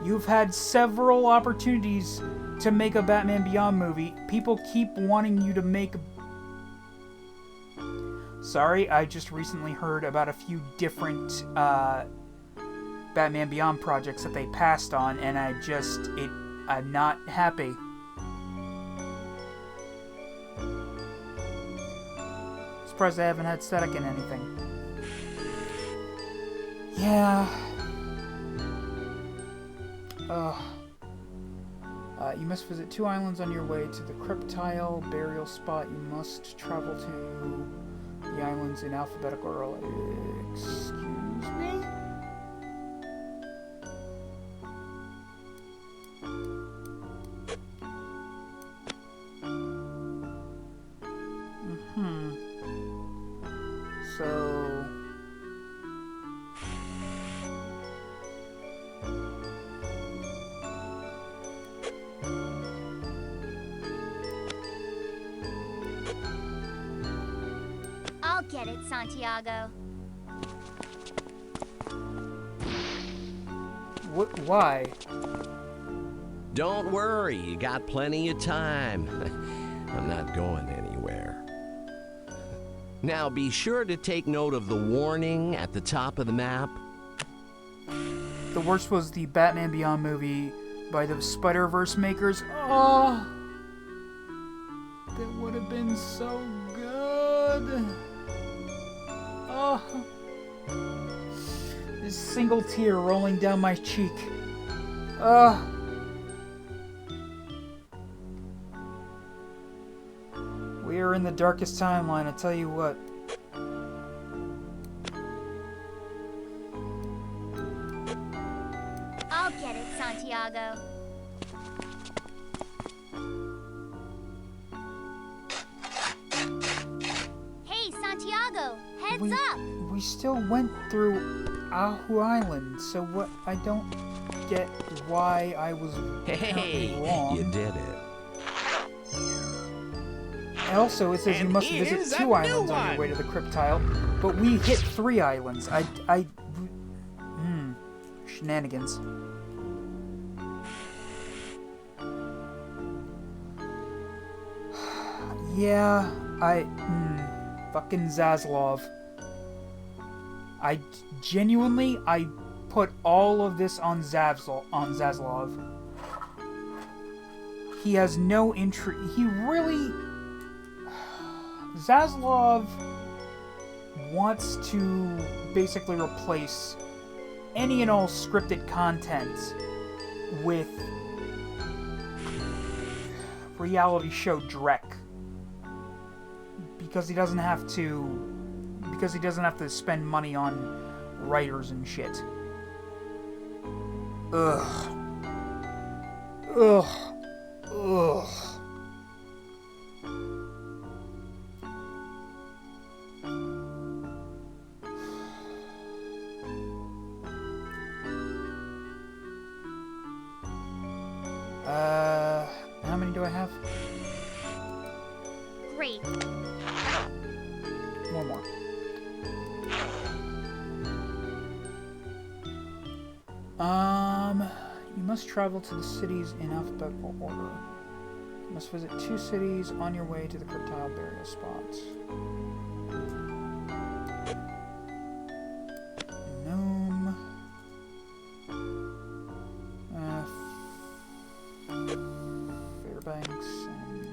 [SPEAKER 1] You've had several opportunities to make a Batman Beyond movie. People keep wanting you to make... Sorry, I just recently heard about a few different Batman Beyond projects that they passed on, and I'm not happy. Surprised I haven't had Static in anything. Yeah. You must visit 2 islands on your way to the Cryptile burial spot. You must travel to the islands in alphabetical order. Excuse me? So...
[SPEAKER 3] I'll get it, Santiago.
[SPEAKER 1] Why?
[SPEAKER 15] Don't worry, you got plenty of time. I'm not going anywhere. Now be sure to take note of the warning at the top of the map.
[SPEAKER 1] The worst was the Batman Beyond movie by the Spider-Verse makers. Oh, that would have been so good. Oh, this single tear rolling down my cheek. We are in the darkest timeline, I tell you what.
[SPEAKER 3] I'll get it, Santiago. Hey, Santiago, heads up!
[SPEAKER 1] We still went through Ahu Island, so what? I don't get why I was wrong.
[SPEAKER 15] You did it.
[SPEAKER 1] And also, it says you must visit 2 islands on your way to the Cryptile, but we hit 3 islands. Shenanigans. Yeah, fucking Zaslav. I put all of this on Zaslav. He has no interest. Zaslav wants to basically replace any and all scripted content with reality show Drek. Because he doesn't have to spend money on writers and shit. Ugh. How many do I have?
[SPEAKER 3] Great.
[SPEAKER 1] One more. You must travel to the cities in alphabetical order. You must visit 2 cities on your way to the Cryptile burial spot. Gnome. Fairbanks and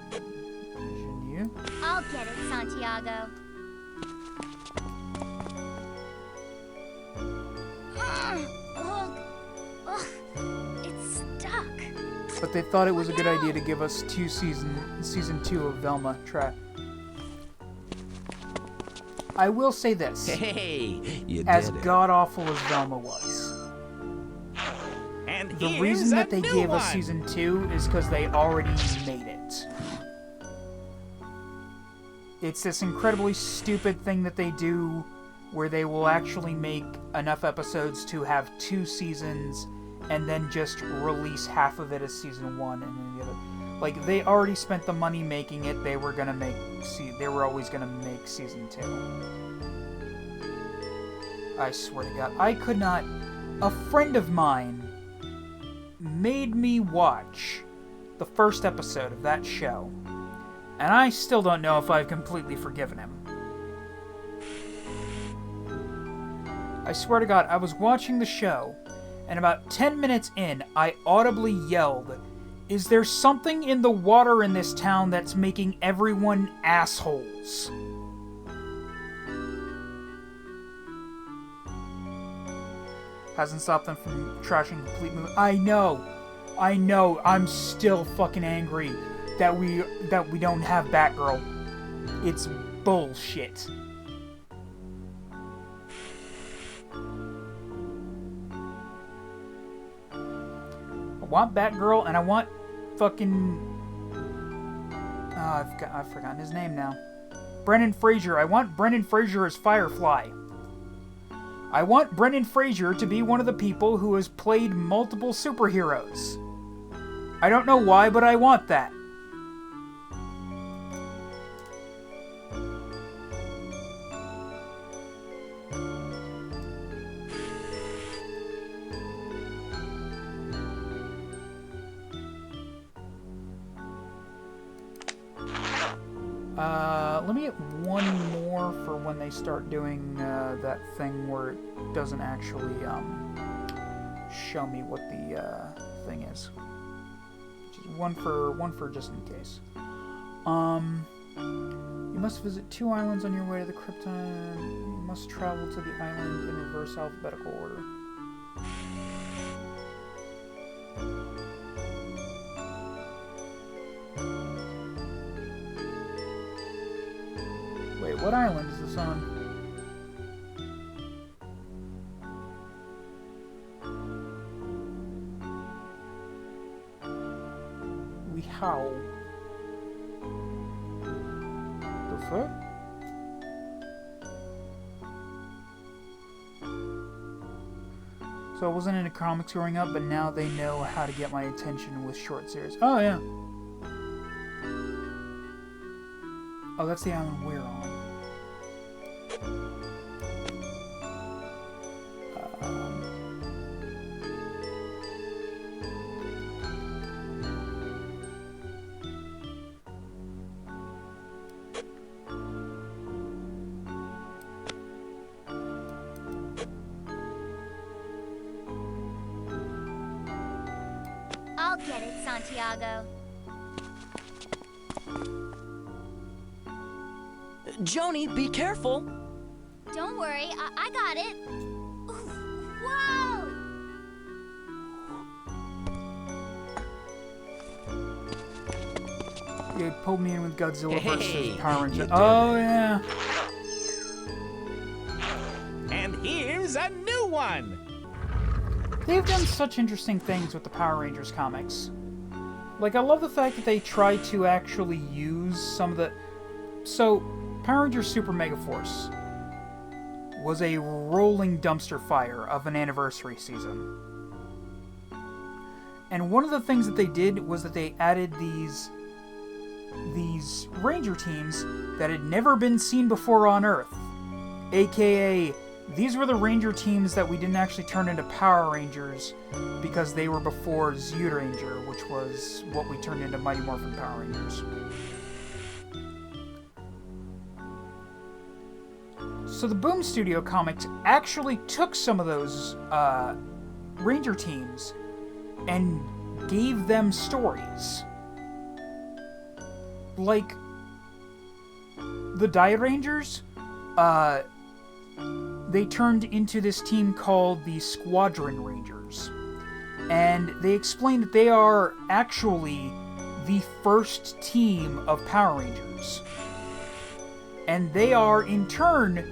[SPEAKER 1] Virginia.
[SPEAKER 3] I'll get it, Santiago. It's stuck.
[SPEAKER 1] But they thought it was a good idea to give us season 2 of Velma Trap. I will say this.
[SPEAKER 15] Hey, you
[SPEAKER 1] as
[SPEAKER 15] did it.
[SPEAKER 1] god-awful as Velma was,
[SPEAKER 14] And
[SPEAKER 1] the reason that they gave us season 2 is because they already made it. It's this incredibly stupid thing that they do where they will actually make enough episodes to have 2 seasons and then just release half of it as season 1 and then the other. Like, they already spent the money making it. They were gonna make. They were always gonna make season 2. I swear to God, I could not. A friend of mine made me watch the first episode of that show, and I still don't know if I've completely forgiven him. I swear to God, I was watching the show, and about 10 minutes in, I audibly yelled, "Is there something in the water in this town that's making everyone assholes?" Hasn't stopped them from trashing complete movie. I know, I'm still fucking angry that we don't have Batgirl. It's bullshit. I want Batgirl, and I want fucking... Oh, I've forgotten his name now. Brendan Fraser. I want Brendan Fraser as Firefly. I want Brendan Fraser to be one of the people who has played multiple superheroes. I don't know why, but I want that. Let me get one more for when they start doing that thing where it doesn't actually show me what the thing is. Just one for just in case. You must visit 2 islands on your way to the Krypton. You must travel to the island in reverse alphabetical order. Wait, what island is this on? How? The fuck? So I wasn't into comics growing up, but now they know how to get my attention with short series. Oh, yeah. Oh, that's the island we're on.
[SPEAKER 3] I'll get it, Santiago.
[SPEAKER 2] Joni, be careful.
[SPEAKER 3] Don't worry, I got it. Whoa!
[SPEAKER 1] They pulled me in with Godzilla versus Power Rangers.
[SPEAKER 14] you did
[SPEAKER 1] Oh,
[SPEAKER 14] it.
[SPEAKER 1] yeah.
[SPEAKER 14] And here's a new one.
[SPEAKER 1] They've done such interesting things with the Power Rangers comics. Like, I love the fact that they try to actually use some of the... So, Power Rangers Super Mega Force was a rolling dumpster fire of an anniversary season. And one of the things that they did was that they added these Ranger teams that had never been seen before on Earth. AKA... These were the Ranger teams that we didn't actually turn into Power Rangers because they were before Zyuranger, which was what we turned into Mighty Morphin Power Rangers. So the Boom Studio Comics actually took some of those Ranger teams and gave them stories. Like the Die Rangers, they turned into this team called the Squadron Rangers. And they explained that they are actually the first team of Power Rangers. And they are, in turn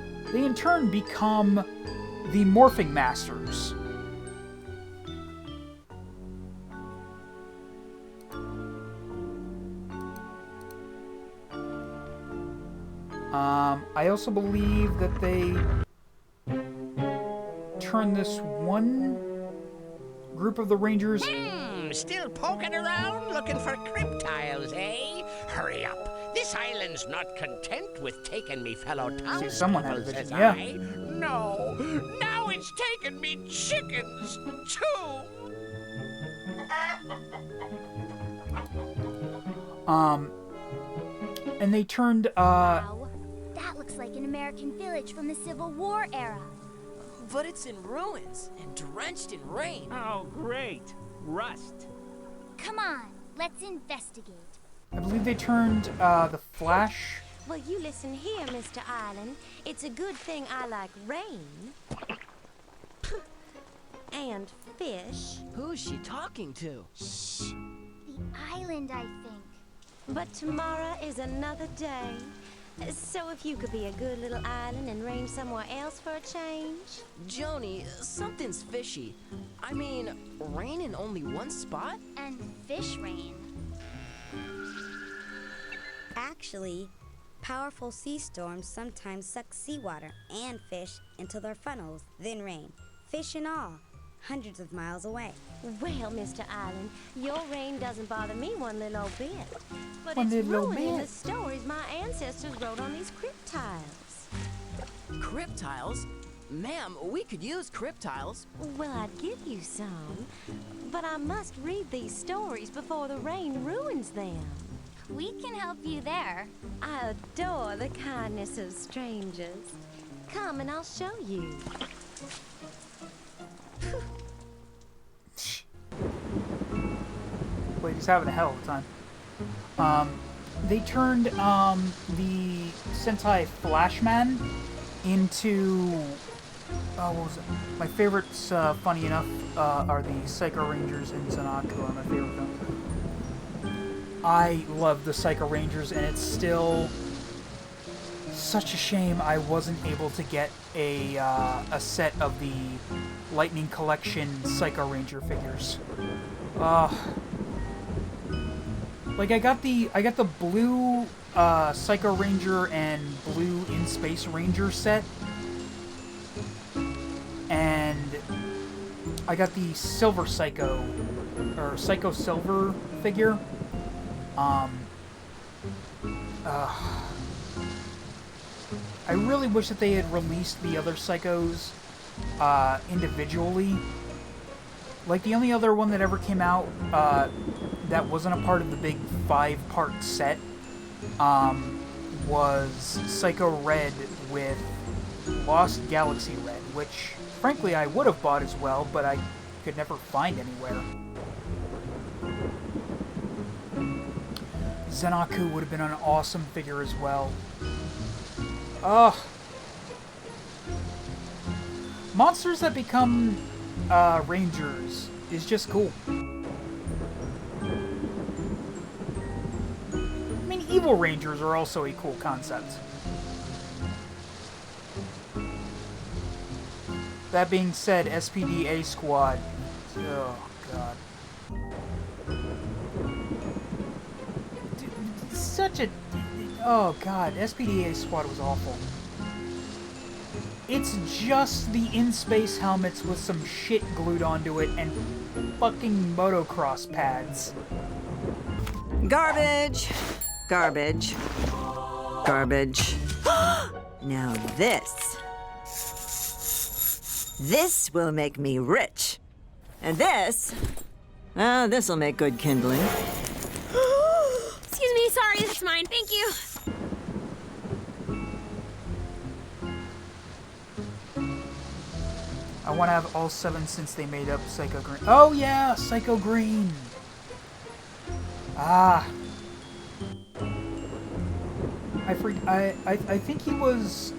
[SPEAKER 1] become the Morphing Masters. I also believe that they turn this one group of the Rangers...
[SPEAKER 11] Still poking around looking for cryptiles, eh? Hurry up. This island's not content with taking me fellow townspeople,
[SPEAKER 1] someone had a vision,
[SPEAKER 11] says
[SPEAKER 1] yeah.
[SPEAKER 11] I. No, now it's taking me chickens, too.
[SPEAKER 1] And they turned,
[SPEAKER 3] Wow, that looks like an American village from the Civil War era.
[SPEAKER 2] But it's in ruins and drenched in rain.
[SPEAKER 14] Oh, great. Rust.
[SPEAKER 3] Come on, let's investigate.
[SPEAKER 1] I believe they turned, the Flash...
[SPEAKER 17] Well, you listen here, Mr. Island. It's a good thing I like rain. And fish.
[SPEAKER 2] Who's she talking to?
[SPEAKER 3] Shh. The island, I think.
[SPEAKER 17] But tomorrow is another day. So if you could be a good little island and rain somewhere else for a change?
[SPEAKER 2] Joni, something's fishy. I mean, rain in only one spot?
[SPEAKER 3] And fish rain.
[SPEAKER 7] Actually, powerful sea storms sometimes suck seawater and fish into their funnels, then rain. Fish and all, hundreds of miles away.
[SPEAKER 17] Well, Mr. Island, your rain doesn't bother me one little bit. But
[SPEAKER 1] One
[SPEAKER 17] it's
[SPEAKER 1] little
[SPEAKER 17] ruining
[SPEAKER 1] bit.
[SPEAKER 17] the stories my ancestors wrote on these cryptiles.
[SPEAKER 2] Cryptiles? Ma'am, we could use cryptiles.
[SPEAKER 17] Well, I'd give you some, but I must read these stories before the rain ruins them. We can help you there.
[SPEAKER 3] I adore the kindness of strangers. Come and I'll show you.
[SPEAKER 1] Lady's having a hell of a time. They turned the Sentai Flashman into what was it? My favorites, funny enough, are the Psycho Rangers and Zanaku are my favorite films. I love the Psycho Rangers, and it's still such a shame I wasn't able to get a set of the Lightning Collection Psycho Ranger figures. Like I got the blue Psycho Ranger and blue In Space Ranger set, and I got the Silver Psycho or Psycho Silver figure. I really wish that they had released the other Psychos individually. Like, the only other one that ever came out that wasn't a part of the big 5-part set was Psycho Red with Lost Galaxy Red, which, frankly, I would have bought as well, but I could never find anywhere. Zanaku would have been an awesome figure as well. Ugh. Monsters that become Rangers is just cool. I mean, evil Rangers are also a cool concept. That being said, SPDA Squad. Oh, God. Such a... Oh, God. SPDA Squad was awful. It's just the in-space helmets with some shit glued onto it and fucking motocross pads.
[SPEAKER 18] Garbage. Garbage. Garbage. Now this. This will make me rich. And this... this'll make good kindling.
[SPEAKER 17] Excuse me, sorry, it's mine. Thank you.
[SPEAKER 1] I want to have all 7 since they made up Psycho Green. Oh yeah, Psycho Green! Ah. I think he was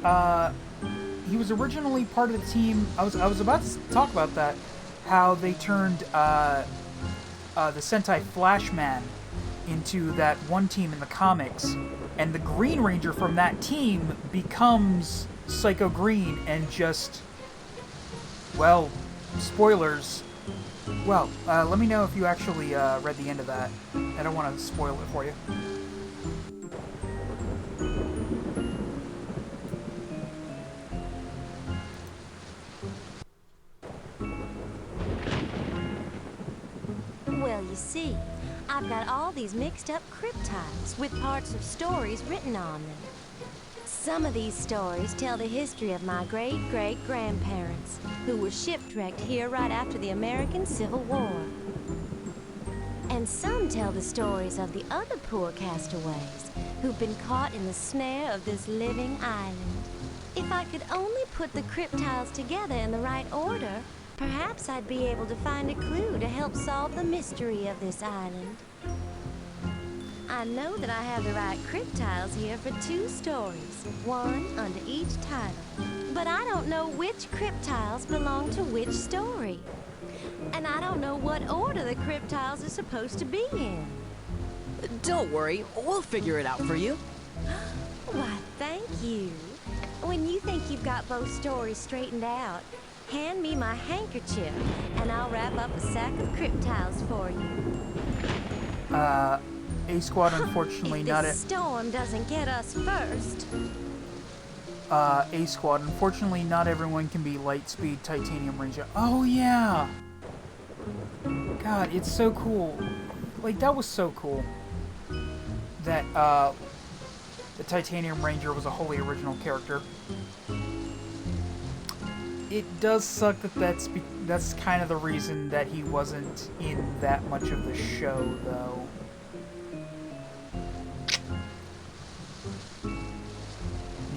[SPEAKER 1] originally part of the team. I was about to talk about that. How they turned the Sentai Flashman into that one team in the comics, and the Green Ranger from that team becomes Psycho Green and just, well, spoilers. Well, let me know if you actually read the end of that. I don't want to spoil it for you.
[SPEAKER 3] Well, you see, I've got all these mixed up cryptiles with parts of stories written on them. Some of these stories tell the history of my great-great-grandparents, who were shipwrecked here right after the American Civil War. And some tell the stories of the other poor castaways who've been caught in the snare of this living island. If I could only put the cryptiles together in the right order, perhaps I'd be able to find a clue to help solve the mystery of this island. I know that I have the right cryptiles here for 2 stories, one under each title. But I don't know which cryptiles belong to which story. And I don't know what order the cryptiles are supposed to be in.
[SPEAKER 19] Don't worry, we'll figure it out for you.
[SPEAKER 3] Why, thank you. When you think you've got both stories straightened out, hand me my handkerchief, and I'll wrap up a sack of cryptiles for you.
[SPEAKER 1] A-Squad, unfortunately, not
[SPEAKER 3] If this storm doesn't get us first.
[SPEAKER 1] A-Squad, unfortunately, not everyone can be Lightspeed Titanium Ranger. Oh, yeah! God, it's so cool. Like, that was so cool. That, the Titanium Ranger was a wholly original character. It does suck that that's kind of the reason that he wasn't in that much of the show, though.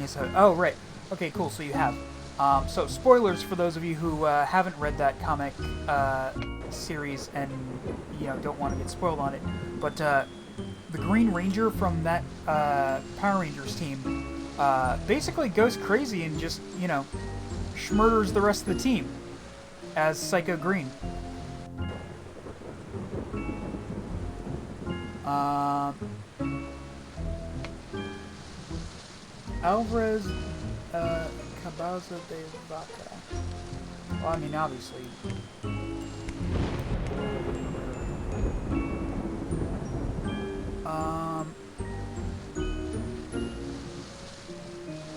[SPEAKER 1] Yes. Oh, right. Okay, cool. So you have. So spoilers for those of you who haven't read that comic series and don't want to get spoiled on it. But the Green Ranger from that Power Rangers team basically goes crazy and just schmurders the rest of the team as Psycho Green. Alvarez Cabaza de Vaca. Well, I mean, obviously.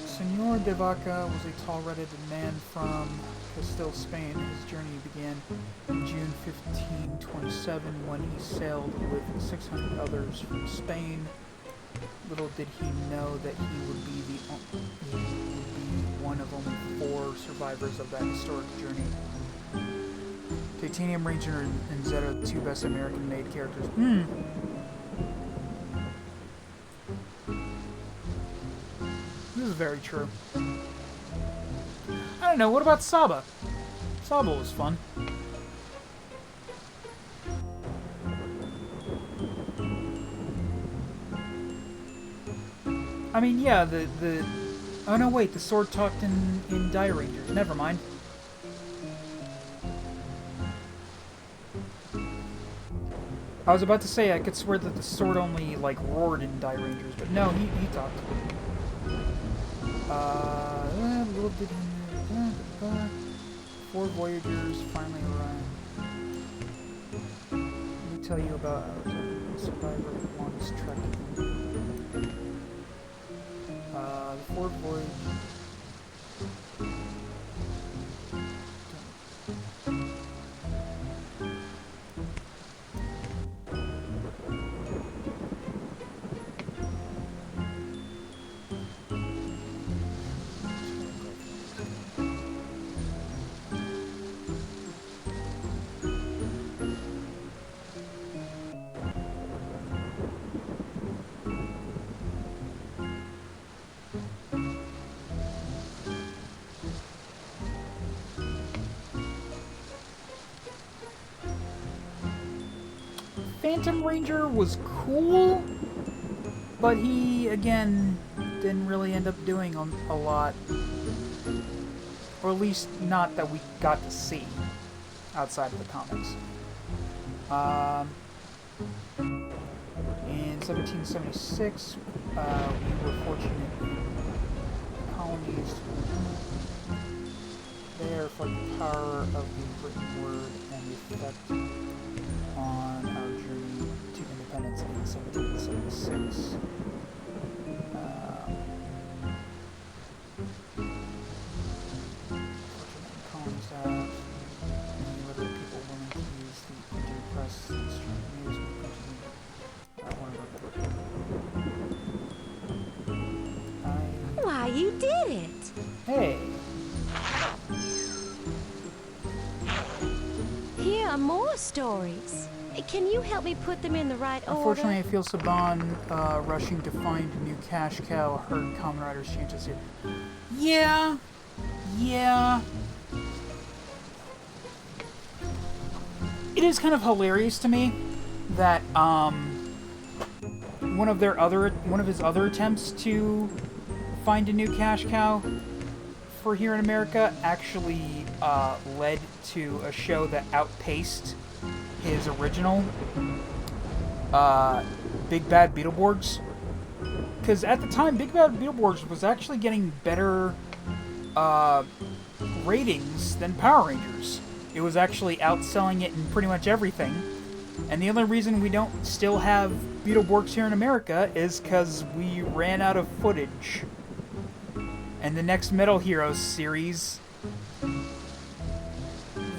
[SPEAKER 1] Senor de Vaca was a tall-redheaded man from Castile, Spain. His journey began in June 1527 when he sailed with 600 others from Spain. Little did he know that he would be one of only 4 survivors of that historic journey. Titanium Ranger and Zed are the 2 best American-made characters. This is very true. I don't know, what about Saba? Saba was fun. I mean, yeah, the... Oh, no, wait, the sword talked in Die Rangers. Never mind. I was about to say, I could swear that the sword only, like, roared in Die Rangers, but no, he talked. Little did he know... 4 Voyagers finally arrived. Let me tell you about our survivor longest trek. The 4 Voyagers... Phantom Ranger was cool, but he, again, didn't really end up doing a lot. Or at least not that we got to see outside of the comics. In 1776, we were fortunate colonies there reflect the power of the written word and the effect on our journey to independence in 1776. Colonies have many literate people willing to use the printing press, instrument news, and printing.
[SPEAKER 17] Why, you did it!
[SPEAKER 1] Hey!
[SPEAKER 17] Here are more stories. Can you help me put them in the right order?
[SPEAKER 1] Unfortunately, I feel Saban rushing to find a new cash cow herd Kamen Rider's chances here. Yeah. It is kind of hilarious to me that one of his other attempts to find a new cash cow for here in America actually led to a show that outpaced his original Big Bad Beetleborgs. Because at the time, Big Bad Beetleborgs was actually getting better ratings than Power Rangers. It was actually outselling it in pretty much everything. And the only reason we don't still have Beetleborgs here in America is because we ran out of footage. And the next Metal Heroes series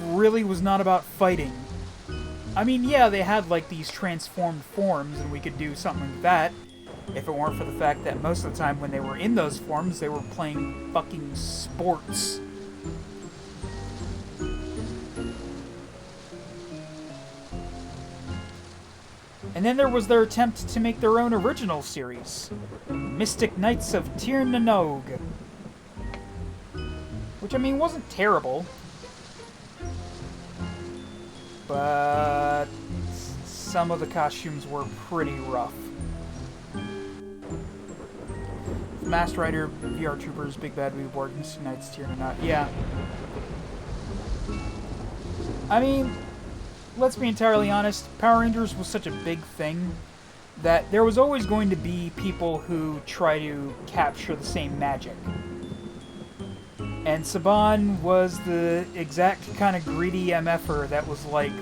[SPEAKER 1] really was not about fighting. I mean, yeah, they had, like, these transformed forms, and we could do something like that, if it weren't for the fact that most of the time when they were in those forms, they were playing fucking sports. And then there was their attempt to make their own original series, Mystic Knights of Tir na Nog. Which, I mean, wasn't terrible. But some of the costumes were pretty rough. Masked Rider, VR Troopers, Big Bad Reward, Mystic Knights, Tir na Nog. Yeah. I mean, let's be entirely honest, Power Rangers was such a big thing that there was always going to be people who try to capture the same magic. And Saban was the exact kind of greedy MFer that was like,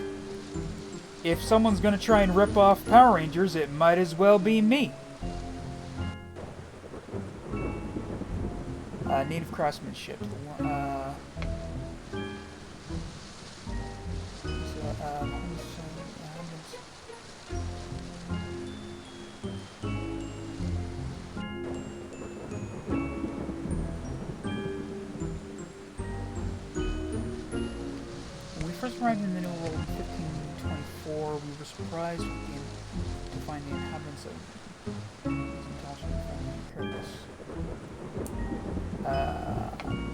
[SPEAKER 1] if someone's going to try and rip off Power Rangers, it might as well be me. Native craftsmanship. When we first arrived in the New World in 1524, we were surprised to find the inhabitants of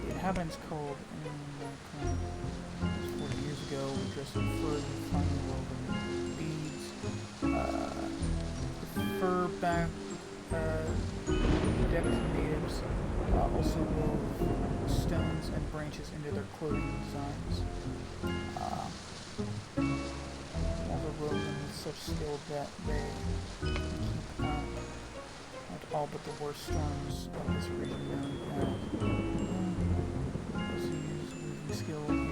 [SPEAKER 1] the inhabitants called 40 years ago, we dressed in fur and finally woven beads. The fur back decked natives also wove stones and branches into their clothing designs. All the woven with such skill that they keep all but the worst storms of this region known as using skill in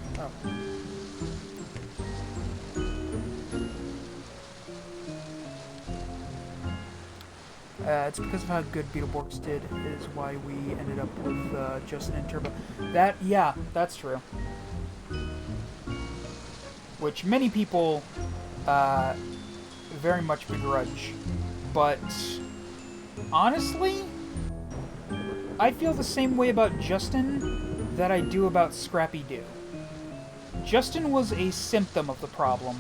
[SPEAKER 1] construction. It's because of how good Beetleborgs did is why we ended up with Justin and Turbo. Yeah, that's true. Which many people very much begrudge, but honestly, I feel the same way about Justin that I do about Scrappy-Doo. Justin was a symptom of the problem,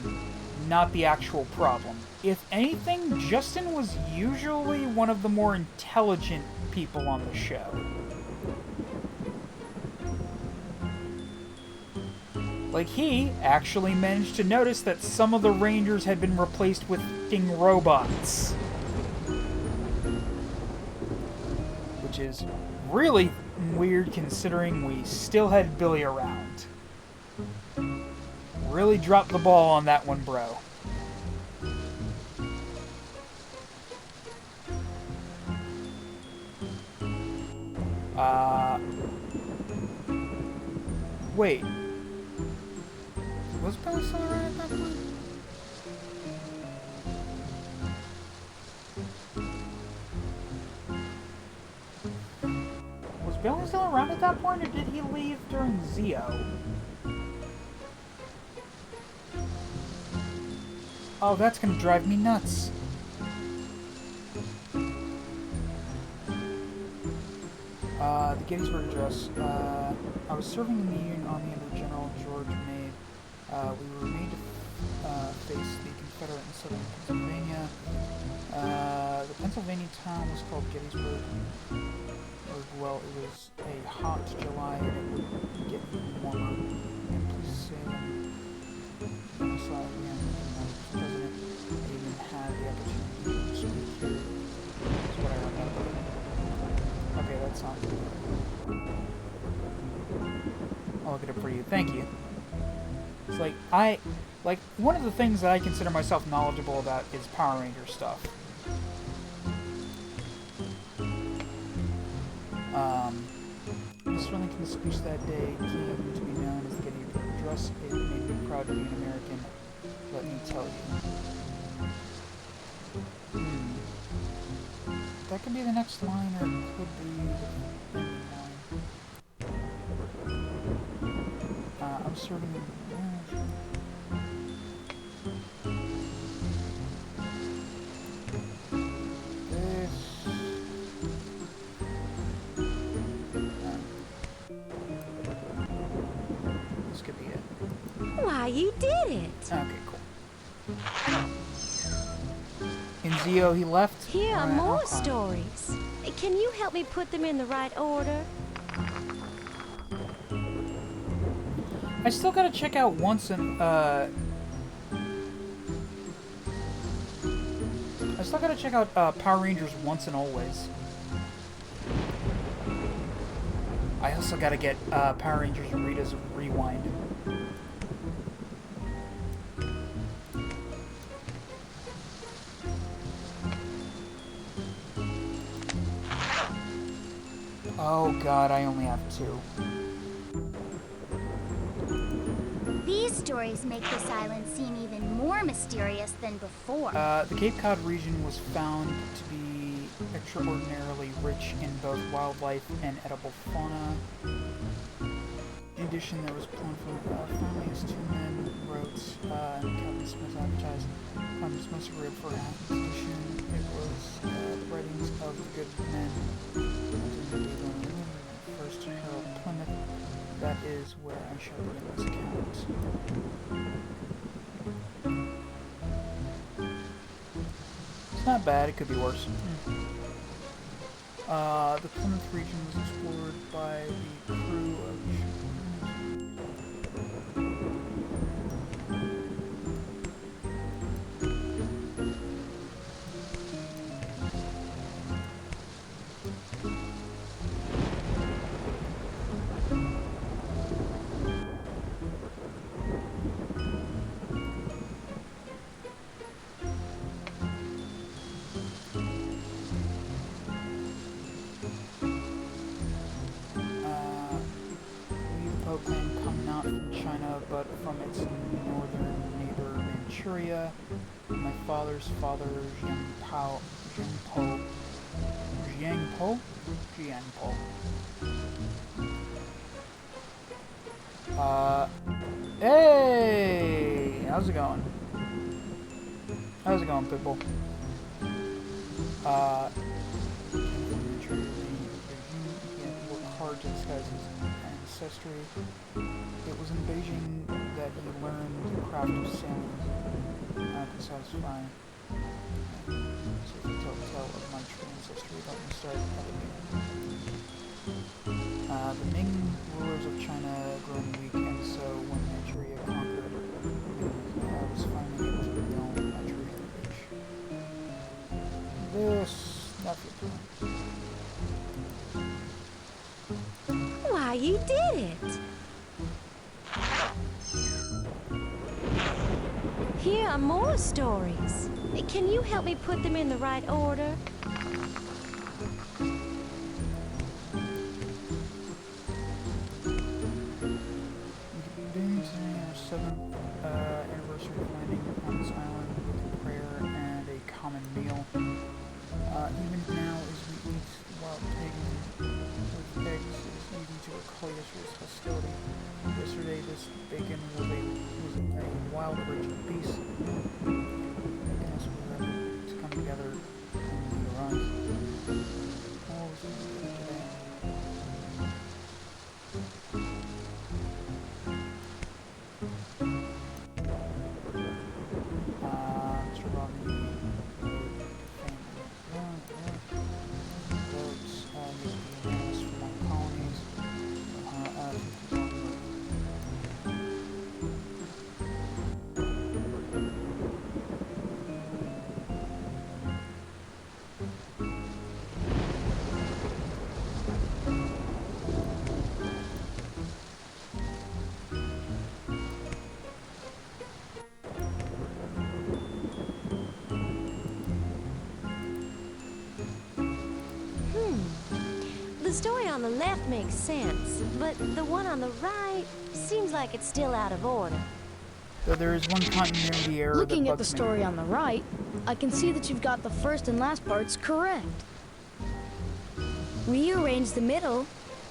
[SPEAKER 1] not the actual problem. If anything, Justin was usually one of the more intelligent people on the show. Like, he actually managed to notice that some of the Rangers had been replaced with f***ing robots. Which is really weird considering we still had Billy around. Really dropped the ball on that one, bro. Wait. Was Billy still around at that point? Was Billy still around at that point, or did he leave during Zeo? Oh, that's gonna drive me nuts. The Gettysburg Address. I was serving in the Union Army under General George Meade. We were made to face the Confederate in southern Pennsylvania. The Pennsylvania town was called Gettysburg. Well, it was a hot July and it would get even warmer. And please say I saw it again. The president even had the opportunity to speak here. That's what I remember. Okay, that sounds good. I'll look it up for you. Thank you. It's like, one of the things that I consider myself knowledgeable about is Power Ranger stuff. Mr. Lincoln's speech that day came to be known as the Gettysburg Address. It made me proud to be an American, let me tell you. That could be the next line, or it could be the ending line. I'm serving this. This could be it.
[SPEAKER 3] Why, you did it!
[SPEAKER 1] Okay, cool. Zio, he left?
[SPEAKER 3] Here are
[SPEAKER 1] Alright,
[SPEAKER 3] more
[SPEAKER 1] okay.
[SPEAKER 3] stories. Can you help me put them in the right order?
[SPEAKER 1] I still gotta check out once and I still gotta check out Power Rangers Once and Always. I also gotta get Power Rangers Rita's Rewind. Oh god, I only have 2.
[SPEAKER 20] These stories make this island seem even more mysterious than before.
[SPEAKER 1] The Cape Cod region was found to be extraordinarily rich in both wildlife and edible fauna. In addition, there was plentiful family as 2 men wrote, and Captain Smith advertised most real for acquisition. It was the writings of the good men. First Harold Plymouth. That is where I shall begin this account. It's not bad, it could be worse. The Plymouth region was explored by the crew of but from its northern neighbor Manchuria. My father's father, Jiangpo. Hey! How's it going? How's it going, Pitbull? Worked hard to disguise his ancestry. It was in Beijing that he learned the craft of sailing. I can satisfy. So if you tell the tale of my true ancestry, let me start at the beginning. The Ming rulers of China growing weak, and so when Manchuria conquered, was finally able to reveal my true heritage. This nephew.
[SPEAKER 3] Why, you did it! Here are more stories. Can you help me put them in the right order?
[SPEAKER 1] Being today our 7th anniversary of landing on this island with a prayer and a common meal. Even now, as we eat wild pig with eggs, is leading to a curious hostility. Yesterday, this bacon was a wild original beast. Making us remember to come together and meet our eyes. All is today. Mr. Rodney, boats need to be unanimous from all colonies.
[SPEAKER 3] The story on the left makes sense, but the one on the right seems like it's still out of order.
[SPEAKER 1] So there is one continuity error.
[SPEAKER 8] Looking at the story on the right, I can see that you've got the first and last parts correct.
[SPEAKER 7] Rearrange the middle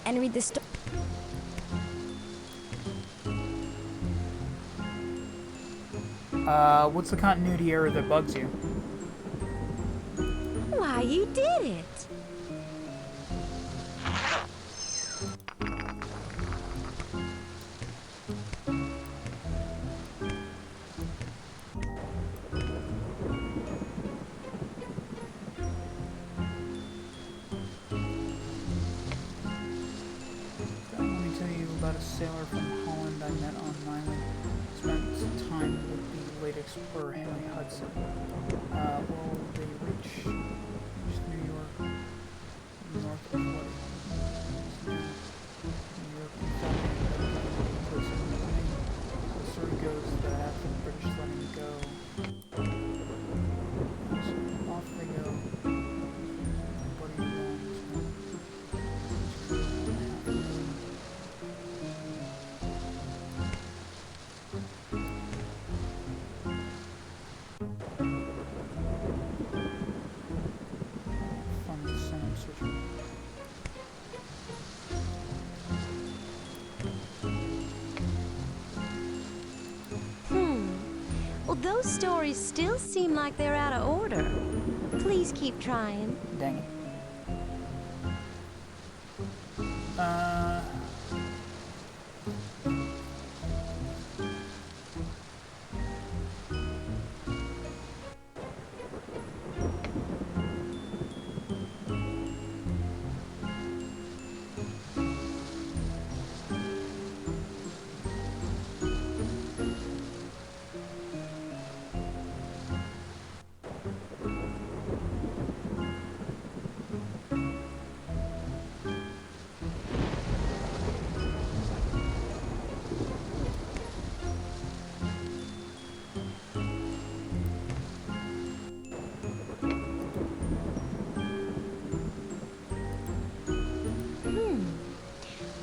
[SPEAKER 7] and read the story.
[SPEAKER 1] What's the continuity error that bugs you?
[SPEAKER 3] Why, you did it!
[SPEAKER 1] about a sailor from Holland I met on an island. Spent some time with the late explorer Henry Hudson. Well, they reached New York, north of what? New York, and found a place in the name. The story goes that after the British let him go, so off they go. Nobody belongs.
[SPEAKER 3] Well, those stories still seem like they're out of order. Please keep trying.
[SPEAKER 1] Dang it.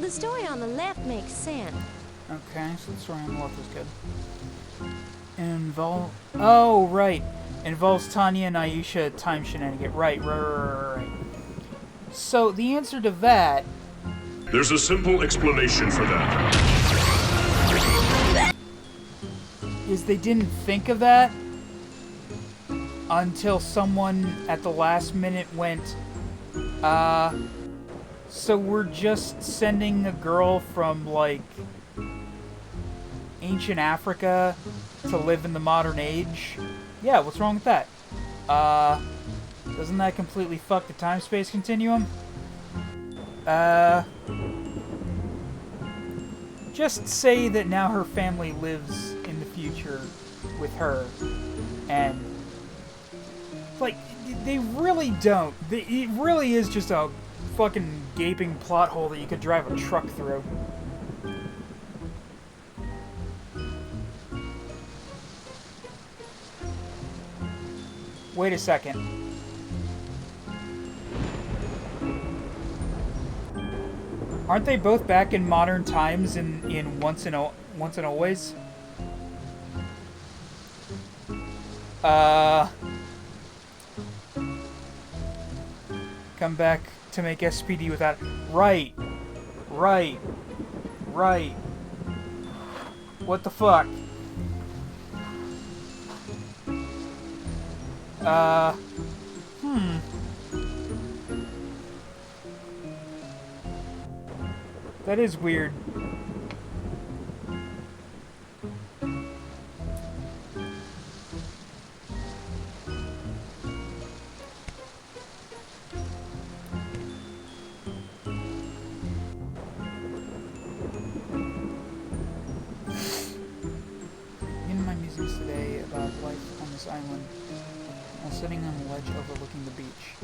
[SPEAKER 3] The story on the left makes sense.
[SPEAKER 1] Okay, so the story on the left is good. Oh, right. Involves Tanya and Aisha time shenanigan. Right. So, the answer to that...
[SPEAKER 6] There's a simple explanation for that.
[SPEAKER 1] Is they didn't think of that until someone at the last minute went, so we're just sending a girl from, like, ancient Africa to live in the modern age? Yeah, what's wrong with that? Doesn't that completely fuck the time-space continuum? Just say that now her family lives in the future with her, and, like, they really don't. It really is just a fucking gaping plot hole that you could drive a truck through. Wait a second. Aren't they both back in modern times in Once and Always? Come back to make SPD without... Right. What the fuck? That is weird. In my musings today about life on this island, while sitting on a ledge overlooking the beach.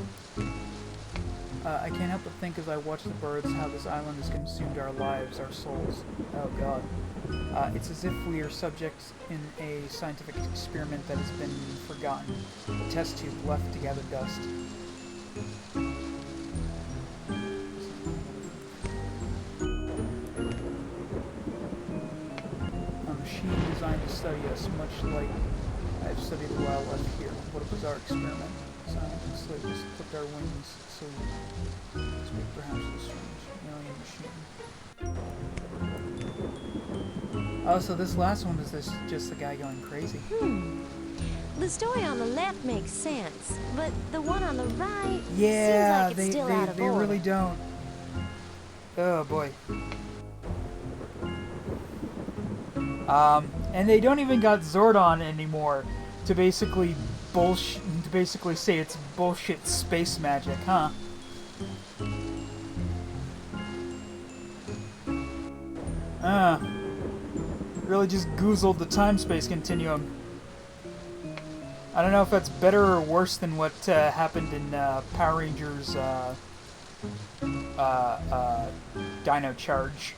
[SPEAKER 1] I can't help but think as I watch the birds how this island has consumed our lives, our souls. Oh god. It's as if we are subjects in a scientific experiment that has been forgotten. A test tube left to gather dust. A machine designed to study us, much like I've studied the wildlife here. What a bizarre experiment. Scientists clipped our wings so we speak perhaps a strange alien machine. Oh, so this last one is just the guy going crazy.
[SPEAKER 3] The story on the left makes sense, but the one on the right
[SPEAKER 1] yeah,
[SPEAKER 3] seems like it's still out of
[SPEAKER 1] they
[SPEAKER 3] order.
[SPEAKER 1] really don't. Oh boy. And they don't even got Zordon anymore to basically say it's bullshit space magic, huh? Really just goozled the time-space continuum. I don't know if that's better or worse than what happened in Power Rangers Dino Charge.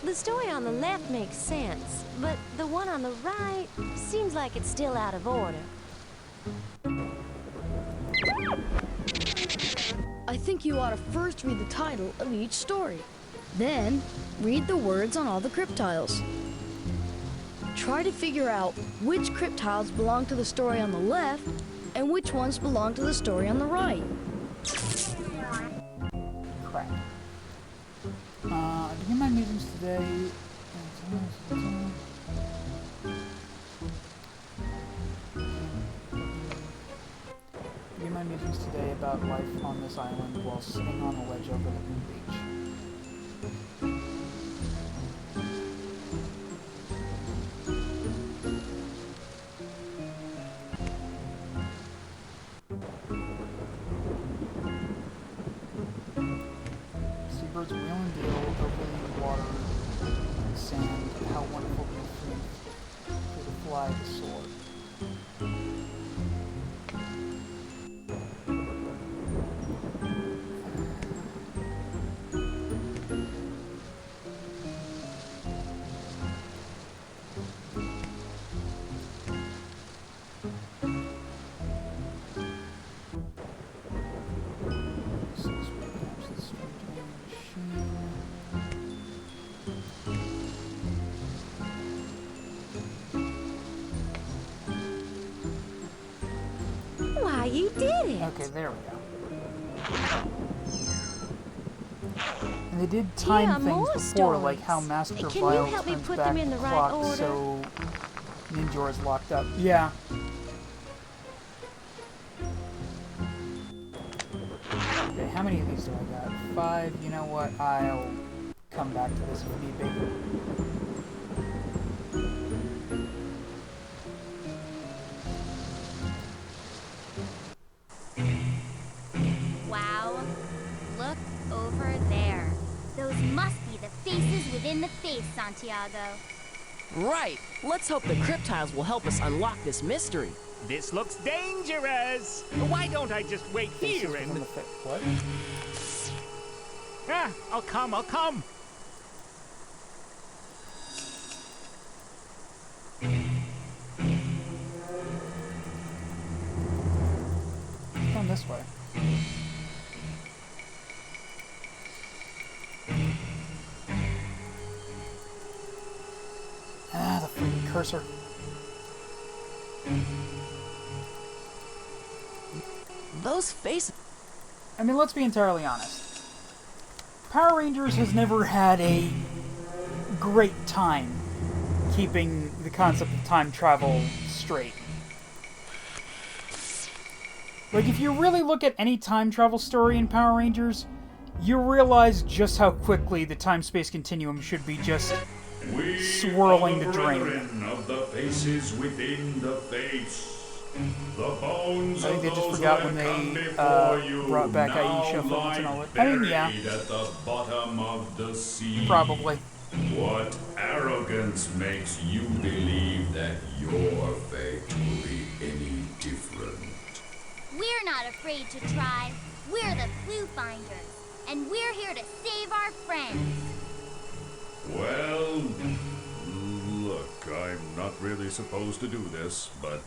[SPEAKER 3] The story on the left makes sense, but the one on the right seems like it's still out of order.
[SPEAKER 8] I think you ought to first read the title of each story. Then, read the words on all the crypt tiles. Try to figure out which crypt tiles belong to the story on the left and which ones belong to the story on the right.
[SPEAKER 1] Crap. Begin my meetings today. Begin my meetings today about life on this island while sitting on a ledge overlooking the beach. Seabirds wheel and deal over the water and sand. How wonderful to be free for the fly to soar.
[SPEAKER 3] Why, you did it!
[SPEAKER 1] Okay, there we go. And they did time things before, like how Master Vile turns back the clock so Ninja is locked up. Yeah. Okay, how many of these do I got? 5. You know what? I'll come back to this if need be.
[SPEAKER 20] Wow. Look over there. Those must be the faces within the face, Santiago.
[SPEAKER 19] Right. Let's hope the crypt tiles will help us unlock this mystery.
[SPEAKER 14] This looks dangerous. Why don't I just wait here and...
[SPEAKER 1] What?
[SPEAKER 14] Ah, I'll come.
[SPEAKER 1] Come this way. Ah, the freaking cursor.
[SPEAKER 19] Those faces...
[SPEAKER 1] I mean, let's be entirely honest. Power Rangers has never had a great time keeping the concept of time travel straight. Like, if you really look at any time travel story in Power Rangers, you realize just how quickly the time-space continuum should be just swirling the drain.
[SPEAKER 6] Of the faces within the face. The bones
[SPEAKER 1] I think they just forgot when they brought back Aisha, Phillips, and all that. I mean, yeah.
[SPEAKER 6] At the bottom of the sea.
[SPEAKER 1] Probably.
[SPEAKER 6] What arrogance makes you believe that your fate will be any different?
[SPEAKER 20] We're not afraid to try. We're the ClueFinders, and we're here to save our friends.
[SPEAKER 6] Well, look, I'm not really supposed to do this, but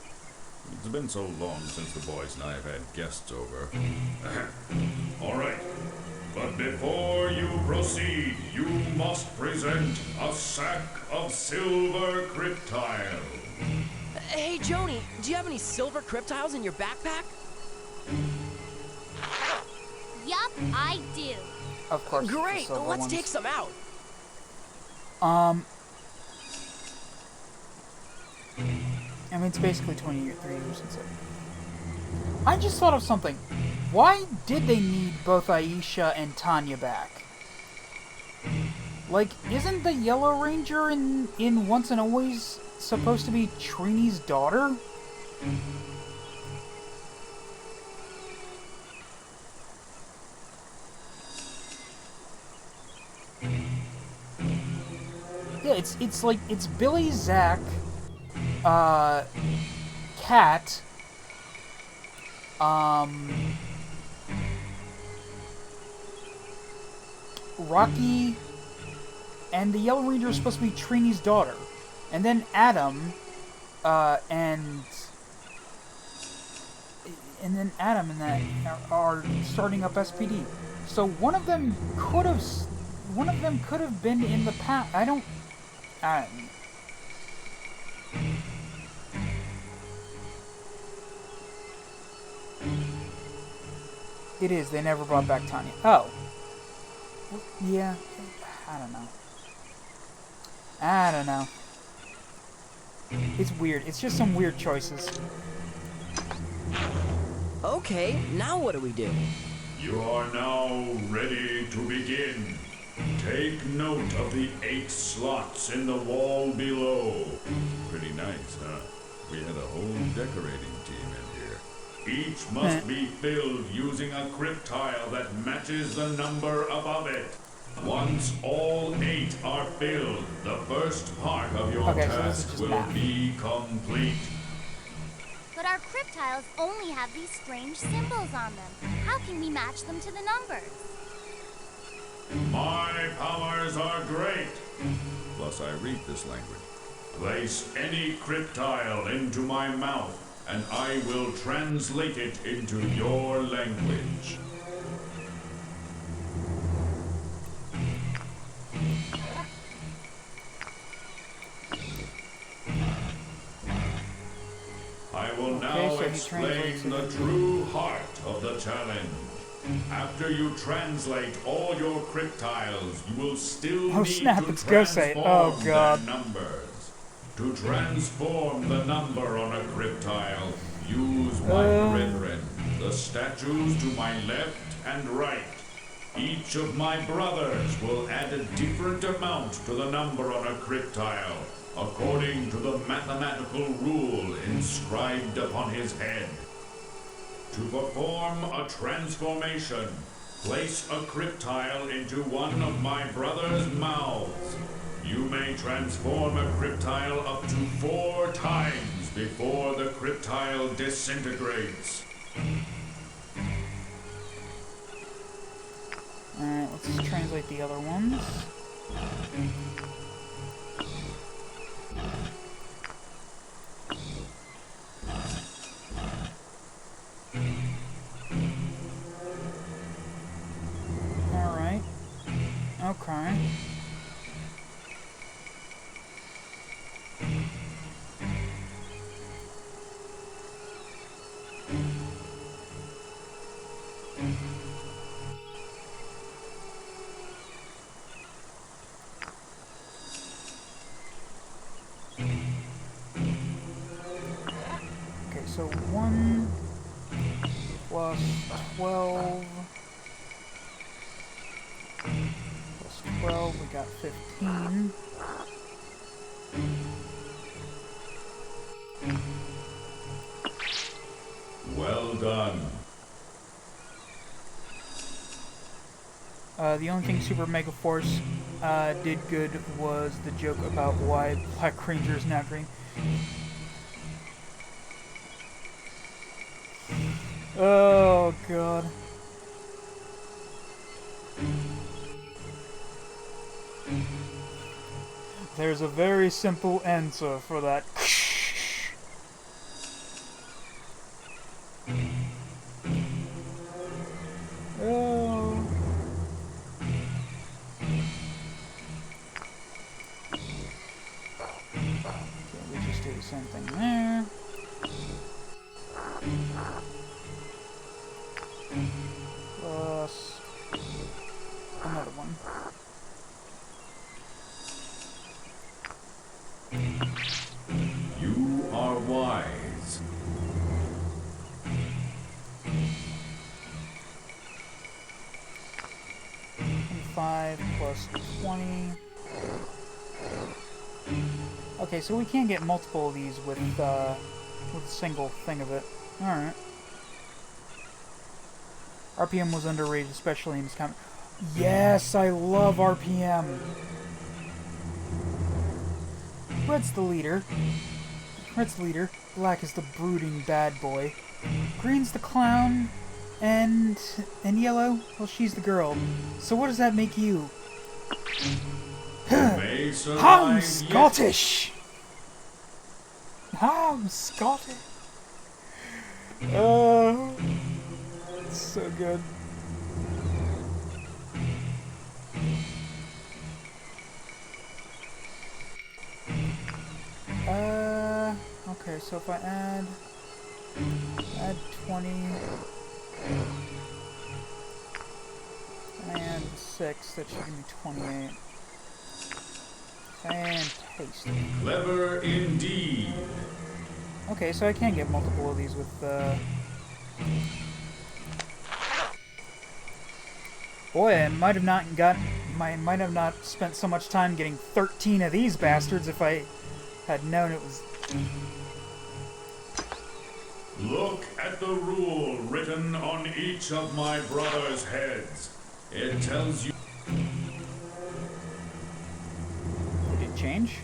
[SPEAKER 6] it's been so long since the boys and I have had guests over. All right. But before you proceed, you must present a sack of silver cryptile.
[SPEAKER 19] Hey, Joni, do you have any silver cryptiles in your backpack?
[SPEAKER 20] Yup, I do.
[SPEAKER 1] Of course.
[SPEAKER 19] Great, let's take some out.
[SPEAKER 1] I mean, it's basically 3 years since it. I just thought of something. Why did they need both Aisha and Tanya back? Like, isn't the Yellow Ranger in Once and Always supposed to be Trini's daughter? Yeah, it's like, it's Billy, Zach, Kat, Rocky, and the Yellow Ranger is supposed to be Trini's daughter. And then Adam, and then Adam and that are starting up SPD. So one of them could have been in the past. It is. They never brought back Tanya. Oh. Yeah. I don't know. It's weird. It's just some weird choices.
[SPEAKER 19] Okay, now what do we do?
[SPEAKER 6] You are now ready to begin. Take note of the 8 slots in the wall below.
[SPEAKER 21] Pretty nice, huh? We had a whole decorating team in here.
[SPEAKER 6] Each must be filled using a crypt tile that matches the number above it. Once all 8 are filled, the first part of your task will be complete.
[SPEAKER 20] But our crypt tiles only have these strange symbols on them. How can we match them to the numbers?
[SPEAKER 6] My powers are great.
[SPEAKER 21] Plus, I read this language.
[SPEAKER 6] Place any crypt tile into my mouth, and I will translate it into your language. I will now explain the true heart of the challenge. After you translate all your crypt tiles, you will still need to transform their numbers. To transform the number on a crypt tile, use my brethren, the statues to my left and right. Each of my brothers will add a different amount to the number on a crypt tile, according to the mathematical rule inscribed upon his head. To perform a transformation, place a crypt tile into one of my brother's mouths. You may transform a crypt tile up to 4 times before the crypt tile disintegrates.
[SPEAKER 1] Alright, let's translate the other ones. Alright. Okay. Okay, so 1 plus 12 plus 12, we got 15.
[SPEAKER 6] Well done.
[SPEAKER 1] The only thing Super Mega Force did good was the joke about why Black Ranger is now green. Oh, God. There's a very simple answer for that. Oh. Okay, we just do the same thing there. Plus another one.
[SPEAKER 21] You are wise.
[SPEAKER 1] 5 plus 20. Okay, so we can't get multiple of these with a single thing of it. Alright. RPM was underrated, especially in this comic. Yes, I love RPM! Red's the leader. Black is the brooding bad boy. Green's the clown. And yellow? Well, she's the girl. So what does that make you? I'm Scottish! I'm Scottish! Oh, it's so good. Okay, so if I add 20 and 6, that should give me 28. Fantastic.
[SPEAKER 21] Clever indeed.
[SPEAKER 1] Okay, so I can get multiple of these with Boy, I might have not spent so much time getting 13 of these bastards if I had known it was.
[SPEAKER 21] Look at the rule written on each of my brothers' heads. It tells you.
[SPEAKER 1] Did it change?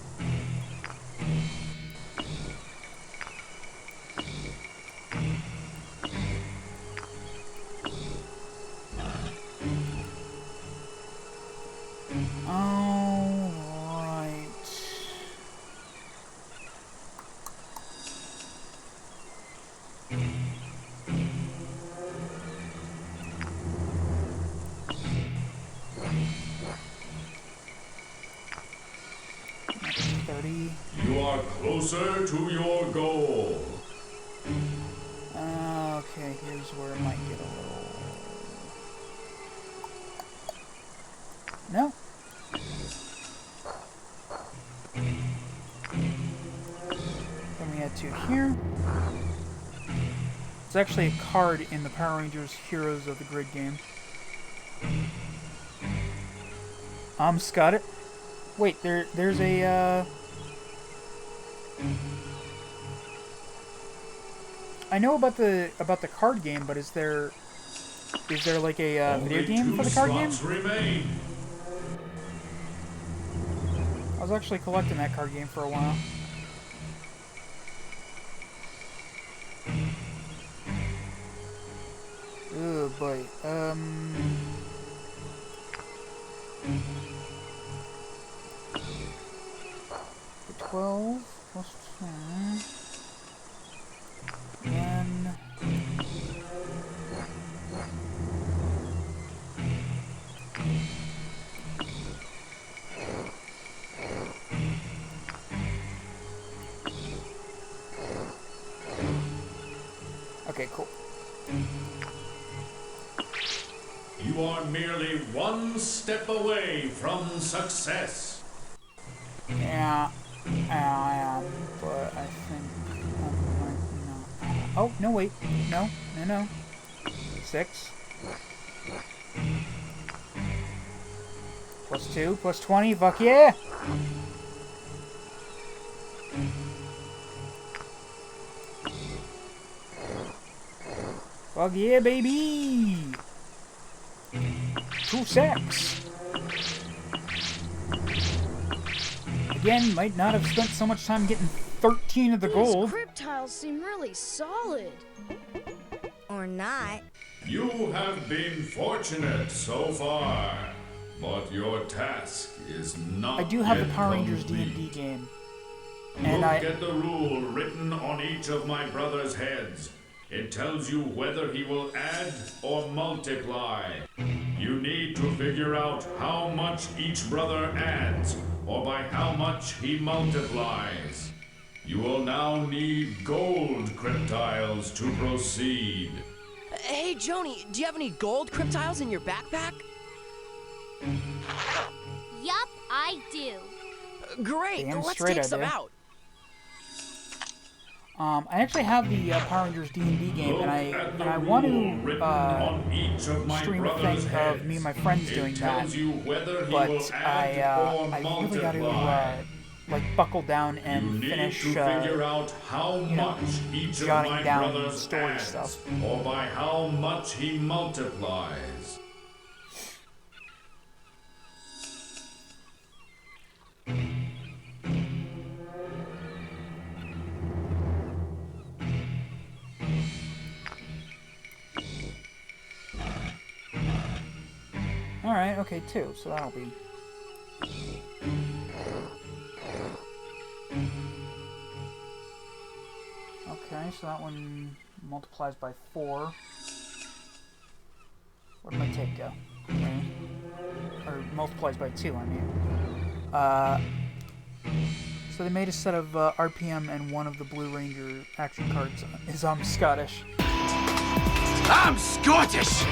[SPEAKER 21] You are closer to your goal.
[SPEAKER 1] Okay, here's where it might get a little. No. Then we add 2 here. It's actually a card in the Power Rangers Heroes of the Grid game. Scott. Wait, there's a, I know about the card game, but is there like a video game for the card game?
[SPEAKER 21] Remain.
[SPEAKER 1] I was actually collecting that card game for a while. Oh boy. 12 plus 10. Then okay, cool.
[SPEAKER 21] You are merely one step away from success.
[SPEAKER 1] Yeah, I am, but I think I might not. Oh, no, wait. No. 6. Plus 2, plus 20, fuck yeah! Fuck yeah, baby! 2 sacks! Again, might not have spent so much time getting 13 of the gold.
[SPEAKER 8] These crypt tiles seem really solid.
[SPEAKER 7] Or not.
[SPEAKER 21] You have been fortunate so far, but your task is not.
[SPEAKER 1] I do have the
[SPEAKER 21] yet
[SPEAKER 1] Power Rangers
[SPEAKER 21] complete.
[SPEAKER 1] D&D game. And
[SPEAKER 21] Look at the rule written on each of my brothers' heads. It tells you whether he will add or multiply. You need to figure out how much each brother adds, or by how much he multiplies. You will now need gold cryptiles to proceed.
[SPEAKER 19] Hey, Joni, do you have any gold cryptiles in your backpack?
[SPEAKER 20] Yup, I do.
[SPEAKER 19] Great,
[SPEAKER 1] Damn
[SPEAKER 19] let's
[SPEAKER 1] straight
[SPEAKER 19] take
[SPEAKER 1] I
[SPEAKER 19] some
[SPEAKER 1] do.
[SPEAKER 19] out.
[SPEAKER 1] I actually have the Power Rangers D&D game, and I want to stream a thing of me and my friends doing that. But I really got to like buckle down and finish,
[SPEAKER 21] Figure out how much each of
[SPEAKER 1] jotting
[SPEAKER 21] my
[SPEAKER 1] down
[SPEAKER 21] brothers
[SPEAKER 1] story
[SPEAKER 21] adds,
[SPEAKER 1] stuff.
[SPEAKER 21] or by how much he multiplies.
[SPEAKER 1] Alright, okay, 2, so that'll be... Okay, so that one multiplies by 4. Where'd my tape go? Okay. Or multiplies by 2, I mean. So they made a set of RPM, and one of the Blue Ranger action cards is Scottish.
[SPEAKER 5] I'm Scottish!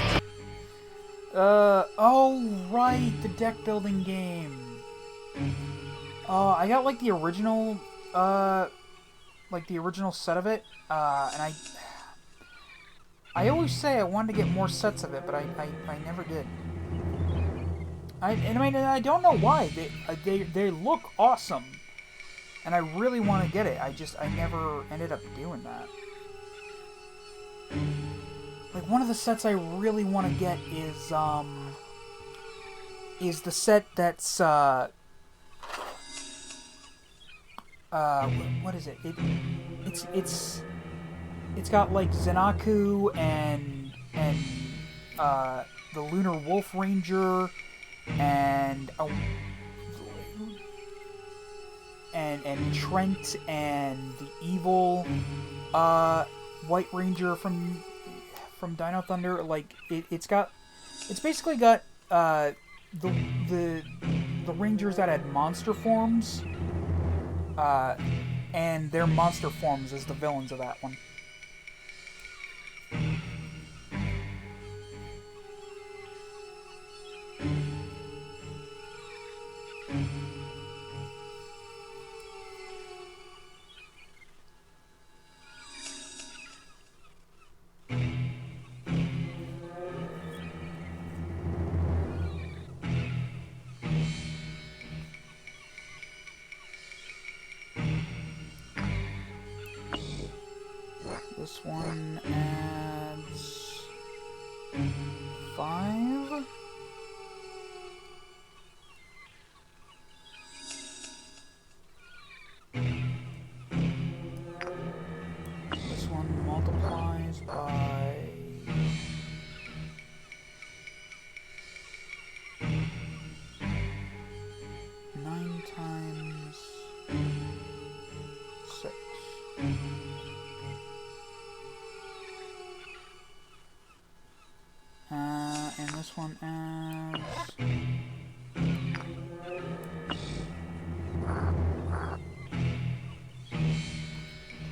[SPEAKER 1] Oh, right, the deck building game. I got, like, the original, set of it, and I always say I wanted to get more sets of it, but I never did. I don't know why. They look awesome, and I really want to get it. I never ended up doing that. Like, one of the sets I really want to get is the set that's, what is it? It's got, like, Zenaku and the Lunar Wolf Ranger and Trent and the evil, White Ranger from Dino Thunder. Like, it's basically got the Rangers that had monster forms, and their monster forms as the villains of that one. This one adds 5. This one multiplies by 9 times 6. And this one adds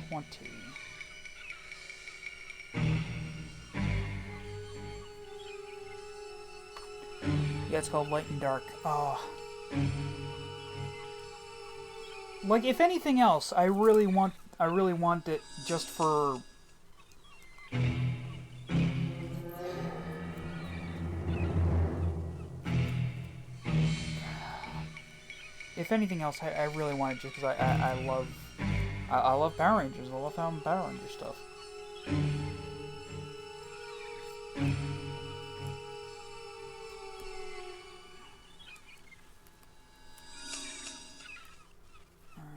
[SPEAKER 1] 20. Yeah, it's called Light and Dark. Oh. Like, if anything else, I really want it just for... If anything else, I really want it just because I love Power Rangers. I love having Power Ranger stuff.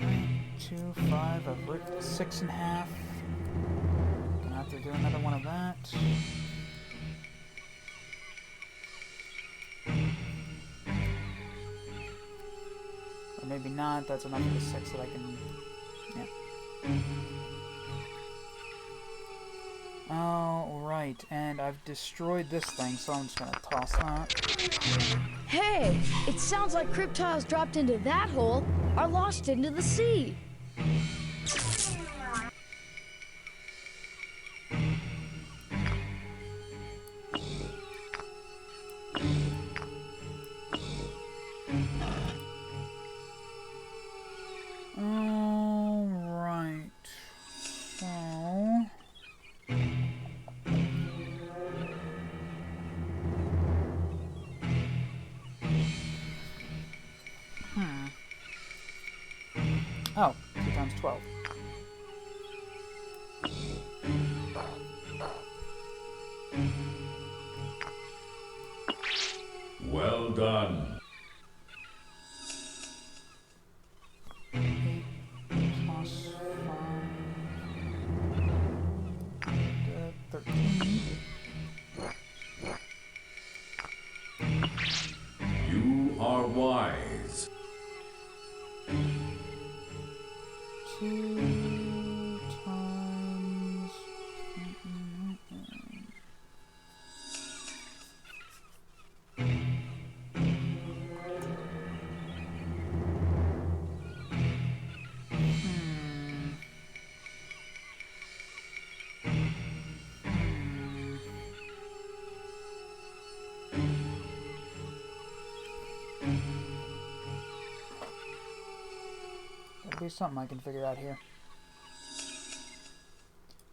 [SPEAKER 1] Alright, 2, 5, I've written 6.5. Gonna have to do another one of that. Or maybe not, that's enough of the 6 that I can... yeah. Oh, right, and I've destroyed this thing, so I'm just gonna toss that.
[SPEAKER 8] Hey, it sounds like cryptiles dropped into that hole are lost into the sea.
[SPEAKER 1] times 12.
[SPEAKER 21] Well done.
[SPEAKER 1] 8 plus 5, 13.
[SPEAKER 21] You are wise.
[SPEAKER 1] 2 times... There'll be something I can figure out here.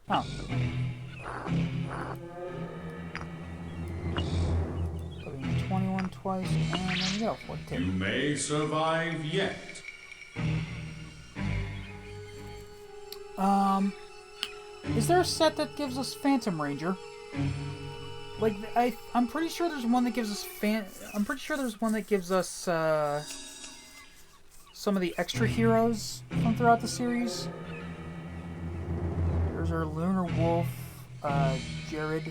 [SPEAKER 1] Oh. Putting in 21 twice, and there we go, 42.
[SPEAKER 21] You may survive yet.
[SPEAKER 1] Is there a set that gives us Phantom Ranger? Like, I'm pretty sure there's one that gives us I'm pretty sure there's one that gives us, some of the extra heroes from throughout the series. There's our Lunar Wolf, Jared.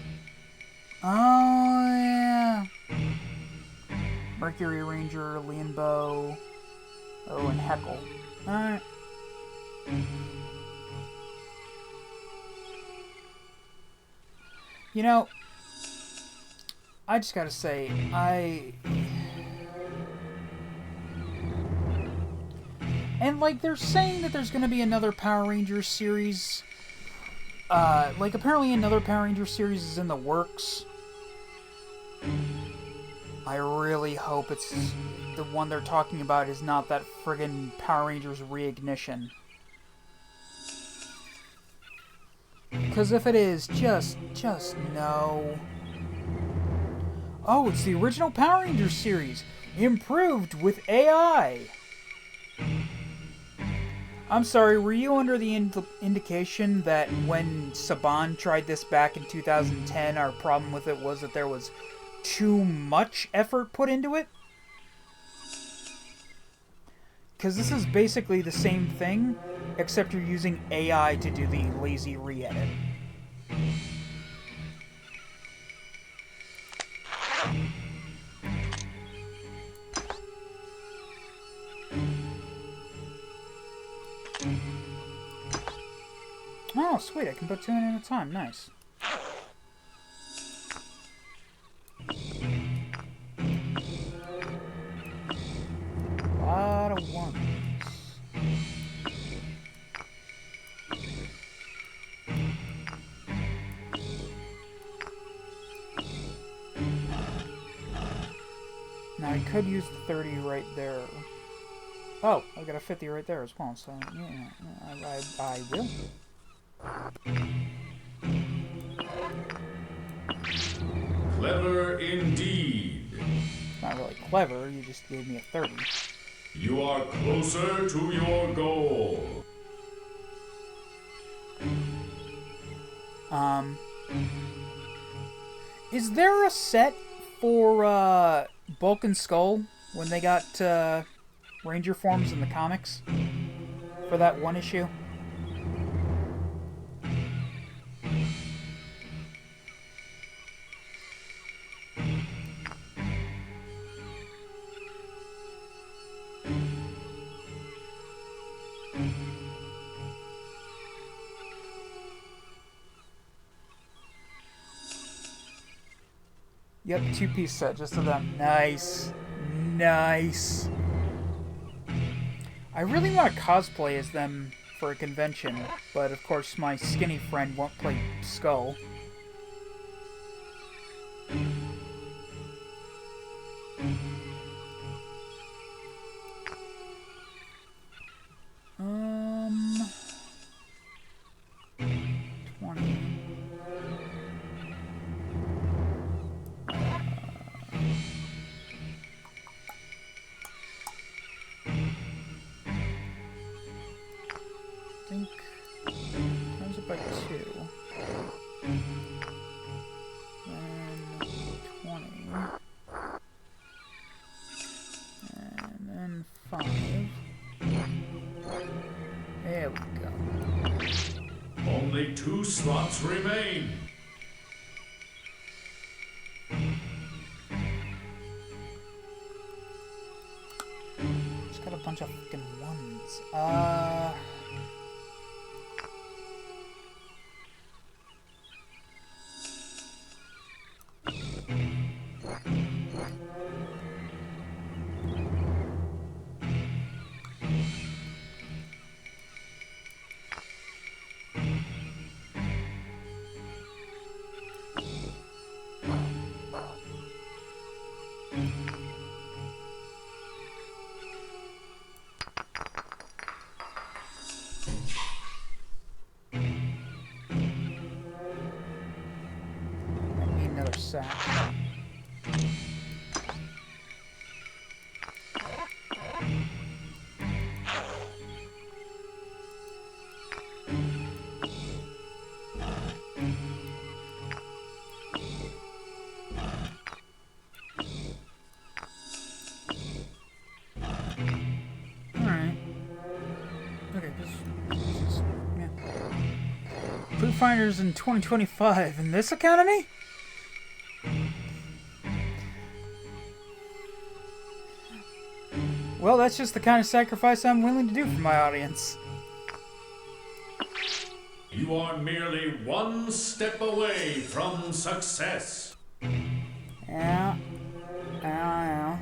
[SPEAKER 1] Oh, yeah. Mercury Ranger, Lianbo. Oh, and Heckle. Alright. You know, I just gotta say, and, like, they're saying that there's gonna be another Power Rangers series. Like, apparently another Power Rangers series is in the works. I really hope it's the one they're talking about is not that friggin' Power Rangers Reignition. Because if it is, just no. Oh, it's the original Power Rangers series, improved with AI. I'm sorry, were you under the indication that when Saban tried this back in 2010, our problem with it was that there was too much effort put into it? Because this is basically the same thing, except you're using AI to do the lazy re-edit. Oh, sweet, I can put 2 in at a time. Nice. A lot of ones. Now, I could use the 30 right there. Oh, I got a 50 right there as well, so yeah, I will.
[SPEAKER 21] Clever indeed.
[SPEAKER 1] Not really clever, you just gave me a 30.
[SPEAKER 21] You are closer to your goal.
[SPEAKER 1] Is there a set for, Bulk and Skull when they got, Ranger forms in the comics? For that one issue? Yep, 2-piece set, just of them. Nice. Nice. I really want to cosplay as them for a convention, but of course my skinny friend won't play Skull. Um... 20... think times it by 2. Then 20. And then 5. There we go.
[SPEAKER 21] Only 2 slots remain.
[SPEAKER 1] Just got a bunch of fucking ones. Sack. Alright. Okay, yeah. ClueFinders in 2025 in this economy? Well, that's just the kind of sacrifice I'm willing to do for my audience.
[SPEAKER 21] You are merely 1 step away from success.
[SPEAKER 1] Yeah. Yeah.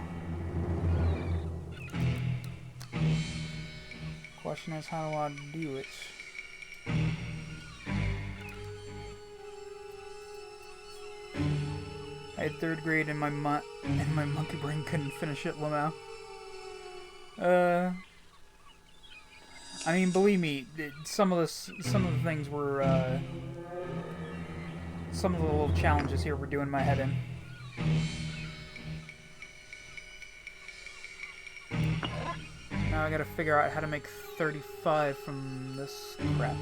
[SPEAKER 1] Question is, how do I do it? I had 3rd grade and my monkey brain couldn't finish it, Lamau. I mean, believe me, some of the things were, some of the little challenges here were doing my head in. Now I gotta figure out how to make 35 from this crap.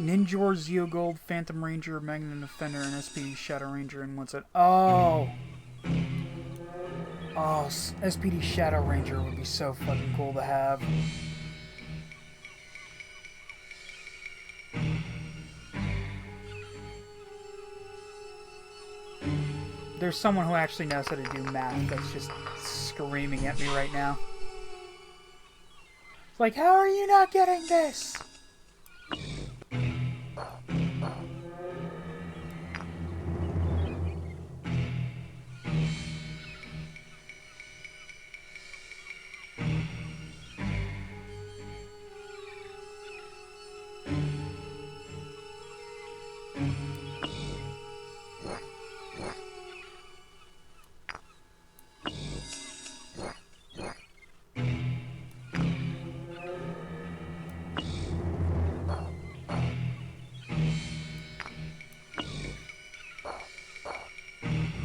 [SPEAKER 1] Ninjor, Zeogold, Phantom Ranger, Magnet Defender, and SPD Shadow Ranger, and what's it? Oh! Oh, SPD Shadow Ranger would be so fucking cool to have. There's someone who actually knows how to do math that's just screaming at me right now. It's like, how are you not getting this?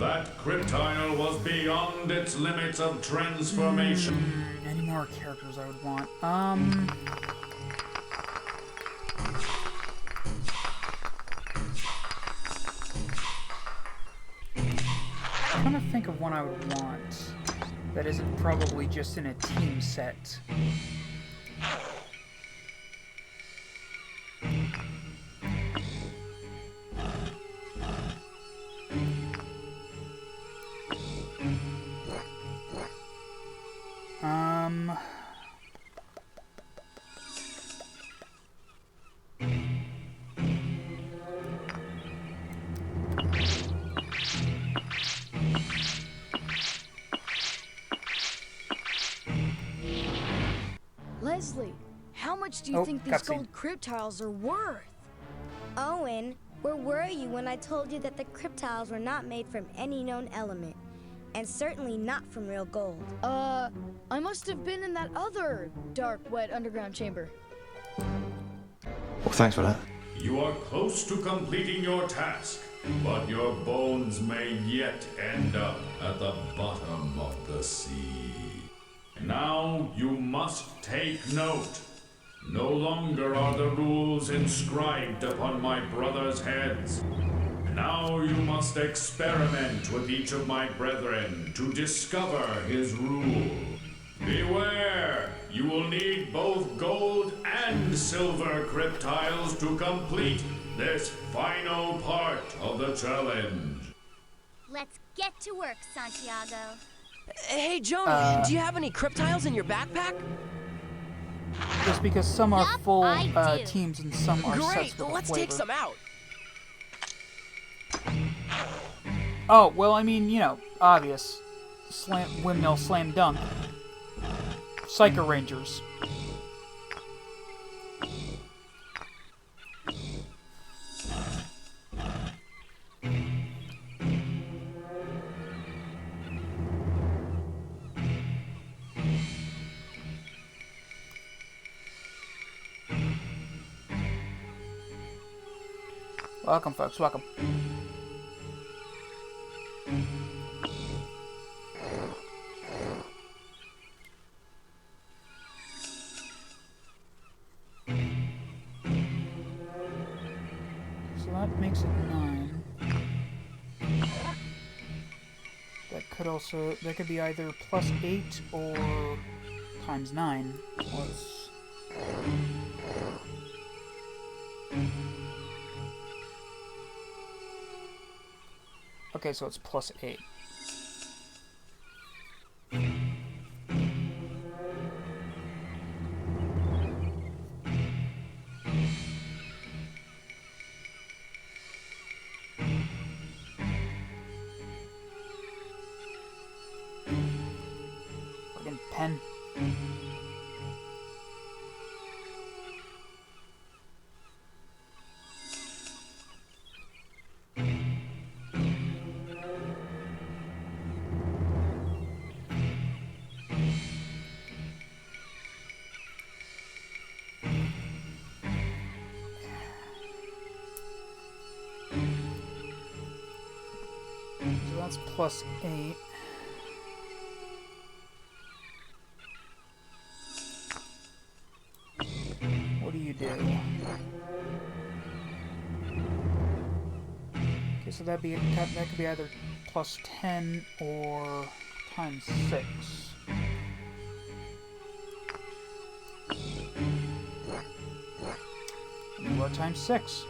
[SPEAKER 21] That cryptile was beyond its limits of transformation.
[SPEAKER 1] Any more characters I would want? I'm trying to think of one I would want that isn't probably just in a team set.
[SPEAKER 8] much do you think these gold cryptiles are worth?
[SPEAKER 7] Owen, where were you when I told you that the cryptiles were not made from any known element? And certainly not from real gold.
[SPEAKER 8] I must have been in that other dark, wet underground chamber.
[SPEAKER 9] Well, thanks for that.
[SPEAKER 21] You are close to completing your task, but your bones may yet end up at the bottom of the sea. Now you must take note. No longer are the rules inscribed upon my brothers' heads. Now you must experiment with each of my brethren to discover his rule. Beware! You will need both gold and silver cryptiles to complete this final part of the challenge.
[SPEAKER 20] Let's get to work, Santiago.
[SPEAKER 19] Hey, Joni, do you have any cryptiles in your backpack?
[SPEAKER 1] Just because some are full teams and some are
[SPEAKER 19] Great,
[SPEAKER 1] sets with
[SPEAKER 19] let's
[SPEAKER 1] flavor.
[SPEAKER 19] take some out.
[SPEAKER 1] Oh, well, I mean, you know, obvious. Windmill slam dunk. Psycho Rangers. Welcome, folks, welcome. So that makes it 9. That could be either +8 or times 9. Let's... Okay, so it's +8. Friggin' pen. So that's +8. What do you do? Okay, so that could be either +10 or times 6. You are times 6.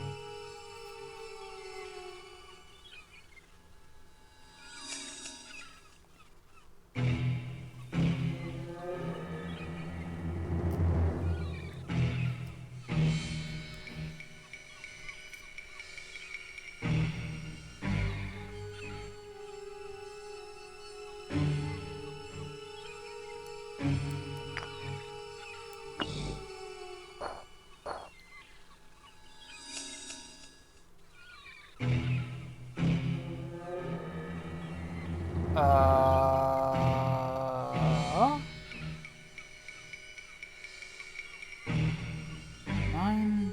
[SPEAKER 1] Nine.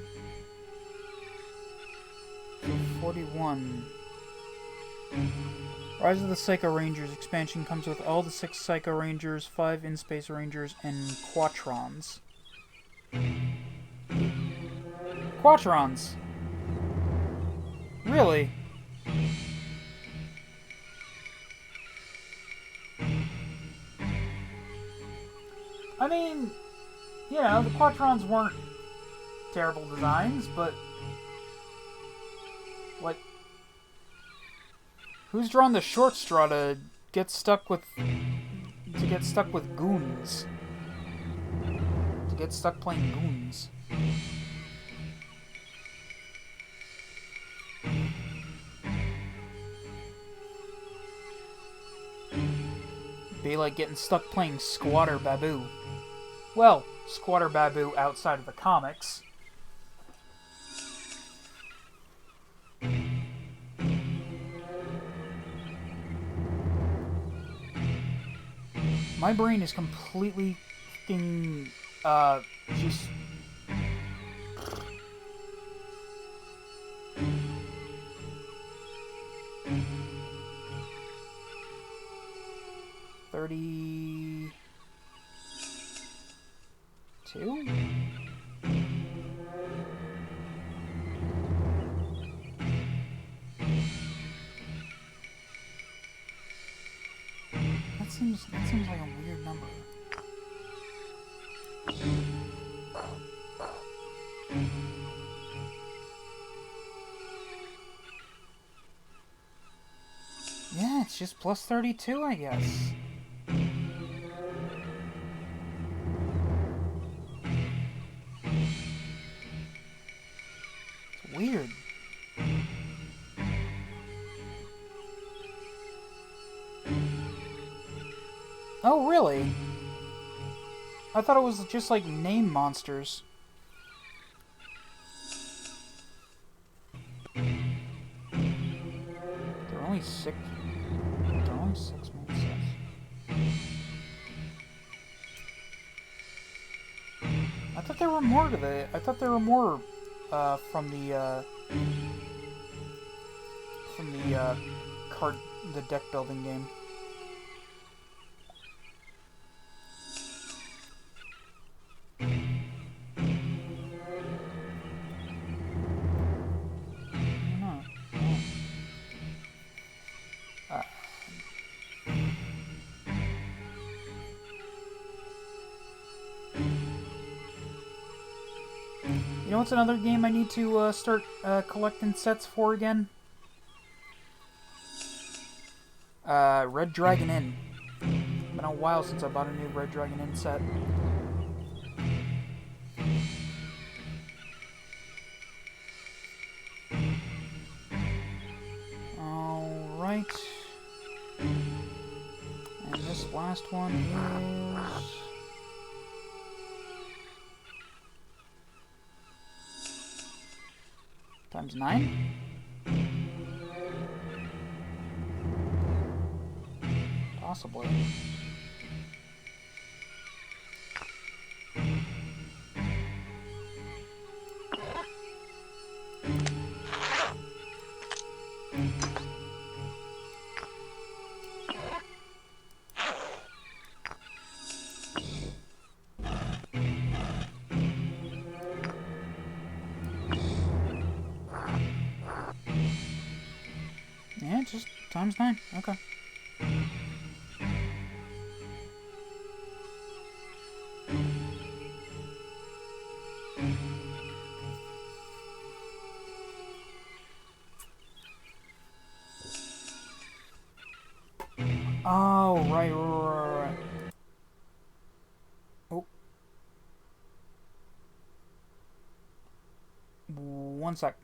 [SPEAKER 1] 41. Rise of the Psycho Rangers expansion comes with all the 6 Psycho Rangers, 5 In-Space Rangers, and Quatrons. Quatrons! Really? I mean, you know, the Quatrons weren't terrible designs, but... like... who's drawn the short straw to get stuck with... goons? To get stuck playing goons? Be like getting stuck playing Squatter Baboo. Well, Squatter Babu outside of the comics. My brain is completely f***ing, just... $32? That seems like a weird number. Yeah, it's just plus 32, I guess. It's weird. Oh, really? I thought it was just like name monsters. They're only 6 minutes. I thought there were more to the. I thought there were more from the deck building game. You know what's another game I need to start collecting sets for again? Red Dragon Inn. It's been a while since I bought a new Red Dragon Inn set. Alright. And this last one is... times 9? Possibly. Yeah, just times 9. Okay. Oh, right. Oh. 1 sec.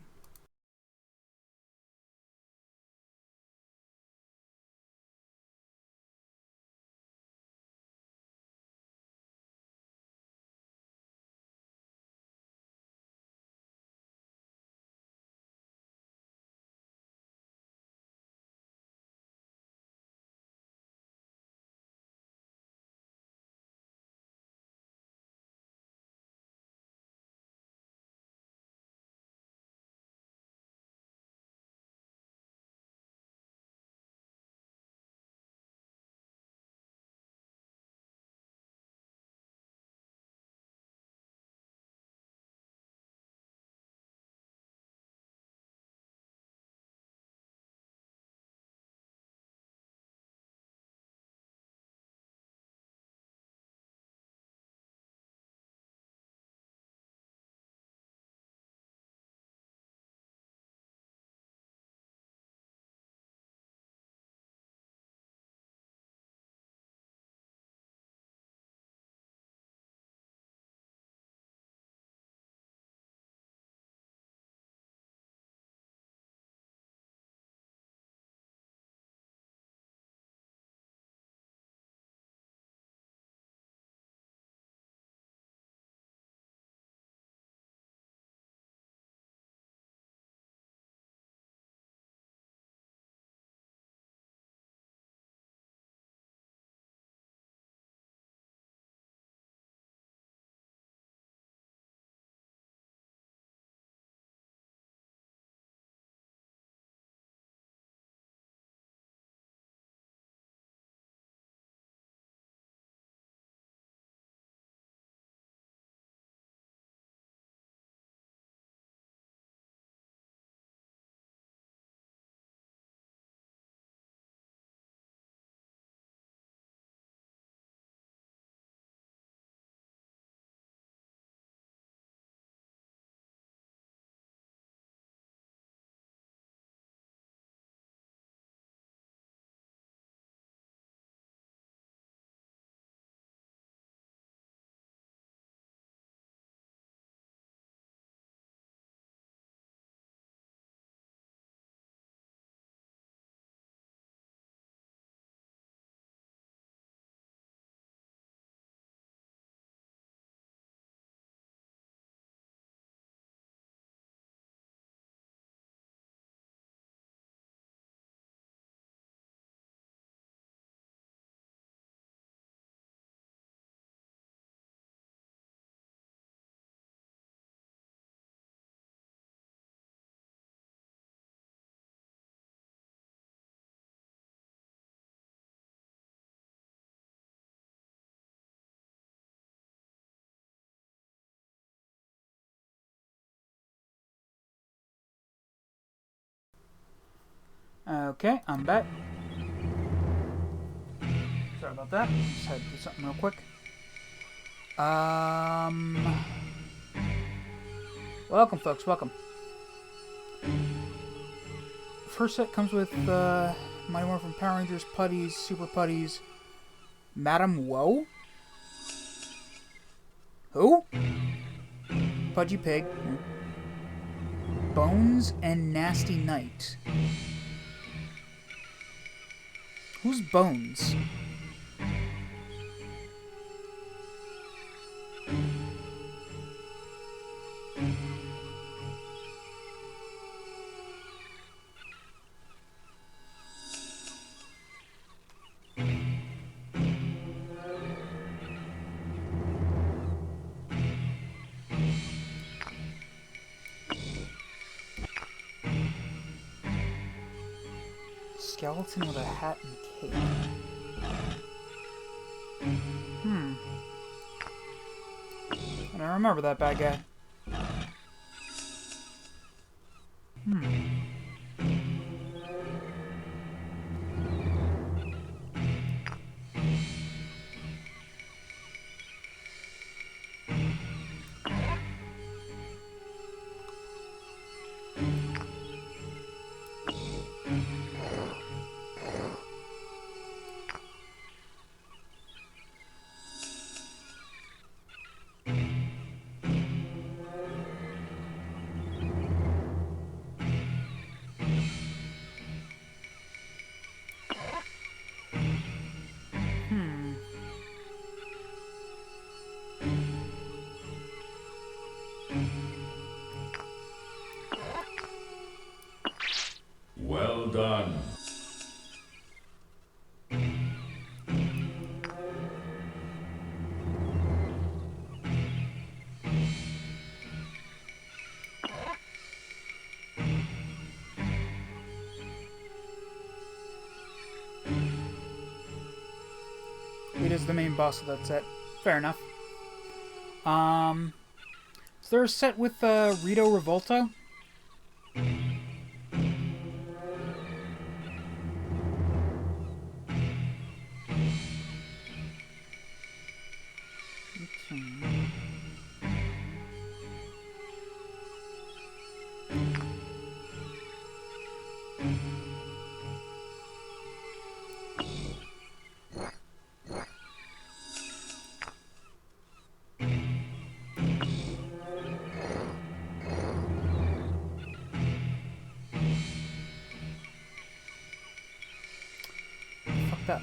[SPEAKER 1] Okay, I'm back. Sorry about that. Just had to do something real quick. Welcome, folks. Welcome. First set comes with Mighty Morphin Power Rangers, Putties, Super Putties, Madam Woe? Who? Pudgy Pig. Bones and Nasty Knight. Who's Bones? Skeleton with a hat and cape. I don't remember that bad guy.
[SPEAKER 21] Well done.
[SPEAKER 1] It is the main boss of that set. Fair enough. Is there a set with Rito Revolta? Fuck that.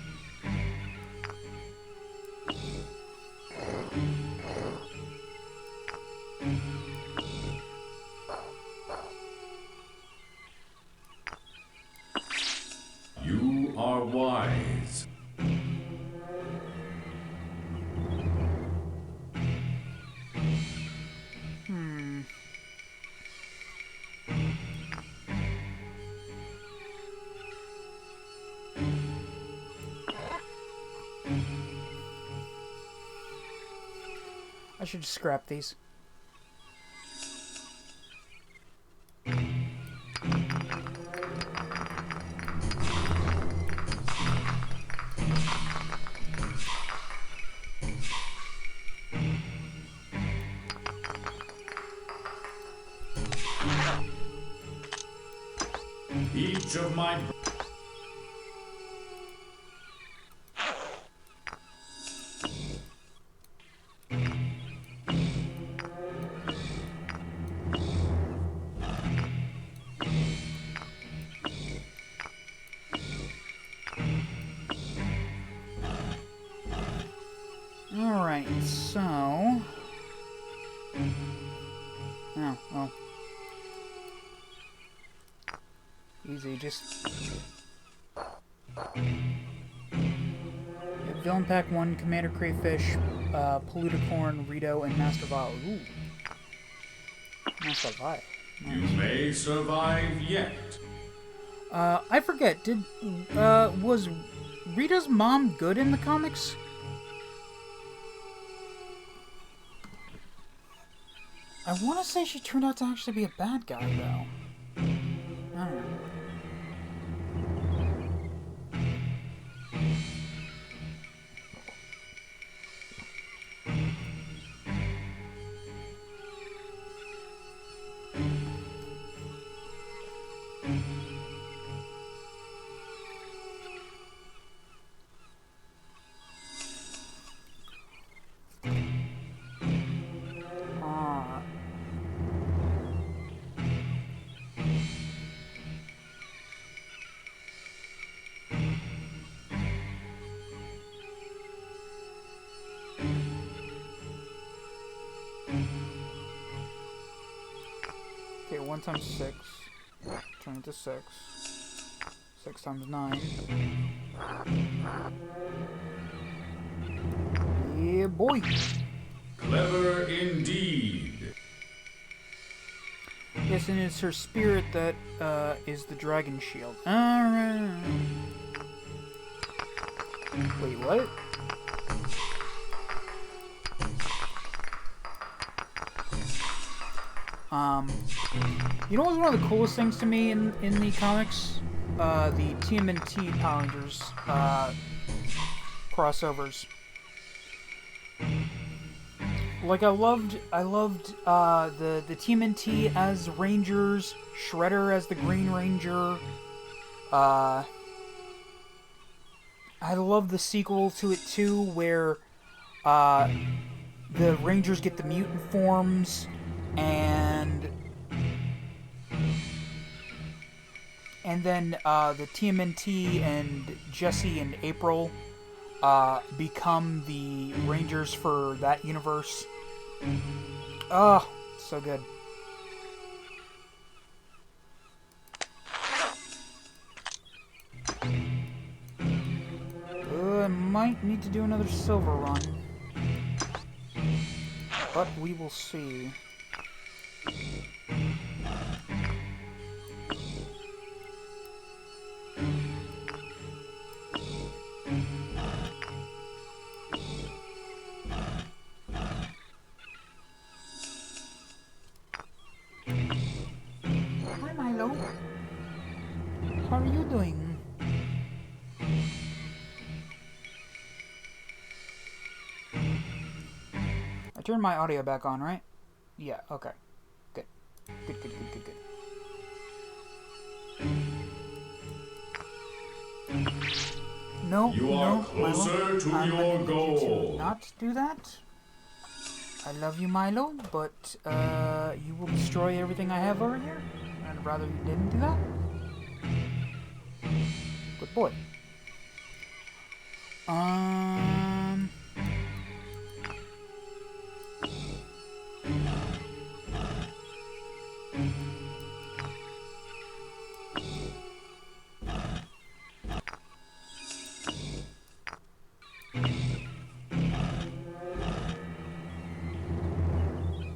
[SPEAKER 21] You are wise.
[SPEAKER 1] I should just scrap these.
[SPEAKER 21] Each of my...
[SPEAKER 1] Alright, so... Oh, well. Easy, just... Villain Pack 1, Commander Crayfish, Poluticorn, Rito, and Master Vile. Ooh. Master Vile. Nice.
[SPEAKER 21] You may survive yet.
[SPEAKER 1] I forget, was Rita's mom good in the comics? I want to say she turned out to actually be a bad guy, though. I don't know. 1 times 6. Turn it to 6. 6 times 9. Yeah, boy.
[SPEAKER 21] Clever indeed.
[SPEAKER 1] Yes, and it's her spirit that is the dragon shield. Alright. Wait, what? You know what's one of the coolest things to me in the comics? The TMNT Power Rangers crossovers. Like I loved the TMNT as Rangers, Shredder as the Green Ranger. I love the sequel to it too, where the Rangers get the mutant forms, and then the TMNT and Jesse and April become the Rangers for that universe. Oh, so good. I might need to do another silver run, but we will see. Hi, Milo. How are you doing? I turned my audio back on, right? Yeah, okay. Good. Good. No,
[SPEAKER 21] You are closer
[SPEAKER 1] Milo.
[SPEAKER 21] to
[SPEAKER 1] I'm
[SPEAKER 21] your
[SPEAKER 1] gonna need
[SPEAKER 21] goal.
[SPEAKER 1] you to not do that. I love you, Milo, but you will destroy everything I have over here. I'd rather you didn't do that. Good boy.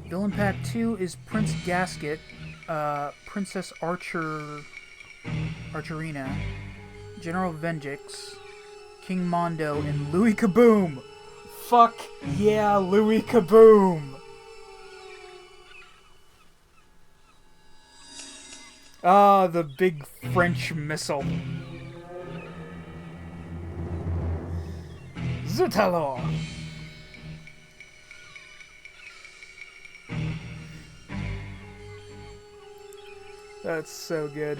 [SPEAKER 1] Villain Pack 2 is Prince Gasket, Princess Archerina, General Venjix, King Mondo, and Louis Kaboom! Fuck yeah, Louis Kaboom! Ah, the big French missile. Zut alors! That's so good.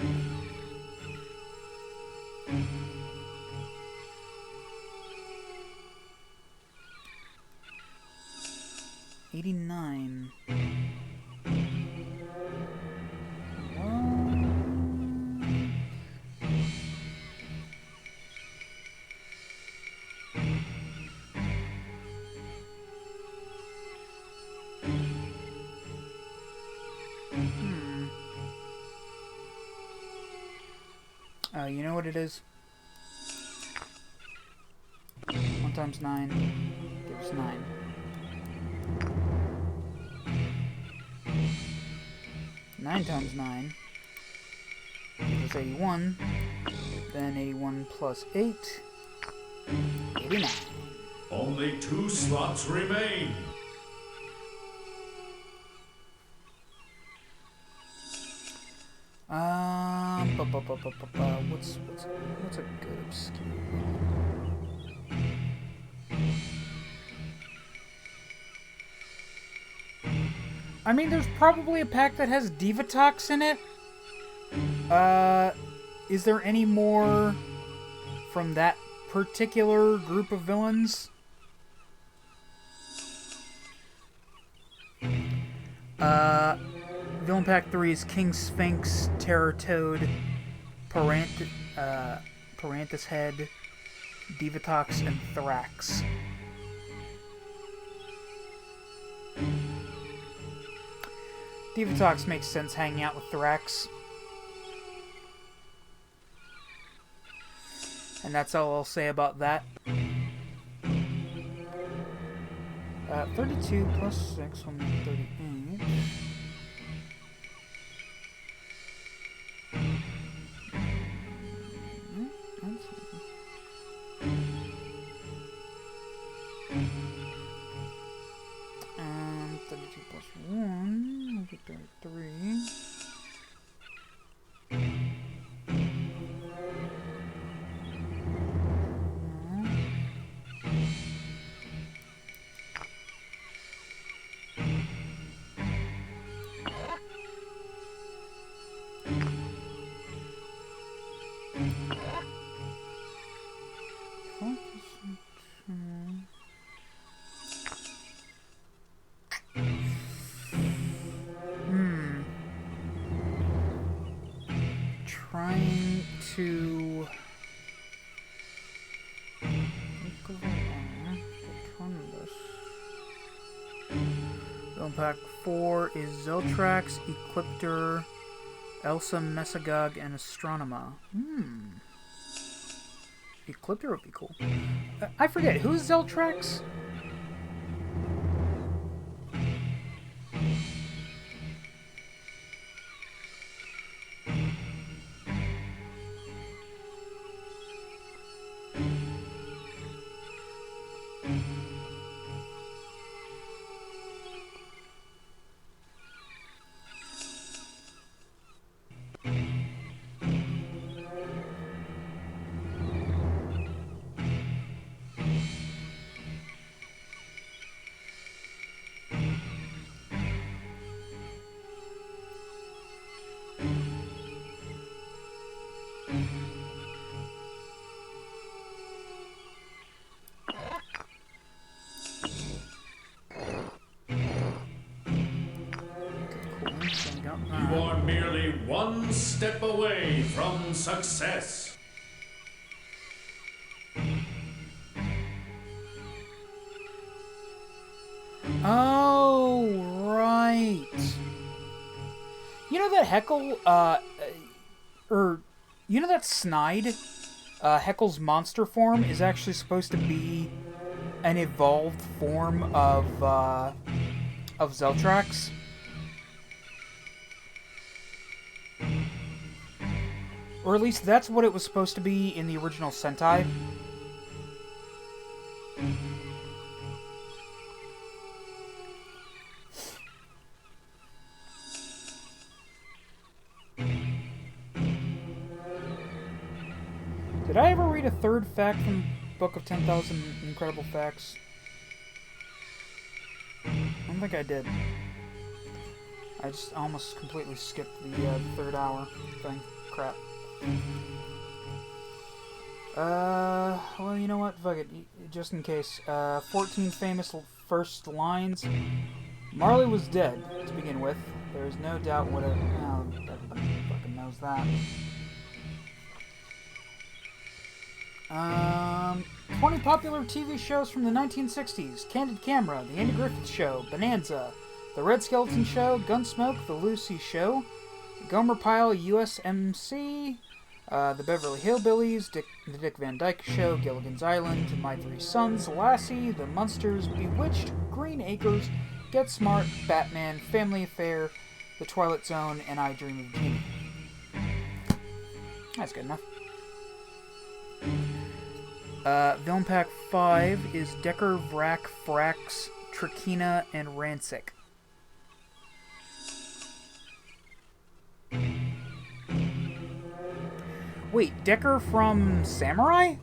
[SPEAKER 1] $89. You know what it is? 1 times 9 gives 9. Nine times 9 gives us 81. Then 81 plus 8, 89.
[SPEAKER 21] Only 2 slots remain.
[SPEAKER 1] What's a good obscure? I mean, there's probably a pack that has Divatox in it. Is there any more from that particular group of villains? Villain Pack 3 is King Sphinx, Terror Toad, Paranthus Head, Divatox, and Thrax. Divatox makes sense hanging out with Thrax. And that's all I'll say about that. 32 plus 6 will make 38. And 32 plus 1 will be 33. Trying to Pack 4 is Zeltrax, Ecliptor, Elsa, Mesagog, and Astronema. Ecliptor would be cool. I forget, who's Zeltrax?
[SPEAKER 21] You are merely one step away from success.
[SPEAKER 1] Oh, right. You know that Heckle, you know that Snide, Heckle's monster form is actually supposed to be an evolved form of Zeltrax? Or at least that's what it was supposed to be in the original Sentai. Did I ever read a third fact from Book of 10,000 Incredible Facts? I don't think I did. I just almost completely skipped the third hour thing. Crap. Well, you know what? Fuck it. Just in case. 14 famous first lines. Marley was dead, to begin with. There's no doubt what everybody fucking knows that. 20 popular TV shows from the 1960s. Candid Camera, The Andy Griffith Show, Bonanza, The Red Skeleton Show, Gunsmoke, The Lucy Show, Gomer Pyle, USMC, The Beverly Hillbillies, The Dick Van Dyke Show, Gilligan's Island, My Three Sons, Lassie, The Munsters, Bewitched, Green Acres, Get Smart, Batman, Family Affair, The Twilight Zone, and I Dream of Jeannie. That's good enough. Villain Pack 5 is Decker, Vrack, Frax, Trakina, and Rancic. Wait, Decker from Samurai?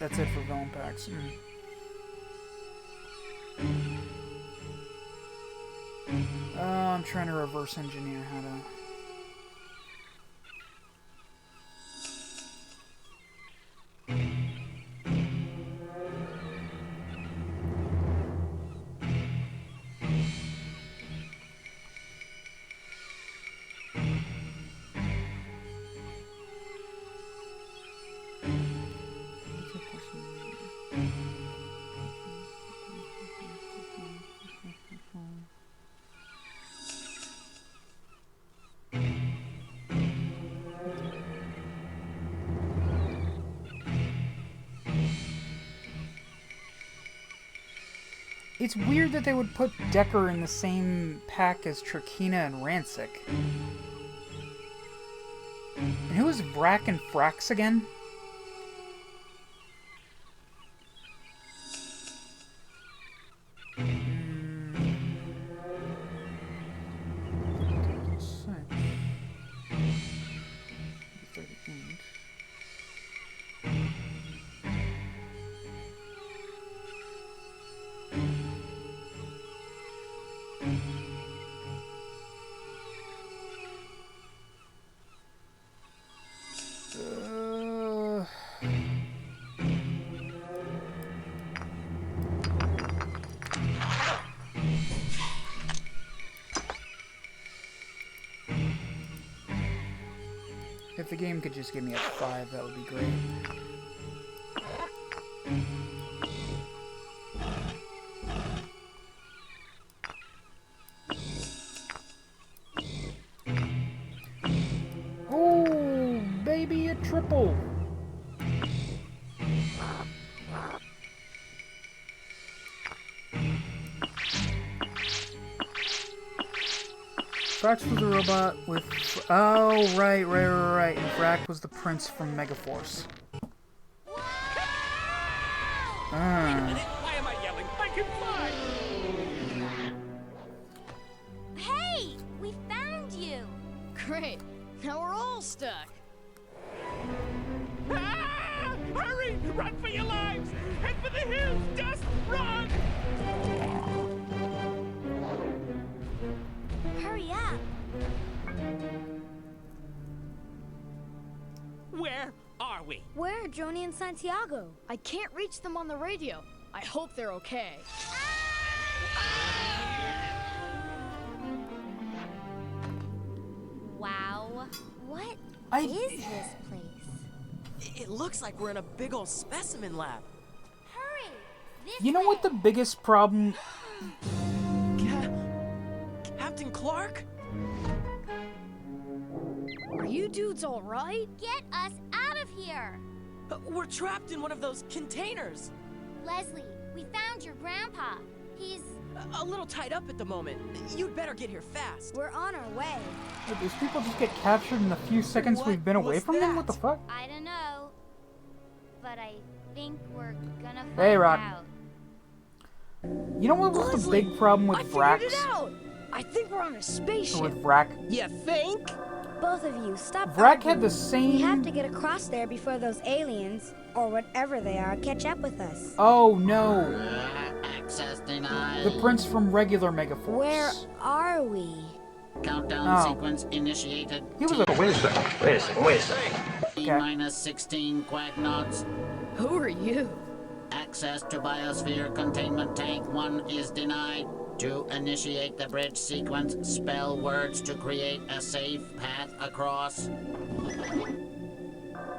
[SPEAKER 1] That's it for villain packs. I'm trying to reverse engineer how to... It's weird that they would put Decker in the same pack as Trakina and Rancic. And who is Vrack and Frax again? If the game could just give me a 5, that would be great. Oh, baby, a triple! Frax was the robot with... Oh, right. Vrack was the prince from Megaforce.
[SPEAKER 14] Why am I yelling? I can fly!
[SPEAKER 20] Hey! We found you!
[SPEAKER 8] Great. Now we're all stuck.
[SPEAKER 14] Ah! Hurry! Run for your lives! Head for the hills! Just run!
[SPEAKER 20] Hurry up!
[SPEAKER 14] Where are we?
[SPEAKER 7] Where are Joni and Santiago?
[SPEAKER 8] I can't reach them on the radio. I hope they're okay.
[SPEAKER 20] Wow. What is this place?
[SPEAKER 19] It looks like we're in a big old specimen lab.
[SPEAKER 20] Hurry!
[SPEAKER 1] You know what the biggest problem...
[SPEAKER 19] Captain Clark?
[SPEAKER 8] Are you dudes all right?
[SPEAKER 20] Get us out of here!
[SPEAKER 19] We're trapped in one of those containers.
[SPEAKER 20] Leslie, we found your grandpa. He's...
[SPEAKER 19] a little tied up at the moment. You'd better get here fast.
[SPEAKER 7] We're on our way.
[SPEAKER 1] Did these people just get captured in the few seconds we've been away from them? What the fuck?
[SPEAKER 20] I don't know. But I think we're gonna find
[SPEAKER 1] Hey, Rock.
[SPEAKER 20] out.
[SPEAKER 1] You know what was the big problem with Vrax?
[SPEAKER 8] I figured it out! I think we're on a spaceship.
[SPEAKER 1] With Vrack?
[SPEAKER 19] You think?
[SPEAKER 7] Both of you, stop
[SPEAKER 1] Vrack
[SPEAKER 7] arguing.
[SPEAKER 1] had the same...
[SPEAKER 7] We have to get across there before those aliens, or whatever they are, catch up with us.
[SPEAKER 1] Oh, no.
[SPEAKER 4] Access denied.
[SPEAKER 1] The prince from regular Megaforce.
[SPEAKER 7] Where are we?
[SPEAKER 4] Countdown sequence initiated.
[SPEAKER 1] He was a...
[SPEAKER 4] Wait a second. T-minus 16 quack knots.
[SPEAKER 8] Who are you?
[SPEAKER 4] Access to biosphere containment tank 1 is denied. To initiate the bridge sequence, spell words to create a safe path across.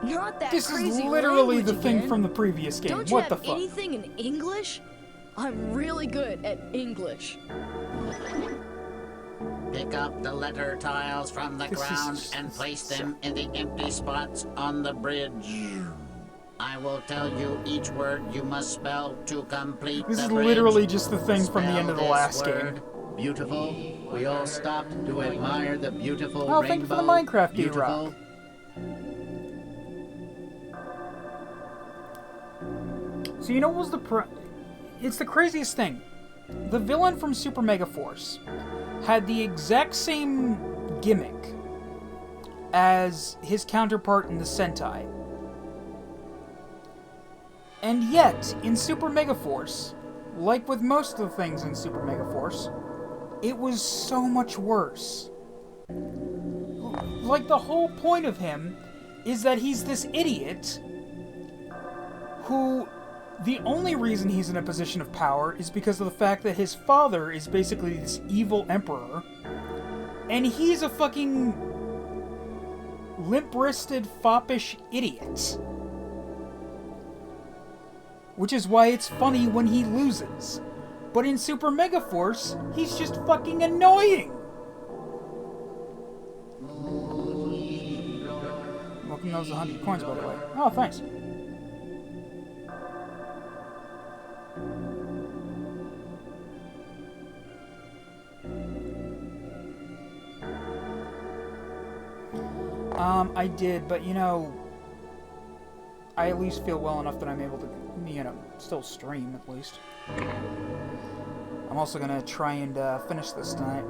[SPEAKER 8] Not that
[SPEAKER 1] This
[SPEAKER 8] crazy
[SPEAKER 1] is literally
[SPEAKER 8] language
[SPEAKER 1] the thing
[SPEAKER 8] again.
[SPEAKER 1] from the previous game.
[SPEAKER 8] Don't you
[SPEAKER 1] What the
[SPEAKER 8] have
[SPEAKER 1] fuck?
[SPEAKER 8] anything in English? I'm really good at English.
[SPEAKER 4] Pick up the letter tiles from the ground and place them in the empty spots on the bridge. I will tell you each word you must spell to complete
[SPEAKER 1] This
[SPEAKER 4] the
[SPEAKER 1] is
[SPEAKER 4] bridge.
[SPEAKER 1] literally just the thing from the end of the
[SPEAKER 4] Spell
[SPEAKER 1] last
[SPEAKER 4] this
[SPEAKER 1] game.
[SPEAKER 4] word. Beautiful. We all stopped to admire the beautiful
[SPEAKER 1] Oh,
[SPEAKER 4] rainbow.
[SPEAKER 1] thank you for the Minecraft,
[SPEAKER 4] Beautiful.
[SPEAKER 1] D-Rock. So you know what was the it's the craziest thing. The villain from Super Megaforce had the exact same gimmick as his counterpart in the Sentai. And yet, in Super Megaforce, like with most of the things in Super Megaforce, it was so much worse. Like, the whole point of him is that he's this idiot who... The only reason he's in a position of power is because of the fact that his father is basically this evil emperor, and he's a fucking limp-wristed, foppish idiot. Which is why it's funny when he loses. But in Super Megaforce, he's just fucking annoying! Welcome those 100 coins, by the way. Oh, thanks. I did, but you know, I at least feel well enough that I'm able to, you know, still stream at least. I'm also gonna try and finish this tonight.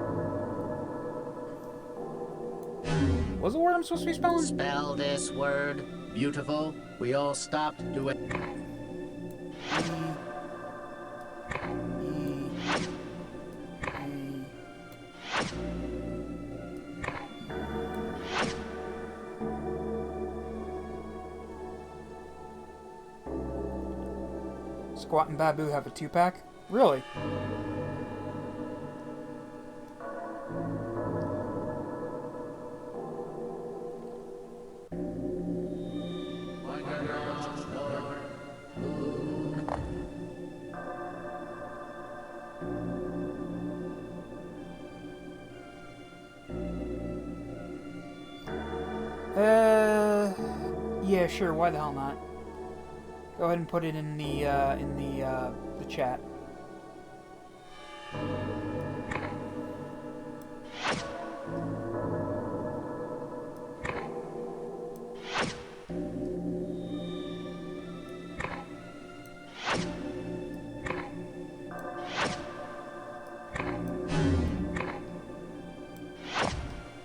[SPEAKER 1] What's the word I'm supposed to be spelling?
[SPEAKER 4] Spell this word. Beautiful. We all stopped to it.
[SPEAKER 1] Squat and Babu have a 2-pack? Really? Yeah, sure, why the hell not? Go ahead and put it in the chat.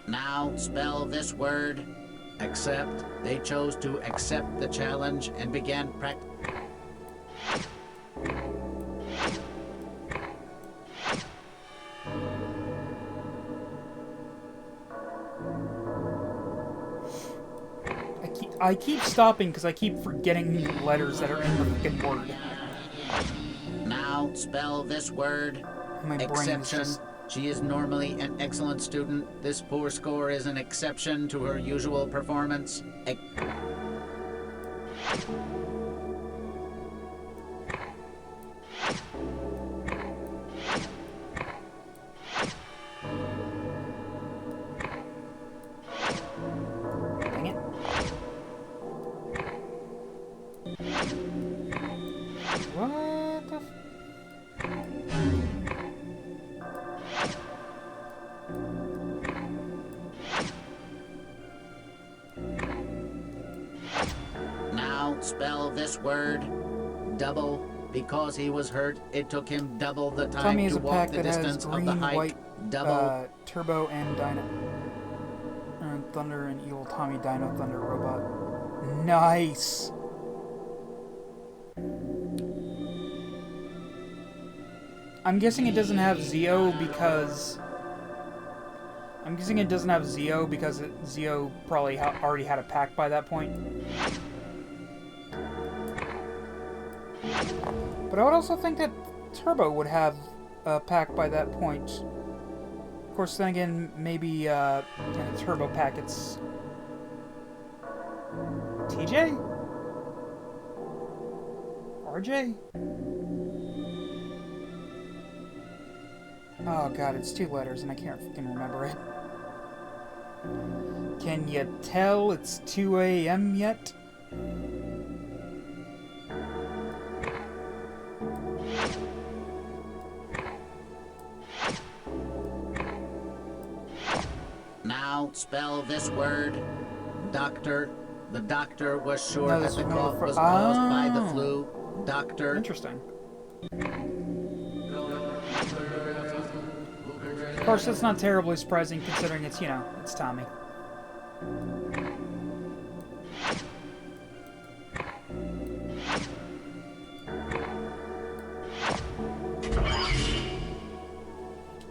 [SPEAKER 4] Now spell this word. Accept. They chose to accept the challenge and began practice.
[SPEAKER 1] I keep stopping because I keep forgetting letters that are in the fucking word.
[SPEAKER 4] Now spell this word.
[SPEAKER 1] My brain
[SPEAKER 4] Exception.
[SPEAKER 1] is just...
[SPEAKER 4] She is normally an excellent student. This poor score is an exception to her usual performance.
[SPEAKER 1] Dang it. What the f...
[SPEAKER 4] Now spell this word. Double. Because he was hurt, it took him double the time
[SPEAKER 1] Tommy has
[SPEAKER 4] to
[SPEAKER 1] a
[SPEAKER 4] walk
[SPEAKER 1] pack
[SPEAKER 4] the
[SPEAKER 1] that has
[SPEAKER 4] distance of the
[SPEAKER 1] green,
[SPEAKER 4] hike.
[SPEAKER 1] white,
[SPEAKER 4] Double.
[SPEAKER 1] Turbo and Dino... Thunder and Evil Tommy Dino Thunder Robot. Nice! I'm guessing it doesn't have Zeo because... I'm guessing it doesn't have Zeo because Zeo probably already had a pack by that point. But I would also think that Turbo would have a pack by that point. Of course, then again, maybe in a Turbo pack it's... TJ? RJ? Oh god, it's 2 letters and I can't fucking remember it. Can you tell it's 2 a.m. yet?
[SPEAKER 4] Now spell this word. Doctor. The doctor was sure that the cough was caused by the flu. Doctor.
[SPEAKER 1] Interesting. Of course, that's not terribly surprising considering it's, you know, it's Tommy.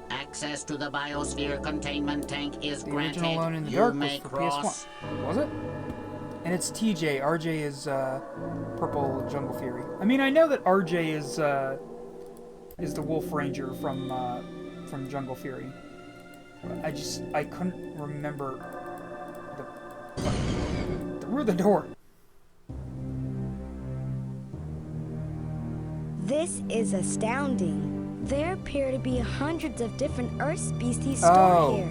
[SPEAKER 4] Access to the biosphere containment tank is granted.
[SPEAKER 1] The original Alone in the Dark was for PS1. Was it? And it's TJ. RJ is Purple Jungle Fury. I mean, I know that RJ is the Wolf Ranger from Jungle Fury. I couldn't remember through the door.
[SPEAKER 7] This is astounding. There appear to be hundreds of different Earth species stored here,